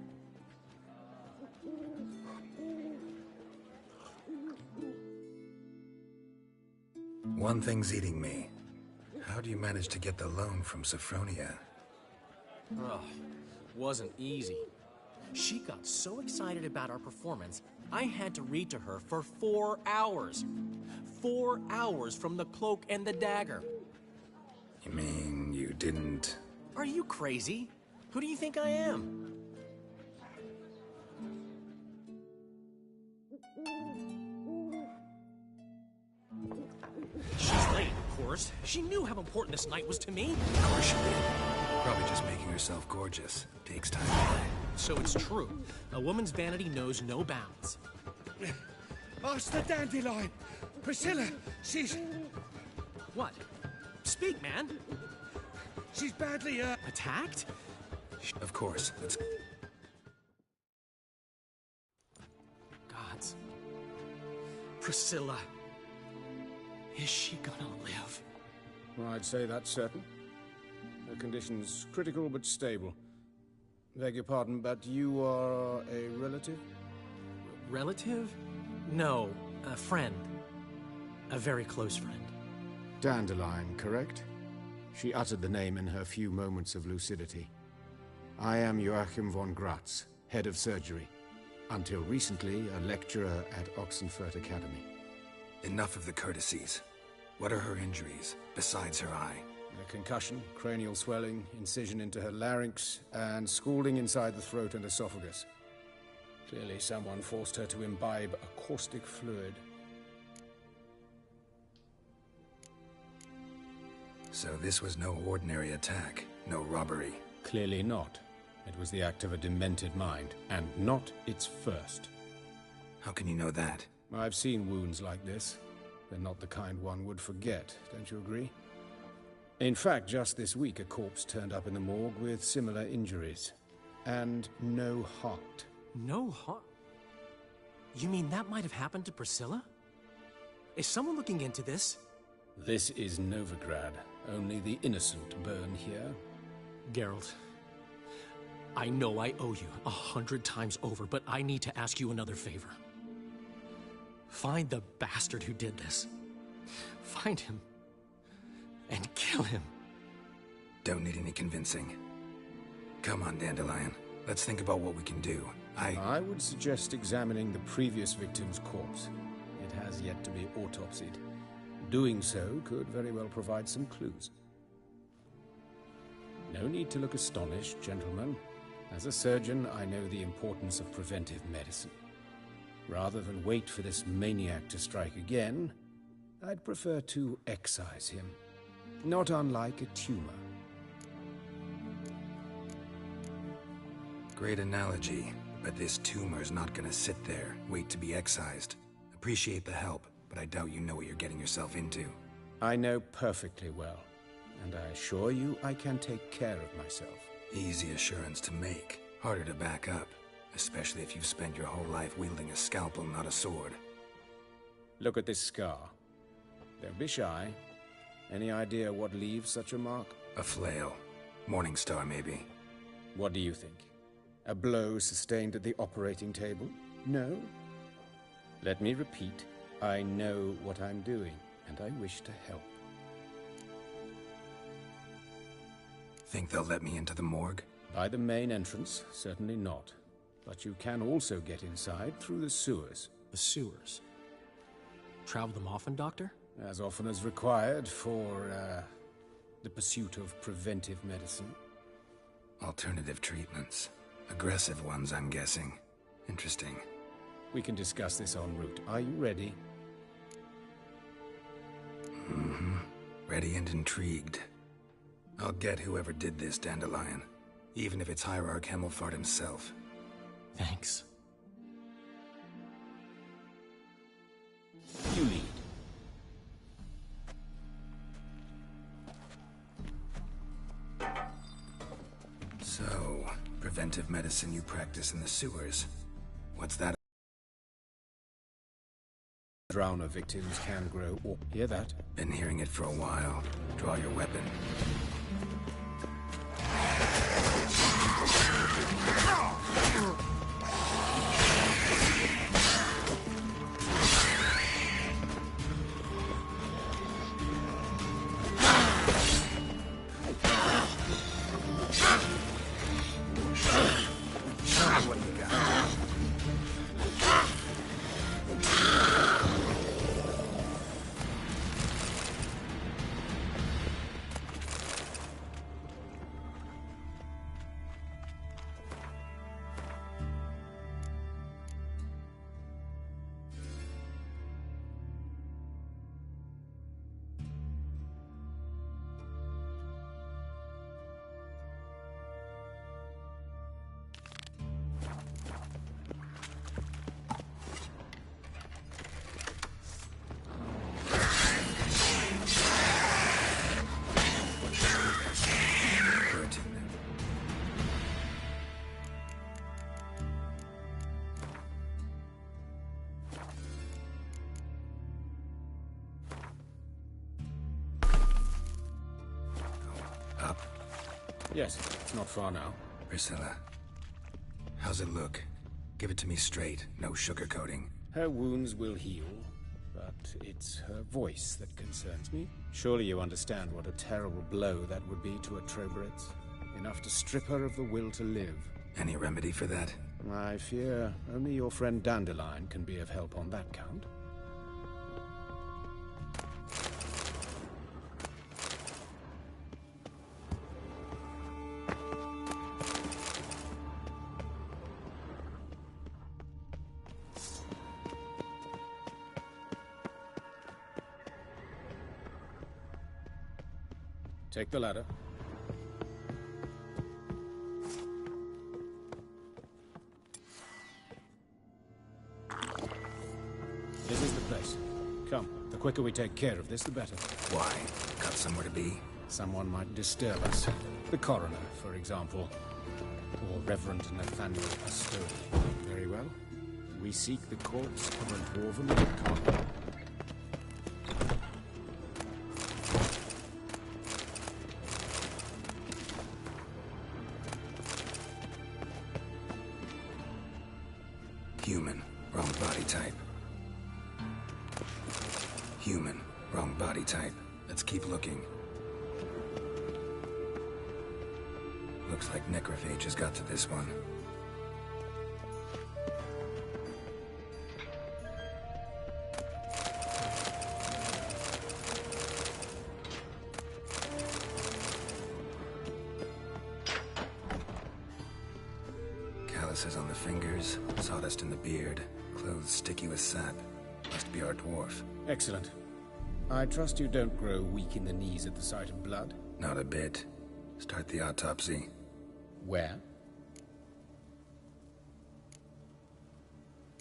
[SPEAKER 1] One thing's eating me. How do you manage to get the loan from Sophronia?
[SPEAKER 7] Ugh, wasn't easy. She got so excited about our performance, I had to read to her for 4 hours. 4 hours from the Cloak and the Dagger.
[SPEAKER 1] You mean you didn't...
[SPEAKER 7] Are you crazy? Who do you think I am? She's late, of course. She knew how important this night was to me.
[SPEAKER 1] Of course she did. Probably just making herself gorgeous. Takes time.
[SPEAKER 7] So it's true. A woman's vanity knows no bounds.
[SPEAKER 16] Ask the Dandelion. Priscilla, she's...
[SPEAKER 7] What? Speak, man.
[SPEAKER 16] She's badly,
[SPEAKER 7] Attacked?
[SPEAKER 1] Of course. Let's...
[SPEAKER 7] Gods. Priscilla. Is she gonna live?
[SPEAKER 6] Well, I'd say that's certain. Her condition's critical but stable. Beg your pardon, but you are a relative?
[SPEAKER 7] Relative? No, a friend. A very close friend.
[SPEAKER 6] Dandelion, correct? She uttered the name in her few moments of lucidity. I am Joachim von Gratz, head of surgery. Until recently, a lecturer at Oxenfurt Academy.
[SPEAKER 1] Enough of the courtesies. What are her injuries, besides her eye?
[SPEAKER 6] A concussion, cranial swelling, incision into her larynx, and scalding inside the throat and esophagus. Clearly someone forced her to imbibe a caustic fluid.
[SPEAKER 1] So this was no ordinary attack, no robbery.
[SPEAKER 6] Clearly not. It was the act of a demented mind, and not its first.
[SPEAKER 1] How can you know that?
[SPEAKER 6] I've seen wounds like this. They're not the kind one would forget, don't you agree? In fact, just this week, a corpse turned up in the morgue with similar injuries. And no heart.
[SPEAKER 7] No heart? You mean that might have happened to Priscilla? Is someone looking into this?
[SPEAKER 6] This is Novigrad. Only the innocent burn here.
[SPEAKER 7] Geralt, I know I owe you 100 times over, but I need to ask you another favor. Find the bastard who did this. Find him. And kill him.
[SPEAKER 1] Don't need any convincing. Come on, Dandelion. Let's think about what we can do.
[SPEAKER 6] I would suggest examining the previous victim's corpse. It has yet to be autopsied. Doing so could very well provide some clues. No need to look astonished, gentlemen. As a surgeon, I know the importance of preventive medicine. Rather than wait for this maniac to strike again, I'd prefer to excise him. Not unlike a tumor.
[SPEAKER 1] Great analogy, but this tumor's not gonna sit there, wait to be excised. Appreciate the help, but I doubt you know what you're getting yourself into.
[SPEAKER 6] I know perfectly well, and I assure you I can take care of myself.
[SPEAKER 1] Easy assurance to make, harder to back up, especially if you've spent your whole life wielding a scalpel, not a sword.
[SPEAKER 6] Look at this scar. Don't be shy. Any idea what leaves such a mark?
[SPEAKER 1] A flail. Morning Star, maybe.
[SPEAKER 6] What do you think? A blow sustained at the operating table? No? Let me repeat. I know what I'm doing, and I wish to help.
[SPEAKER 1] Think they'll let me into the morgue?
[SPEAKER 6] By the main entrance, certainly not. But you can also get inside through the sewers.
[SPEAKER 7] The sewers? Travel them often, Doctor?
[SPEAKER 6] As often as required for, the pursuit of preventive medicine.
[SPEAKER 1] Alternative treatments. Aggressive ones, I'm guessing. Interesting.
[SPEAKER 6] We can discuss this en route. Are you ready?
[SPEAKER 1] Mm-hmm. Ready and intrigued. I'll get whoever did this, Dandelion. Even if it's Hierarch Hemmelfart himself.
[SPEAKER 7] Thanks.
[SPEAKER 6] You lead.
[SPEAKER 1] So, preventive medicine you practice in the sewers. What's that?
[SPEAKER 6] Drowner victims can grow or hear that?
[SPEAKER 1] Been hearing it for a while. Draw your weapon. Up.
[SPEAKER 6] Yes, it's not far now.
[SPEAKER 1] Priscilla, how's it look? Give it to me straight, no sugarcoating.
[SPEAKER 6] Her wounds will heal, but it's her voice that concerns me. Surely you understand what a terrible blow that would be to a Trobritz. Enough to strip her of the will to live.
[SPEAKER 1] Any remedy for that?
[SPEAKER 6] I fear only your friend Dandelion can be of help on that count. Take the ladder. This is the place. Come, the quicker we take care of this, the better.
[SPEAKER 1] Why? Got somewhere to be?
[SPEAKER 6] Someone might disturb us. The coroner, for example. Or Reverend Nathaniel Astori. Very well. We seek the corpse of a dwarven coroner.
[SPEAKER 1] Human, wrong body type. Human, wrong body type. Let's keep looking. Looks like necrophage has got to this one. Calluses on the fingers, sawdust in the beard, clothes sticky with sap. Must be our dwarf.
[SPEAKER 6] Excellent. I trust you don't grow weak in the knees at the sight of blood?
[SPEAKER 1] Not a bit. Start the autopsy.
[SPEAKER 6] Where?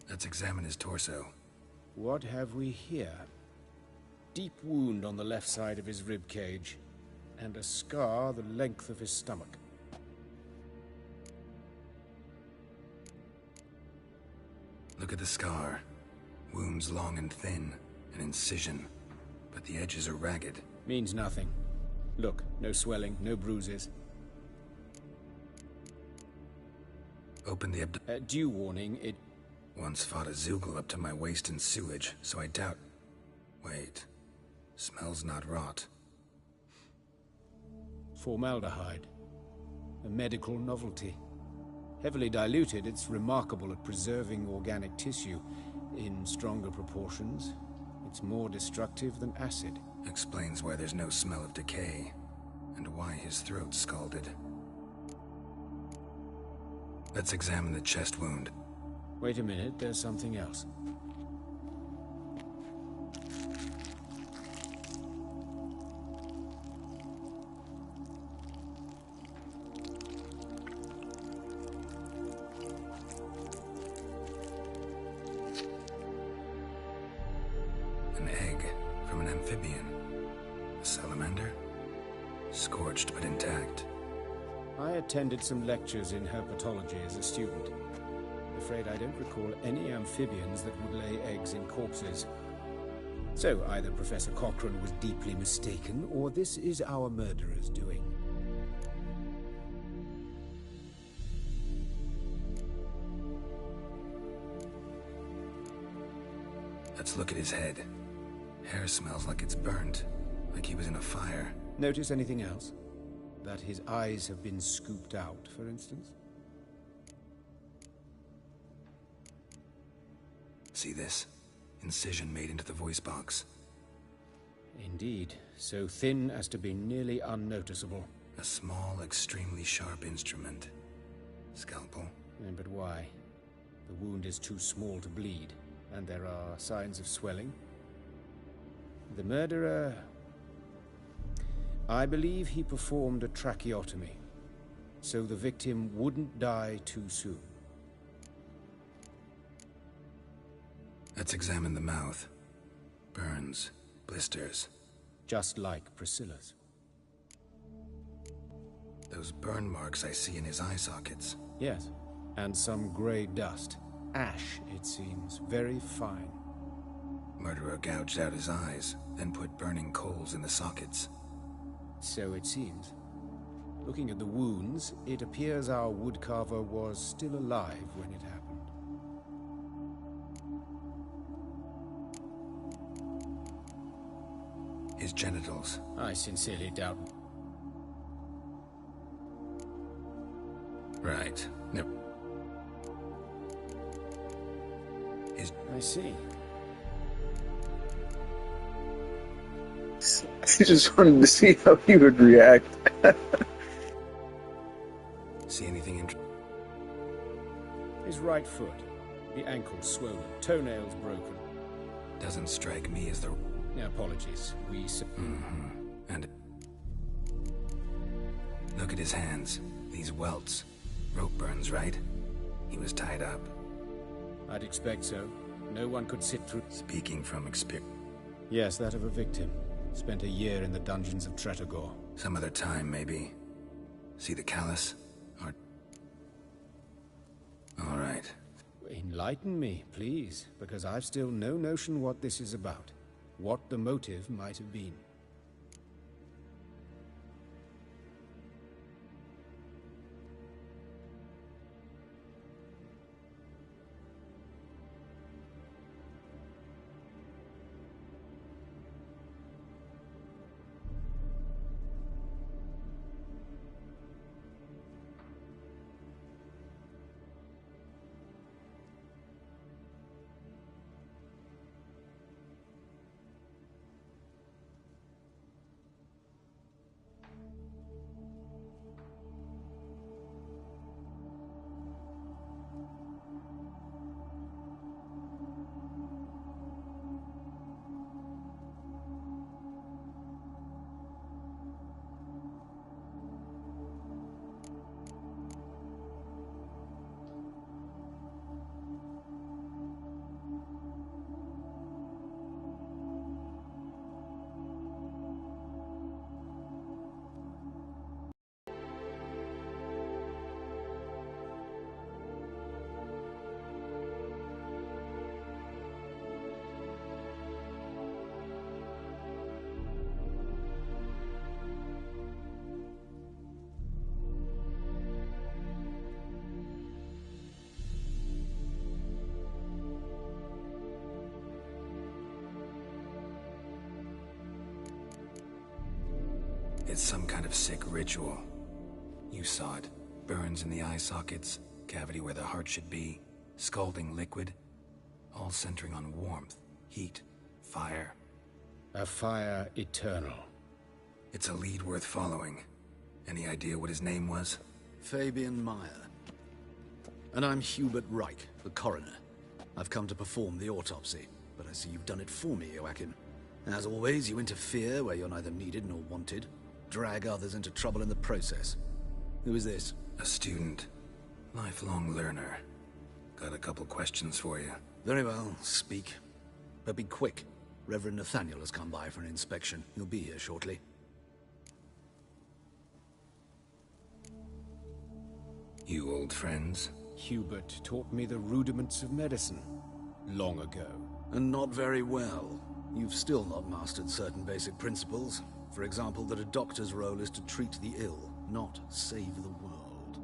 [SPEAKER 1] Let's examine his torso.
[SPEAKER 6] What have we here? Deep wound on the left side of his rib cage, and a scar the length of his stomach.
[SPEAKER 1] Look at the scar. Wounds long and thin, an incision. But the edges are ragged.
[SPEAKER 23] Means nothing. Look, no swelling, no bruises.
[SPEAKER 1] Open the
[SPEAKER 23] due warning, it...
[SPEAKER 1] Once fought a Zoogle up to my waist in sewage, so I doubt... Wait. Smells not rot.
[SPEAKER 23] Formaldehyde. A medical novelty. Heavily diluted, it's remarkable at preserving organic tissue. In stronger proportions, it's more destructive than acid.
[SPEAKER 1] Explains why there's no smell of decay, and why his throat's scalded. Let's examine the chest wound.
[SPEAKER 23] Wait a minute, there's something else.
[SPEAKER 1] An egg from an amphibian. A salamander? Scorched but intact.
[SPEAKER 23] I attended some lectures in herpetology as a student. Afraid I don't recall any amphibians that would lay eggs in corpses. So either Professor Cochrane was deeply mistaken, or this is our murderer's doing.
[SPEAKER 1] Let's look at his head. Hair smells like it's burnt, like he was in a fire.
[SPEAKER 23] Notice anything else? That his eyes have been scooped out, for instance?
[SPEAKER 1] See this? Incision made into the voice box.
[SPEAKER 23] Indeed, so thin as to be nearly unnoticeable.
[SPEAKER 1] A small, extremely sharp instrument. Scalpel.
[SPEAKER 23] But why? The wound is too small to bleed, and there are signs of swelling. The murderer... I believe he performed a tracheotomy, so the victim wouldn't die too soon.
[SPEAKER 1] Let's examine the mouth. Burns, blisters.
[SPEAKER 23] Just like Priscilla's.
[SPEAKER 1] Those burn marks I see in his eye sockets.
[SPEAKER 23] Yes, and some grey dust. Ash, it seems. Very fine.
[SPEAKER 1] Murderer gouged out his eyes, then put burning coals in the sockets.
[SPEAKER 23] So it seems. Looking at the wounds, it appears our woodcarver was still alive when it happened.
[SPEAKER 1] His genitals.
[SPEAKER 23] I sincerely doubt.
[SPEAKER 1] Right. No.
[SPEAKER 23] I see.
[SPEAKER 8] I just wanted to see how he would react.
[SPEAKER 1] See anything interesting?
[SPEAKER 23] His right foot. The ankle swollen. Toenails broken.
[SPEAKER 1] Doesn't strike me as the...
[SPEAKER 23] Apologies. We...
[SPEAKER 1] And... Look at his hands. These welts. Rope burns, right? He was tied up.
[SPEAKER 23] I'd expect so. No one could sit through...
[SPEAKER 1] Speaking from experience.
[SPEAKER 23] Yes, that of a victim. Spent a year in the dungeons of Tretogor.
[SPEAKER 1] Some other time, maybe. See the callus? Or... All right.
[SPEAKER 23] Enlighten me, please, because I've still no notion what this is about. What the motive might have been.
[SPEAKER 1] It's some kind of sick ritual. You saw it. Burns in the eye sockets, cavity where the heart should be, scalding liquid, all centering on warmth, heat, fire.
[SPEAKER 23] A fire eternal.
[SPEAKER 1] It's a lead worth following. Any idea what his name was?
[SPEAKER 4] Fabian Meyer. And I'm Hubert Reich, the coroner. I've come to perform the autopsy, but I see you've done it for me, Joachim. As always, you interfere where you're neither needed nor wanted, drag others into trouble in the process. Who is this?
[SPEAKER 1] A student. Lifelong learner. Got a couple questions for you.
[SPEAKER 4] Very well, speak. But be quick. Reverend Nathaniel has come by for an inspection. He'll be here shortly.
[SPEAKER 1] You old friends?
[SPEAKER 23] Hubert taught me the rudiments of medicine. Long ago.
[SPEAKER 4] And not very well. You've still not mastered certain basic principles. For example, that a doctor's role is to treat the ill, not save the world.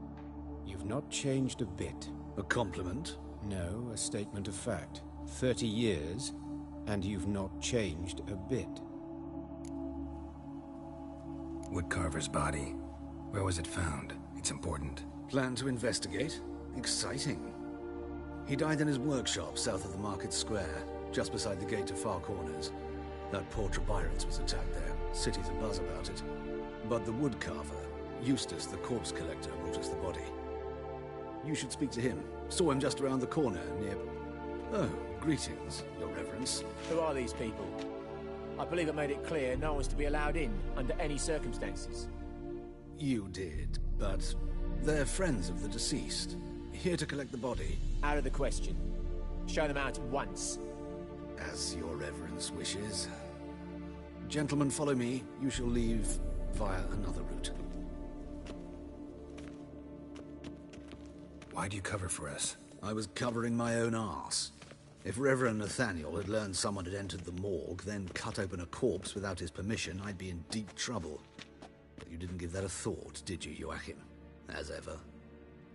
[SPEAKER 23] You've not changed a bit.
[SPEAKER 4] A compliment?
[SPEAKER 23] No, a statement of fact. 30 years, and you've not changed a bit.
[SPEAKER 1] Woodcarver's body. Where was it found? It's important.
[SPEAKER 4] Plan to investigate? Exciting. He died in his workshop south of the Market Square, just beside the gate to Far Corners. That Portrait Byron's was attacked there. City's abuzz about it. But the woodcarver, Eustace the corpse collector, brought us the body. You should speak to him. Saw him just around the corner near... Oh, greetings, Your Reverence.
[SPEAKER 15] Who are these people? I believe it made it clear no one's to be allowed in under any circumstances.
[SPEAKER 4] You did, but they're friends of the deceased. Here to collect the body.
[SPEAKER 15] Out of the question. Show them out once.
[SPEAKER 4] As Your Reverence wishes. Gentlemen, follow me. You shall leave via another route.
[SPEAKER 1] Why'd you cover for us?
[SPEAKER 4] I was covering my own arse. If Reverend Nathaniel had learned someone had entered the morgue, then cut open a corpse without his permission, I'd be in deep trouble. But you didn't give that a thought, did you, Joachim? As ever.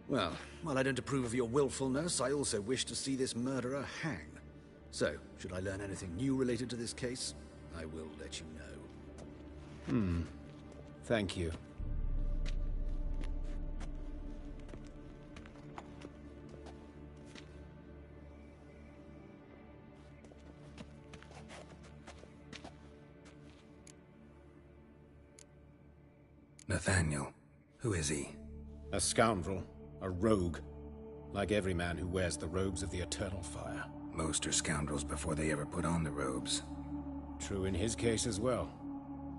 [SPEAKER 4] Well, while I don't approve of your willfulness, I also wish to see this murderer hang. So, should I learn anything new related to this case, I will let you know.
[SPEAKER 23] Thank you.
[SPEAKER 1] Nathaniel. Who is he?
[SPEAKER 23] A scoundrel. A rogue. Like every man who wears the robes of the Eternal Fire.
[SPEAKER 1] Most are scoundrels before they ever put on the robes.
[SPEAKER 23] True in his case as well.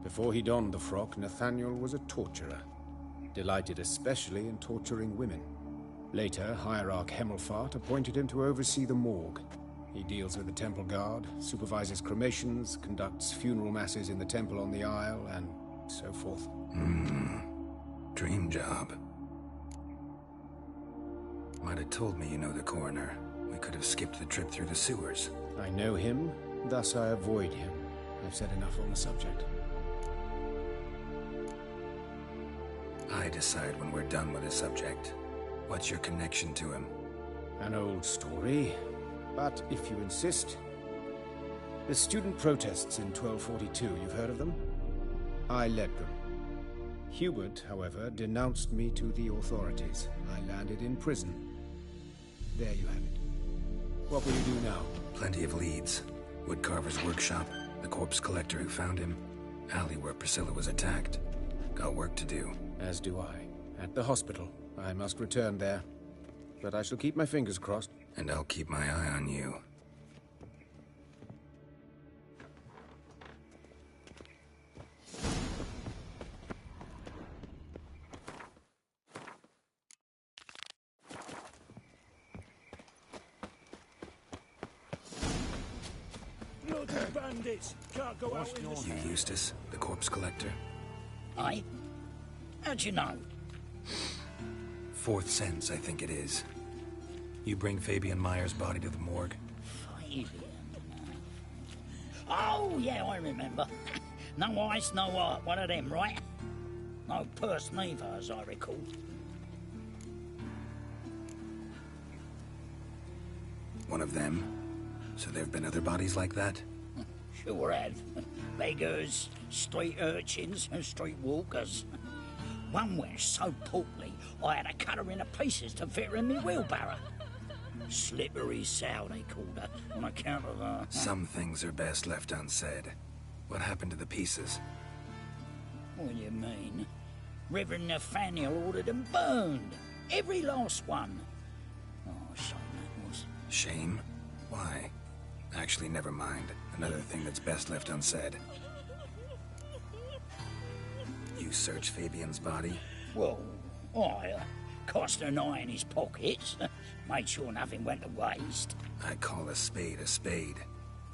[SPEAKER 23] Before he donned the frock, Nathaniel was a torturer. Delighted especially in torturing women. Later, Hierarch Hemelfart appointed him to oversee the morgue. He deals with the temple guard, supervises cremations, conducts funeral masses in the temple on the Isle, and so forth.
[SPEAKER 1] Dream job. Might have told me you know the coroner. We could have skipped the trip through the sewers.
[SPEAKER 23] I know him, thus I avoid him. I've said enough on the subject.
[SPEAKER 1] I decide when we're done with the subject. What's your connection to him?
[SPEAKER 23] An old story, but if you insist. The student protests in 1242, you've heard of them? I led them. Hubert, however, denounced me to the authorities. I landed in prison. There you have it. What will you do now?
[SPEAKER 1] Plenty of leads. Woodcarver's workshop, the corpse collector who found him, alley where Priscilla was attacked. Got work to do.
[SPEAKER 23] As do I. At the hospital. I must return there. But I shall keep my fingers crossed.
[SPEAKER 1] And I'll keep my eye on you.
[SPEAKER 17] Bandits can't go out in the
[SPEAKER 1] You Eustace, the corpse collector?
[SPEAKER 19] Aye? How'd you know?
[SPEAKER 1] Fourth sense, I think it is. You bring Fabian Meyer's body to the morgue?
[SPEAKER 19] Fabian? Oh, yeah, I remember. No eyes, no heart, one of them, right? No purse neither, as I recall.
[SPEAKER 1] One of them? So there've been other bodies like that?
[SPEAKER 19] sure have. Beggars, street urchins, and street walkers. One went so portly, I had to cut her into pieces to fit her in me wheelbarrow. Slippery sow, they called her, on account of her.
[SPEAKER 1] Some things are best left unsaid. What happened to the pieces?
[SPEAKER 19] What do you mean? Reverend Nathaniel ordered them burned. Every last one. Oh, shame that was.
[SPEAKER 1] Shame? Why? Actually, never mind. Another thing that's best left unsaid. You searched Fabian's body?
[SPEAKER 19] Well, I cast an eye in his pockets. Made sure nothing went to waste.
[SPEAKER 1] I call a spade a spade.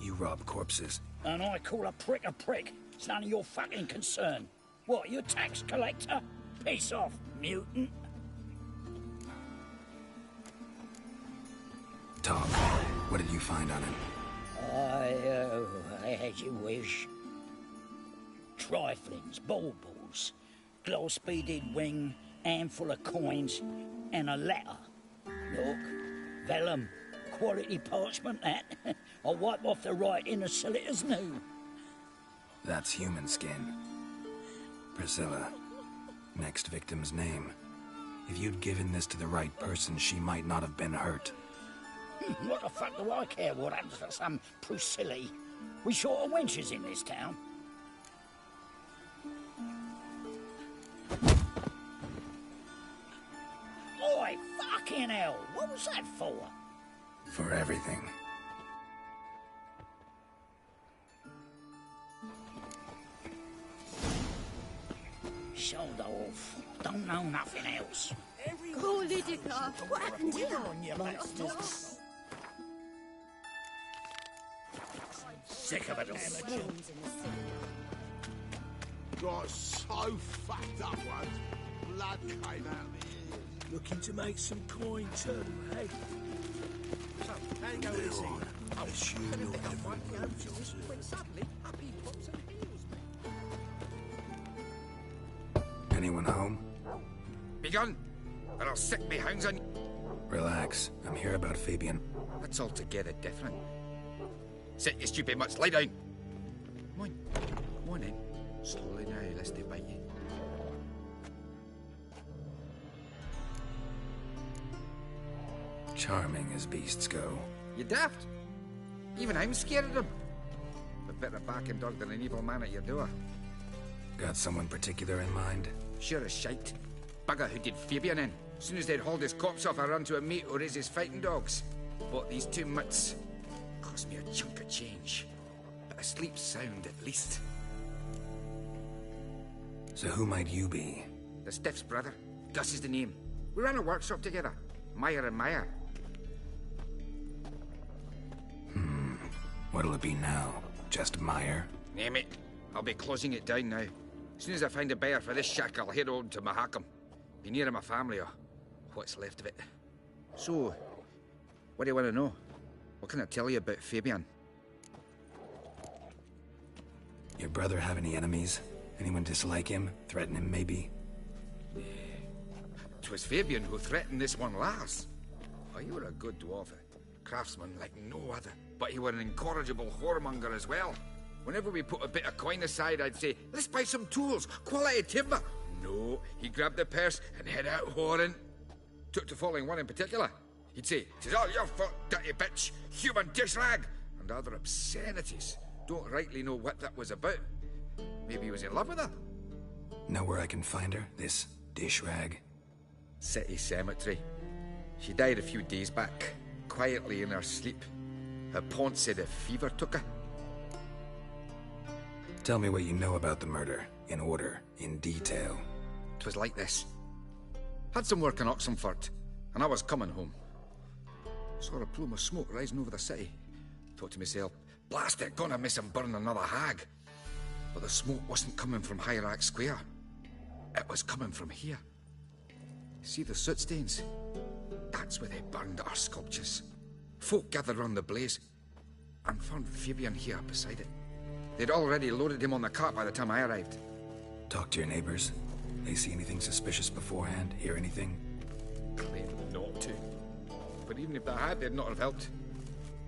[SPEAKER 1] You rob corpses.
[SPEAKER 19] And I call a prick a prick. It's none of your fucking concern. What, you a tax collector? Piss off, mutant.
[SPEAKER 1] Talk. What did you find on him?
[SPEAKER 19] I had you wish. Triflings, baubles, gloss-beaded wing, handful of coins, and a letter. Look, vellum, quality parchment, that. I'll wipe off the writing as silly as new.
[SPEAKER 1] That's human skin. Priscilla. Next victim's name. If you'd given this to the right person, she might not have been hurt.
[SPEAKER 19] What the fuck do I care what happens to some Priscilla? We short of wenches in this town. Oi, fucking hell! What was that for?
[SPEAKER 1] For everything.
[SPEAKER 19] Sold off. Don't know nothing else.
[SPEAKER 9] Go, Lydica. What happened here?
[SPEAKER 19] Monsters. Sick of it all.
[SPEAKER 11] Got so fucked up once, blood came out of the ears.
[SPEAKER 17] Looking to make some coin too, eh?
[SPEAKER 11] So, how you going this evening?
[SPEAKER 17] I assume you're
[SPEAKER 11] When suddenly, up he pops and heals me.
[SPEAKER 1] Anyone home?
[SPEAKER 13] Begun, or I'll sick me hounds on you.
[SPEAKER 1] Relax. I'm here about Fabian.
[SPEAKER 13] That's altogether different. Sit, you stupid mutts, lie down. Come on then. Slowly now, lest they bite you.
[SPEAKER 1] Charming as beasts go.
[SPEAKER 13] You daft? Even I'm scared of them. A better backing dog than an evil man at your door.
[SPEAKER 1] Got someone particular in mind?
[SPEAKER 13] Sure as shite. Bugger who did Fabian in. As soon as they'd hauled his corpse off, I run to a mate or raise his fighting dogs. Bought these 2 mutts. Cost me a chunk of change. But I sleep sound at least.
[SPEAKER 1] So who might you be?
[SPEAKER 13] The Stiff's brother. Gus is the name. We ran a workshop together. Meyer and Meyer.
[SPEAKER 1] What'll it be now? Just Meyer?
[SPEAKER 13] Name it. I'll be closing it down now. As soon as I find a buyer for this shack, I'll head on to Mahakam. Be near my family, or what's left of it. So, what do you want to know? What can I tell you about Fabian?
[SPEAKER 1] Your brother have any enemies? Anyone dislike him? Threaten him, maybe?
[SPEAKER 13] 'Twas Fabian who threatened this one last. Oh, you were a good dwarf, a craftsman like no other. But you were an incorrigible whoremonger as well. Whenever we put a bit of coin aside, I'd say, let's buy some tools, quality timber. No, he grabbed the purse and head out whoring. Took to following one in particular. He'd say, "'Tis all your fault, dirty bitch, human dish rag," and other obscenities. Don't rightly know what that was about. Maybe he was in love with her.
[SPEAKER 1] Know where I can find her? This dish rag?
[SPEAKER 13] City cemetery. She died a few days back, quietly in her sleep. Her paunch said a fever took her.
[SPEAKER 1] Tell me what you know about the murder, in order, in detail.
[SPEAKER 13] 'Twas like this. Had some work in Oxenfurt, and I was coming home. Saw a plume of smoke rising over the city. Thought to myself, blast it, gonna miss him burn another hag. But the smoke wasn't coming from Hierarch Square. It was coming from here. See the soot stains? That's where they burned our sculptures. Folk gathered round the blaze, and found Fabian here beside it. They'd already loaded him on the cart by the time I arrived.
[SPEAKER 1] Talk to your neighbors. They see anything suspicious beforehand? Hear anything?
[SPEAKER 13] Claimed not to. But even if they had, they'd not have helped.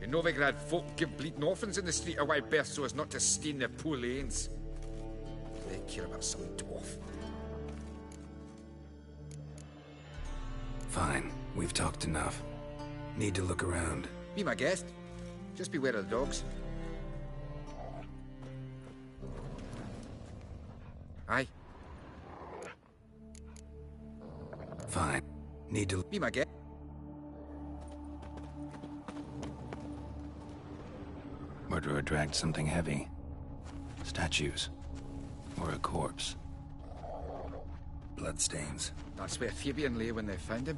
[SPEAKER 13] In Novigrad, folk give bleeding orphans in the street a wide berth so as not to stain their poor lanes. They care about some dwarf.
[SPEAKER 1] Fine, we've talked enough. Need to look around.
[SPEAKER 13] Be my guest. Just beware of the dogs. Aye.
[SPEAKER 1] Fine. Need to
[SPEAKER 13] be my guest.
[SPEAKER 1] Murderer dragged something heavy. Statues. Or a corpse. Bloodstains.
[SPEAKER 13] That's where Fabian lay when they found him.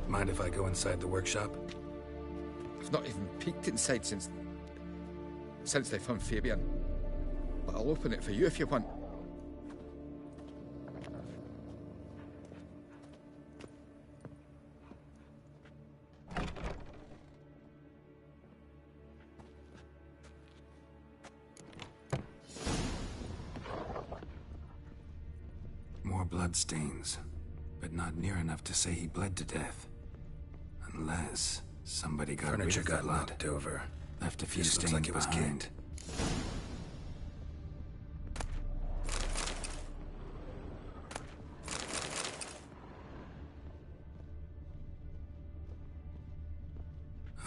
[SPEAKER 1] Mind if I go inside the workshop?
[SPEAKER 13] I've not even peeked inside since they found Fabian. But I'll open it for you if you want.
[SPEAKER 1] More bloodstains, but not near enough to say he bled to death. Unless somebody got
[SPEAKER 3] Furniture
[SPEAKER 1] rid of
[SPEAKER 3] got
[SPEAKER 1] the blood.
[SPEAKER 3] knocked over.
[SPEAKER 1] Left a few
[SPEAKER 3] This looks
[SPEAKER 1] stains
[SPEAKER 3] like it was
[SPEAKER 1] behind.
[SPEAKER 3] kicked.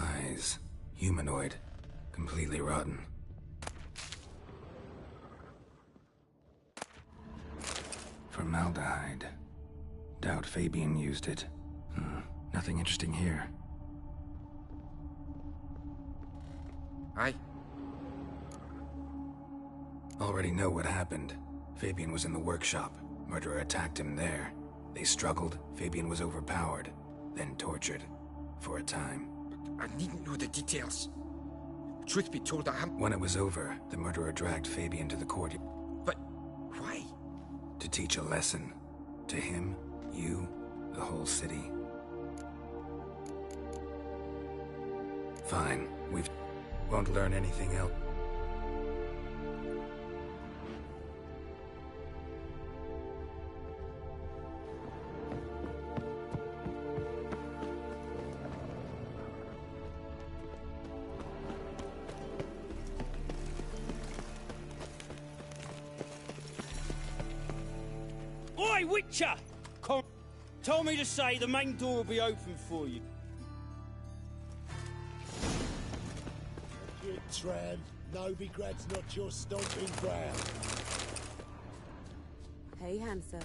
[SPEAKER 1] Eyes. Humanoid. Completely rotten. Formaldehyde. Doubt Fabian used it. Nothing interesting here.
[SPEAKER 13] Aye.
[SPEAKER 1] Already know what happened. Fabian was in the workshop. Murderer attacked him there. They struggled. Fabian was overpowered. Then tortured. For a time.
[SPEAKER 13] I needn't know the details. Truth be told,
[SPEAKER 1] When it was over, the murderer dragged Fabian to the courtyard.
[SPEAKER 13] But why?
[SPEAKER 1] To teach a lesson. To him, you, the whole city. Fine. Won't learn anything else.
[SPEAKER 16] Oi, Witcher! Told me to say the main door will be open for you.
[SPEAKER 17] Good tramp. Novigrad's not your stomping ground.
[SPEAKER 9] Hey, handsome.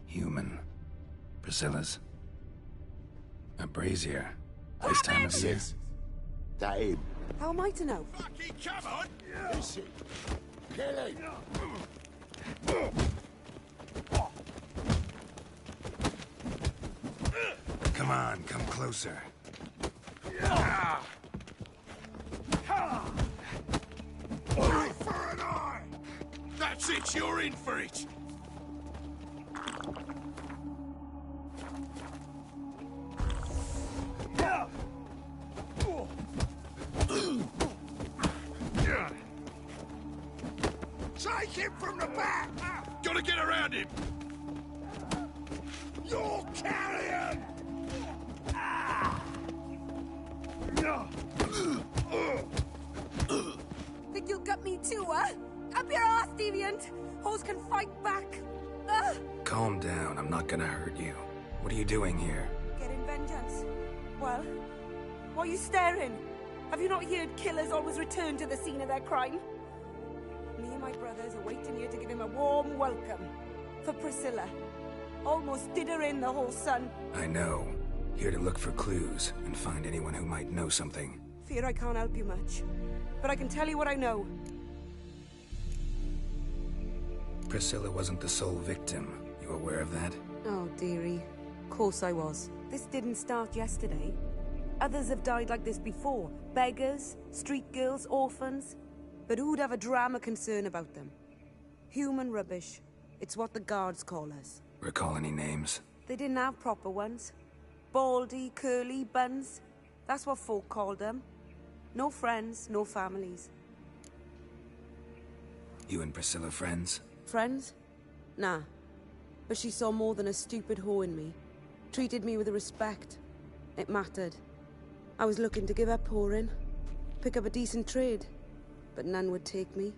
[SPEAKER 1] Human. Priscilla's. A brazier. This time of year.
[SPEAKER 17] That him?
[SPEAKER 9] How am I to know?
[SPEAKER 17] Fucking come on! Listen. Kill him!
[SPEAKER 1] Come on, come closer.
[SPEAKER 17] Eye for an eye! That's it, you're in for it! Take him from the back! Gotta get around him! You're carrion!
[SPEAKER 9] Think you'll gut me too, huh? Up your ass, deviant! Hoes can fight back.
[SPEAKER 1] Calm down, I'm not gonna hurt you. What are you doing here?
[SPEAKER 3] Getting vengeance. Well, why are you staring? Have you not heard killers always return to the scene of their crime? Me and my brothers are waiting here to give him a warm welcome. For Priscilla. Almost did her in, the whole son.
[SPEAKER 1] I know. Here to look for clues and find anyone who might know something.
[SPEAKER 3] Fear I can't help you much. But I can tell you what I know.
[SPEAKER 1] Priscilla wasn't the sole victim. You aware of that?
[SPEAKER 3] Oh, dearie. Of course I was. This didn't start yesterday. Others have died like this before. Beggars, street girls, orphans. But who'd have a drama concern about them? Human rubbish. It's what the guards call us.
[SPEAKER 1] Recall any names?
[SPEAKER 3] They didn't have proper ones. Baldy, curly, buns. That's what folk called them. No friends, no families.
[SPEAKER 1] You and Priscilla friends?
[SPEAKER 3] Friends? Nah. But she saw more than a stupid whore in me. Treated me with respect. It mattered. I was looking to give up whoring. Pick up a decent trade. But none would take me.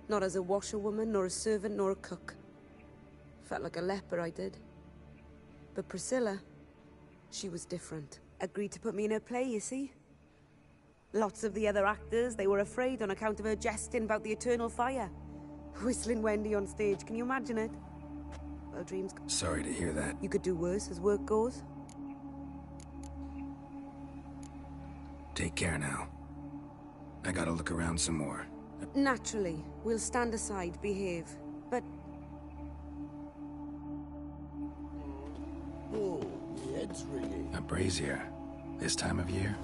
[SPEAKER 3] Not as a washerwoman, nor a servant, nor a cook. Felt like a leper, I did. But Priscilla, she was different. Agreed to put me in her play, you see? Lots of the other actors, they were afraid on account of her jesting about the eternal fire. Whistling Wendy on stage, can you imagine it? Well, dreams...
[SPEAKER 1] Sorry to hear that.
[SPEAKER 3] You could do worse as work goes.
[SPEAKER 1] Take care now. I gotta look around some more.
[SPEAKER 3] Naturally. We'll stand aside, behave. But...
[SPEAKER 17] Oh, the head's ringing.
[SPEAKER 1] A brazier. This time of year?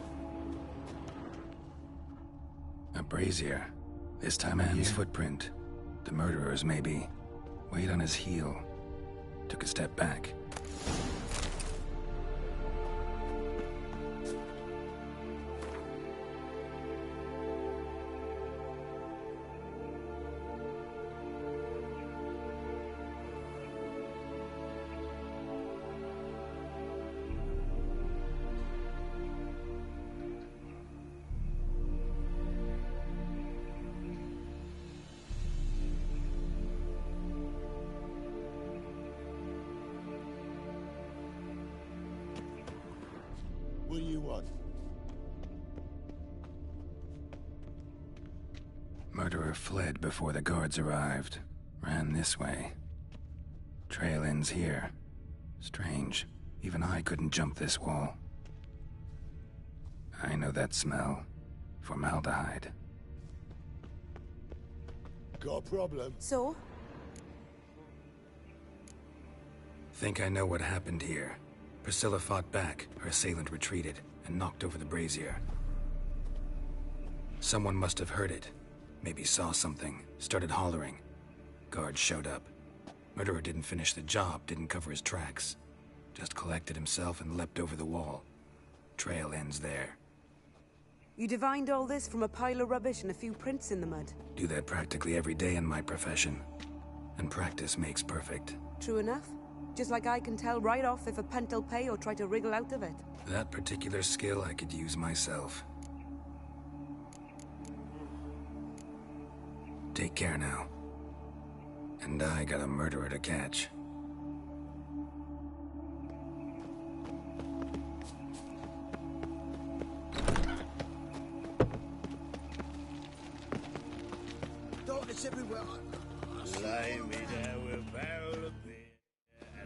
[SPEAKER 1] A brazier. This time of year? Man's footprint. The murderer's, maybe. Weight on his heel. Took a step back.
[SPEAKER 17] What do you want?
[SPEAKER 1] Murderer fled before the guards arrived. Ran this way. Trail ends here. Strange. Even I couldn't jump this wall. I know that smell. Formaldehyde.
[SPEAKER 17] Got a problem?
[SPEAKER 3] So?
[SPEAKER 1] Think I know what happened here. Priscilla fought back, her assailant retreated, and knocked over the brazier. Someone must have heard it. Maybe saw something, started hollering. Guards showed up. Murderer didn't finish the job, didn't cover his tracks. Just collected himself and leapt over the wall. Trail ends there.
[SPEAKER 3] You divined all this from a pile of rubbish and a few prints in the mud.
[SPEAKER 1] Do that practically every day in my profession. And practice makes perfect.
[SPEAKER 3] True enough. Just like I can tell right off if a punt'll pay or try to wriggle out of it.
[SPEAKER 1] That particular skill I could use myself. Take care now. And I got a murderer to catch.
[SPEAKER 17] Darkness everywhere.
[SPEAKER 11] Lay me there with a barrel of beer.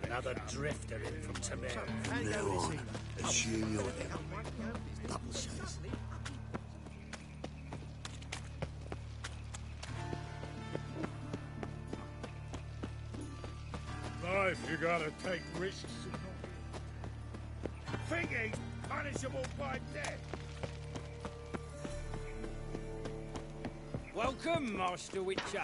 [SPEAKER 11] Another drifter in from Tamir.
[SPEAKER 17] Now on, assume you're there. Double shows.
[SPEAKER 11] Life, you gotta take risks. Thinking punishable by death.
[SPEAKER 16] Welcome, Master Witcher.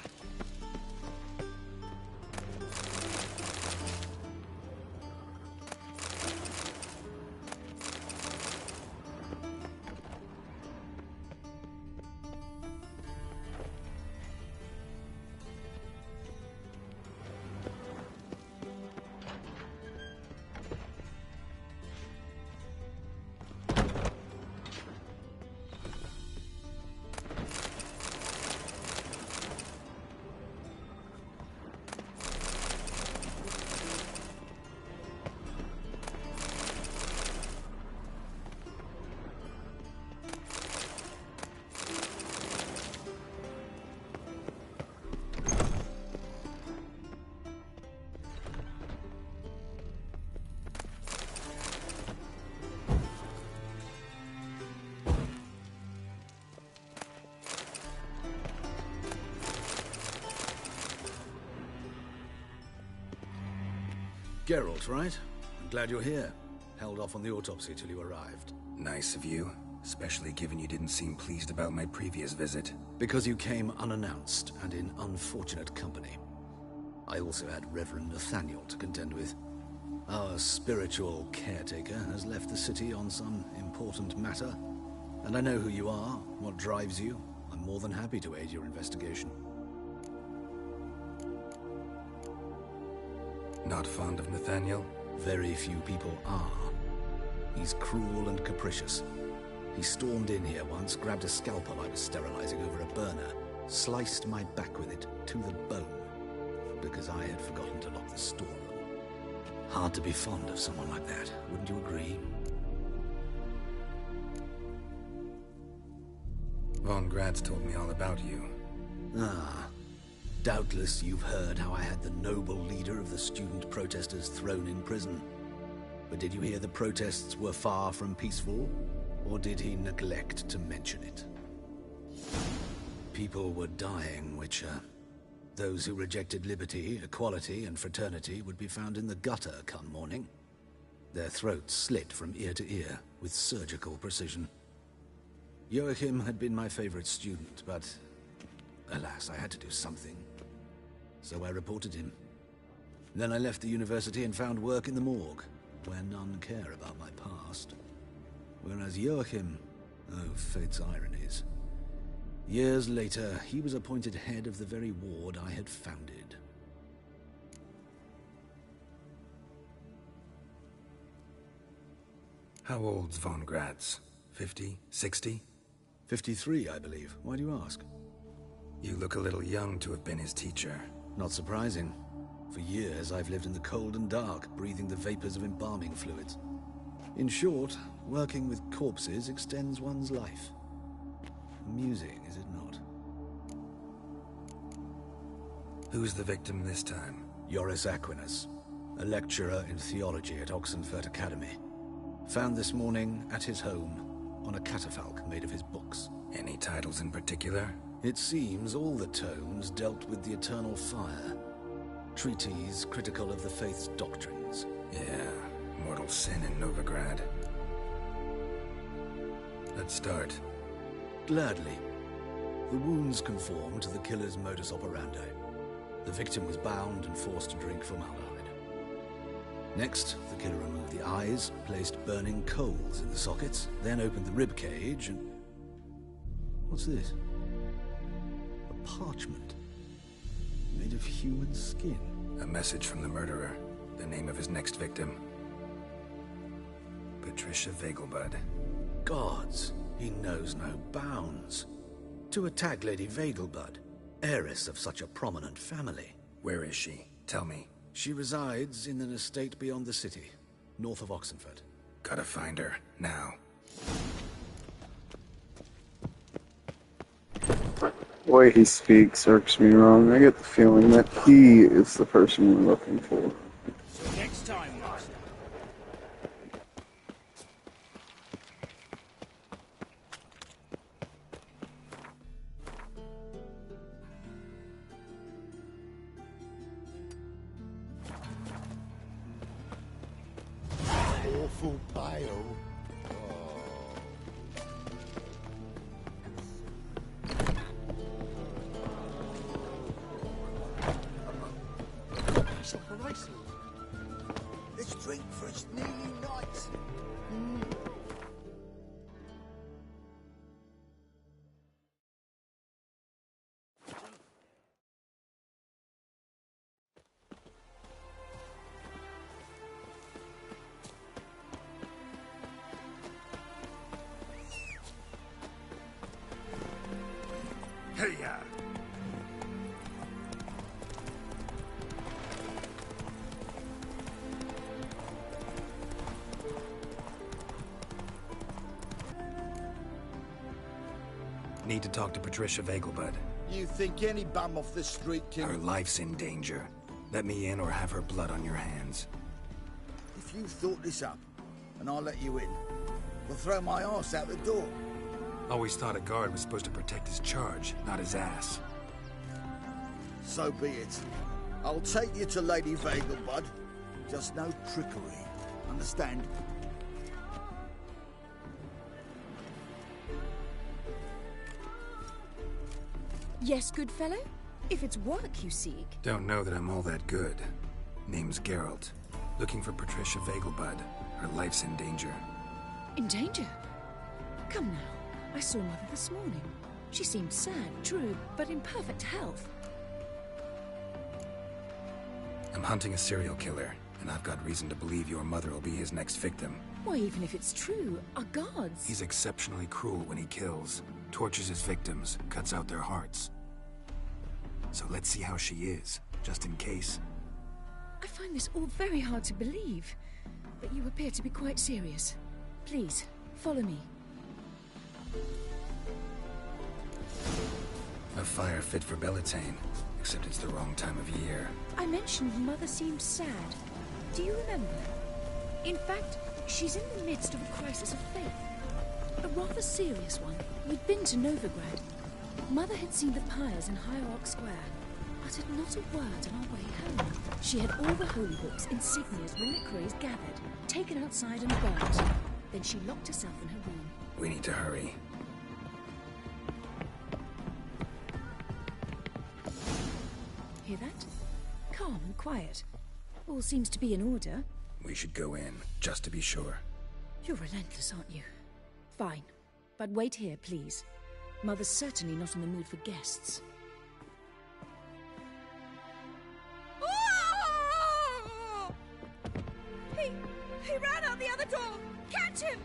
[SPEAKER 4] Geralt, right? I'm glad you're here. Held off on the autopsy till you arrived.
[SPEAKER 1] Nice of you, especially given you didn't seem pleased about my previous visit.
[SPEAKER 4] Because you came unannounced and in unfortunate company. I also had Reverend Nathaniel to contend with. Our spiritual caretaker has left the city on some important matter, and I know who you are, what drives you. I'm more than happy to aid your investigation.
[SPEAKER 1] Not fond of Nathaniel?
[SPEAKER 4] Very few people are. He's cruel and capricious. He stormed in here once, grabbed a scalpel I was sterilizing over a burner, sliced my back with it to the bone, because I had forgotten to lock the storeroom. Hard to be fond of someone like that, wouldn't you agree?
[SPEAKER 1] Von Grad's told me all about you.
[SPEAKER 4] Ah. Doubtless you've heard how I had the noble leader of the student protesters thrown in prison. But did you hear the protests were far from peaceful? Or did he neglect to mention it? People were dying, Witcher. Those who rejected liberty, equality, and fraternity would be found in the gutter come morning. Their throats slit from ear to ear with surgical precision. Joachim had been my favorite student, but alas, I had to do something. So I reported him. Then I left the university and found work in the morgue, where none care about my past. Whereas Joachim, oh, fate's ironies. Years later, he was appointed head of the very ward I had founded.
[SPEAKER 1] How old's Von Grad's? 50? 60?
[SPEAKER 4] 53, I believe. Why do you ask?
[SPEAKER 1] You look a little young to have been his teacher.
[SPEAKER 4] Not surprising. For years, I've lived in the cold and dark, breathing the vapors of embalming fluids. In short, working with corpses extends one's life. Amusing, is it not?
[SPEAKER 1] Who's the victim this time?
[SPEAKER 4] Joris Aquinas, a lecturer in theology at Oxenfurt Academy. Found this morning at his home, on a catafalque made of his books.
[SPEAKER 1] Any titles in particular?
[SPEAKER 4] It seems all the tomes dealt with the eternal fire. Treatises critical of the faith's doctrines.
[SPEAKER 1] Yeah, mortal sin in Novigrad. Let's start.
[SPEAKER 4] Gladly. The wounds conform to the killer's modus operandi. The victim was bound and forced to drink formaldehyde. Next, the killer removed the eyes, placed burning coals in the sockets, then opened the rib cage and... What's this? A parchment. Made of human skin.
[SPEAKER 1] A message from the murderer. The name of his next victim. Patricia Vegelbud.
[SPEAKER 4] Gods, he knows no bounds. To attack Lady Vegelbud, heiress of such a prominent family.
[SPEAKER 1] Where is she? Tell me.
[SPEAKER 4] She resides in an estate beyond the city, north of Oxenfurt.
[SPEAKER 1] Gotta find her, now.
[SPEAKER 8] The way he speaks irks me wrong. I get the feeling that he is the person we're looking for.
[SPEAKER 16] So next time, Master.
[SPEAKER 11] Awful pale.
[SPEAKER 17] Let's drink for it's nearly night.
[SPEAKER 2] Hey-ya!
[SPEAKER 1] Need to talk to Patricia Vegelbud.
[SPEAKER 17] You think any bum off the street can...
[SPEAKER 1] Her life's in danger. Let me in or have her blood on your hands.
[SPEAKER 17] If you thought this up, and I'll let you in, we'll throw my arse out the door.
[SPEAKER 1] Always thought a guard was supposed to protect his charge, not his ass.
[SPEAKER 17] So be it. I'll take you to Lady Vegelbud, Just no trickery. Understand?
[SPEAKER 12] Yes, good fellow? If it's work you seek.
[SPEAKER 1] Don't know that I'm all that good. Name's Geralt. Looking for Patricia Vegelbud. Her life's in danger.
[SPEAKER 12] In danger? Come now. I saw Mother this morning. She seemed sad, true, but in perfect health.
[SPEAKER 1] I'm hunting a serial killer, and I've got reason to believe your mother will be his next victim.
[SPEAKER 12] Why, even if it's true, our gods...
[SPEAKER 1] He's exceptionally cruel when he kills, tortures his victims, cuts out their hearts. So let's see how she is, just in case.
[SPEAKER 12] I find this all very hard to believe, but you appear to be quite serious. Please, follow me.
[SPEAKER 1] A fire fit for Bellatane, except it's the wrong time of year.
[SPEAKER 12] I mentioned Mother seemed sad. Do you remember? In fact, she's in the midst of a crisis of faith. A rather serious one. We'd been to Novigrad. Mother had seen the pyres in Hierarch Square, uttered not a word on our way home. She had all the holy books, insignias, reliquaries gathered, taken outside and burnt. Then she locked herself in her room.
[SPEAKER 1] We need to hurry.
[SPEAKER 12] Hear that? Calm and quiet. All seems to be in order.
[SPEAKER 1] We should go in, just to be sure.
[SPEAKER 12] You're relentless, aren't you? Fine. But wait here, please. Mother's certainly not in the mood for guests.
[SPEAKER 9] He ran out the other door! Catch him!